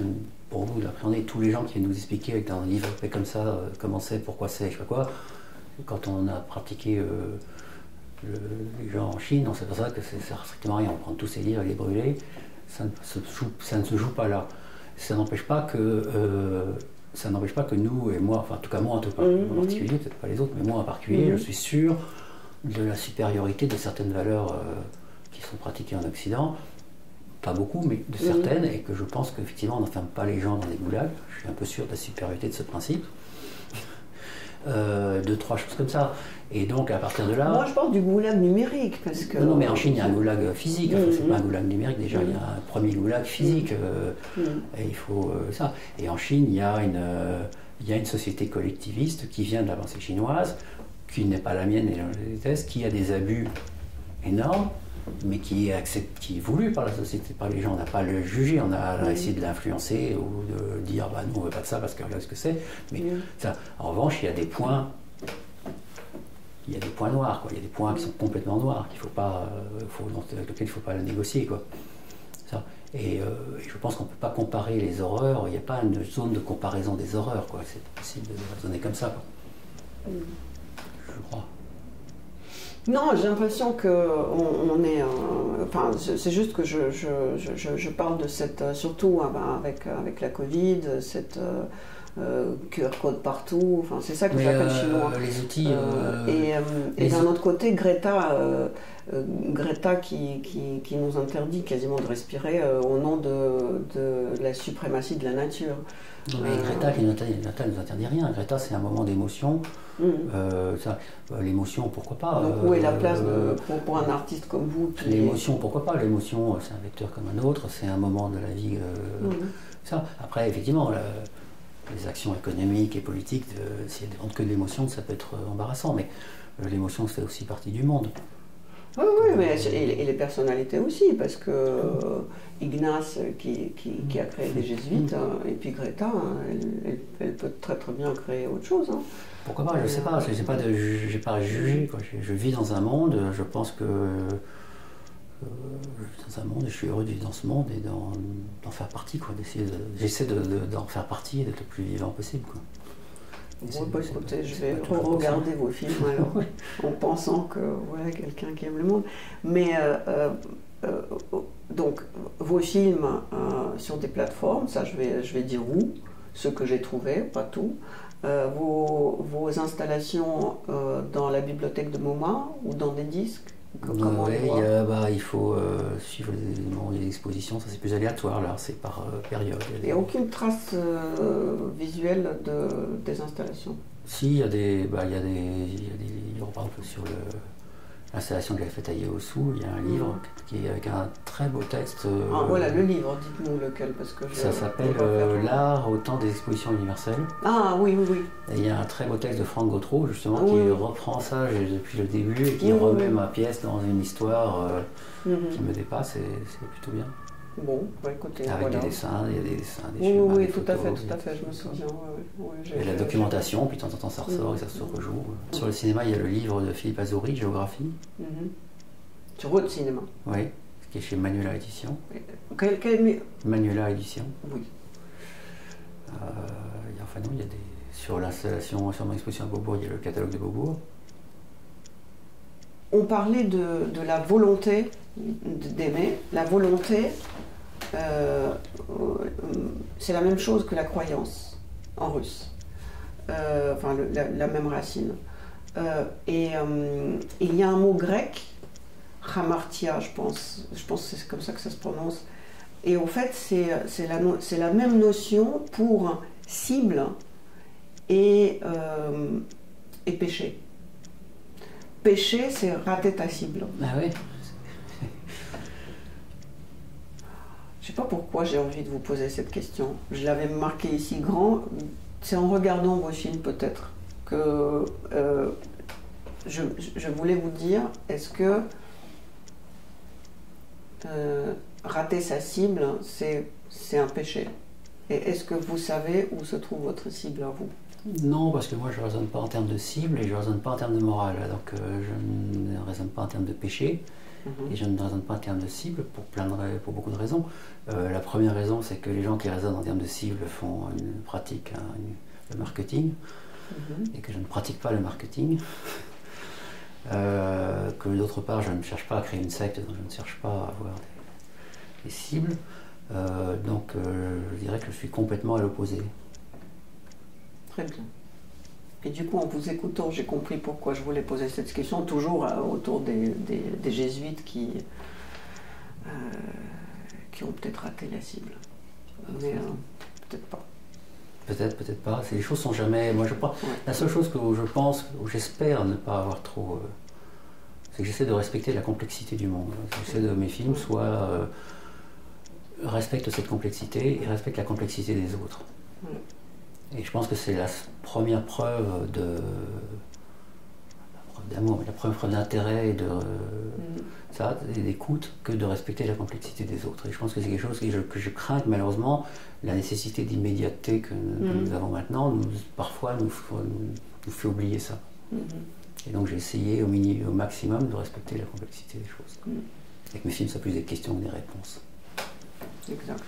pour nous d'appréhender. Tous les gens qui viennent nous expliquer avec un livre fait comme ça, comment c'est, pourquoi c'est, je sais pas quoi. Quand on a pratiqué les gens en Chine, on s'aperçoit que ça sert strictement à rien. On prend tous ces livres et les brûler. Ça ne se joue pas là. Ça n'empêche pas que nous et moi, enfin en tout cas moi en particulier, peut-être pas les autres, mais moi en particulier, je suis sûr de la supériorité de certaines valeurs qui sont pratiquées en Occident. Pas beaucoup, mais de certaines, et que je pense qu'effectivement on n'enferme pas les gens dans des goulags. Je suis un peu sûr de la supériorité de ce principe. 2-3 choses comme ça. Et donc à partir de là... Moi je parle du goulag numérique, parce que... Non, mais en Chine il y a un goulag physique, enfin, c'est pas un goulag numérique déjà, il y a un premier goulag physique, et il faut ça. Et en Chine il y a une société collectiviste qui vient de la pensée chinoise, qui n'est pas la mienne et je déteste, qui a des abus énormes, mais qui est voulu par la société, par les gens. On n'a pas à le juger, on a essayé de l'influencer ou de dire nous on ne veut pas de ça parce que regarde ce que c'est. Mais ça, en revanche, il y a des points noirs, quoi. Il y a des points qui sont complètement noirs, avec lesquels il ne faut pas négocier, quoi. Ça. Et je pense qu'on ne peut pas comparer les horreurs, il n'y a pas une zone de comparaison des horreurs, quoi. C'est possible de raisonner comme ça, quoi. Je crois. Non, j'ai l'impression qu'on est... Enfin, c'est juste que je parle de cette... Surtout avec la Covid, cette QR code partout, enfin, c'est ça que j'appelle chinois. Les outils... et d'un autre côté, Greta qui nous interdit quasiment de respirer au nom de la suprématie de la nature. Non, mais Greta ne nous interdit rien. Greta, c'est un moment d'émotion. L'émotion, pourquoi pas. Donc, où est la place pour un artiste comme vous L'émotion, pourquoi pas. L'émotion, c'est un vecteur comme un autre. C'est un moment de la vie. Ça. Après, effectivement, les actions économiques et politiques, si elles dépendent que de l'émotion, ça peut être embarrassant. Mais l'émotion, c'est aussi partie du monde. Oui, mais et les personnalités aussi, parce que Ignace qui a créé des jésuites, et puis Greta, elle peut très très bien créer autre chose. Hein. Pourquoi pas, je sais pas, j'ai pas à juger, quoi. Je vis dans un monde, je pense que je vis dans un monde et je suis heureux de vivre dans ce monde et d'en faire partie, quoi. J'essaie d'en faire partie et d'être le plus vivant possible, quoi. Bon, écoutez, je vais regarder vos films alors, en pensant que voilà quelqu'un qui aime le monde. Mais donc vos films sur des plateformes, ça je vais dire où, ce que j'ai trouvé, pas tout. Vos installations dans la bibliothèque de MoMA ou dans des disques. Comment Ouais, on voit il faut suivre les expositions, ça c'est plus aléatoire, là, c'est par période. Il n'y a aucune trace visuelle des installations. Si, il y a des livres, par exemple, sur l'installation que j'avais faite à Yeosu, il y a un livre qui est avec un très beau texte. Voilà, le livre, dites-nous lequel, parce que ça s'appelle L'art au temps des expositions universelles. Ah oui, oui, oui. Et il y a un très beau texte de Franck Gautreau, justement, qui reprend ça depuis le début et qui remet ma pièce dans une histoire qui me dépasse, et c'est plutôt bien. Bon, bah écoutez, avec voilà. des dessins, il y a des dessins, des Oui, schémas, oui, des tout photos, à fait, je me souviens. et la documentation, puis de temps en temps ça ressort et ça se rejoue. Sur le cinéma, il y a le livre de Philippe Azouri, Géographie. Sur votre cinéma. Oui, qui est chez Manuela Édition. Quel... Manuela Édition. Oui. Enfin non, il y a des... Sur l'installation, sur mon exposition à Beaubourg, il y a le catalogue de Beaubourg. On parlait de la volonté d'aimer. La volonté, c'est la même chose que la croyance en russe. Enfin, la même racine. Et il y a un mot grec, hamartia, je pense que c'est comme ça que ça se prononce. Et en fait, c'est la même notion pour cible et péché. Péché, c'est rater ta cible. Ah oui. Je ne sais pas pourquoi j'ai envie de vous poser cette question. Je l'avais marqué ici grand. C'est en regardant vos films peut-être que je voulais vous dire, est-ce que rater sa cible, c'est un péché? Et est-ce que vous savez où se trouve votre cible à vous? Non, parce que moi je ne raisonne pas en termes de cible et je ne raisonne pas en termes de morale. Donc je ne raisonne pas en termes de péché et je ne raisonne pas en termes de cible pour beaucoup de raisons. La première raison, c'est que les gens qui raisonnent en termes de cible font une pratique, le marketing, et que je ne pratique pas le marketing. Que d'autre part, je ne cherche pas à créer une secte, donc je ne cherche pas à avoir des cibles. Donc je dirais que je suis complètement à l'opposé. Très bien. Et du coup, en vous écoutant, j'ai compris pourquoi je voulais poser cette question, toujours autour des jésuites qui ont peut-être raté la cible. Mais peut-être pas. Peut-être pas. Les choses sont jamais... Moi, je pense... La seule chose que je pense, où j'espère ne pas avoir trop... c'est que j'essaie de respecter la complexité du monde. J'essaie de mes films respectent cette complexité et respectent la complexité des autres. Et je pense que c'est la première preuve d'amour, la première preuve d'intérêt et d'écoute que de respecter la complexité des autres. Et je pense que c'est quelque chose que je crains que malheureusement la nécessité d'immédiateté que nous avons maintenant parfois nous fait oublier ça. Et donc j'ai essayé au maximum de respecter la complexité des choses. Et que mes films soient plus des questions que des réponses. Exact.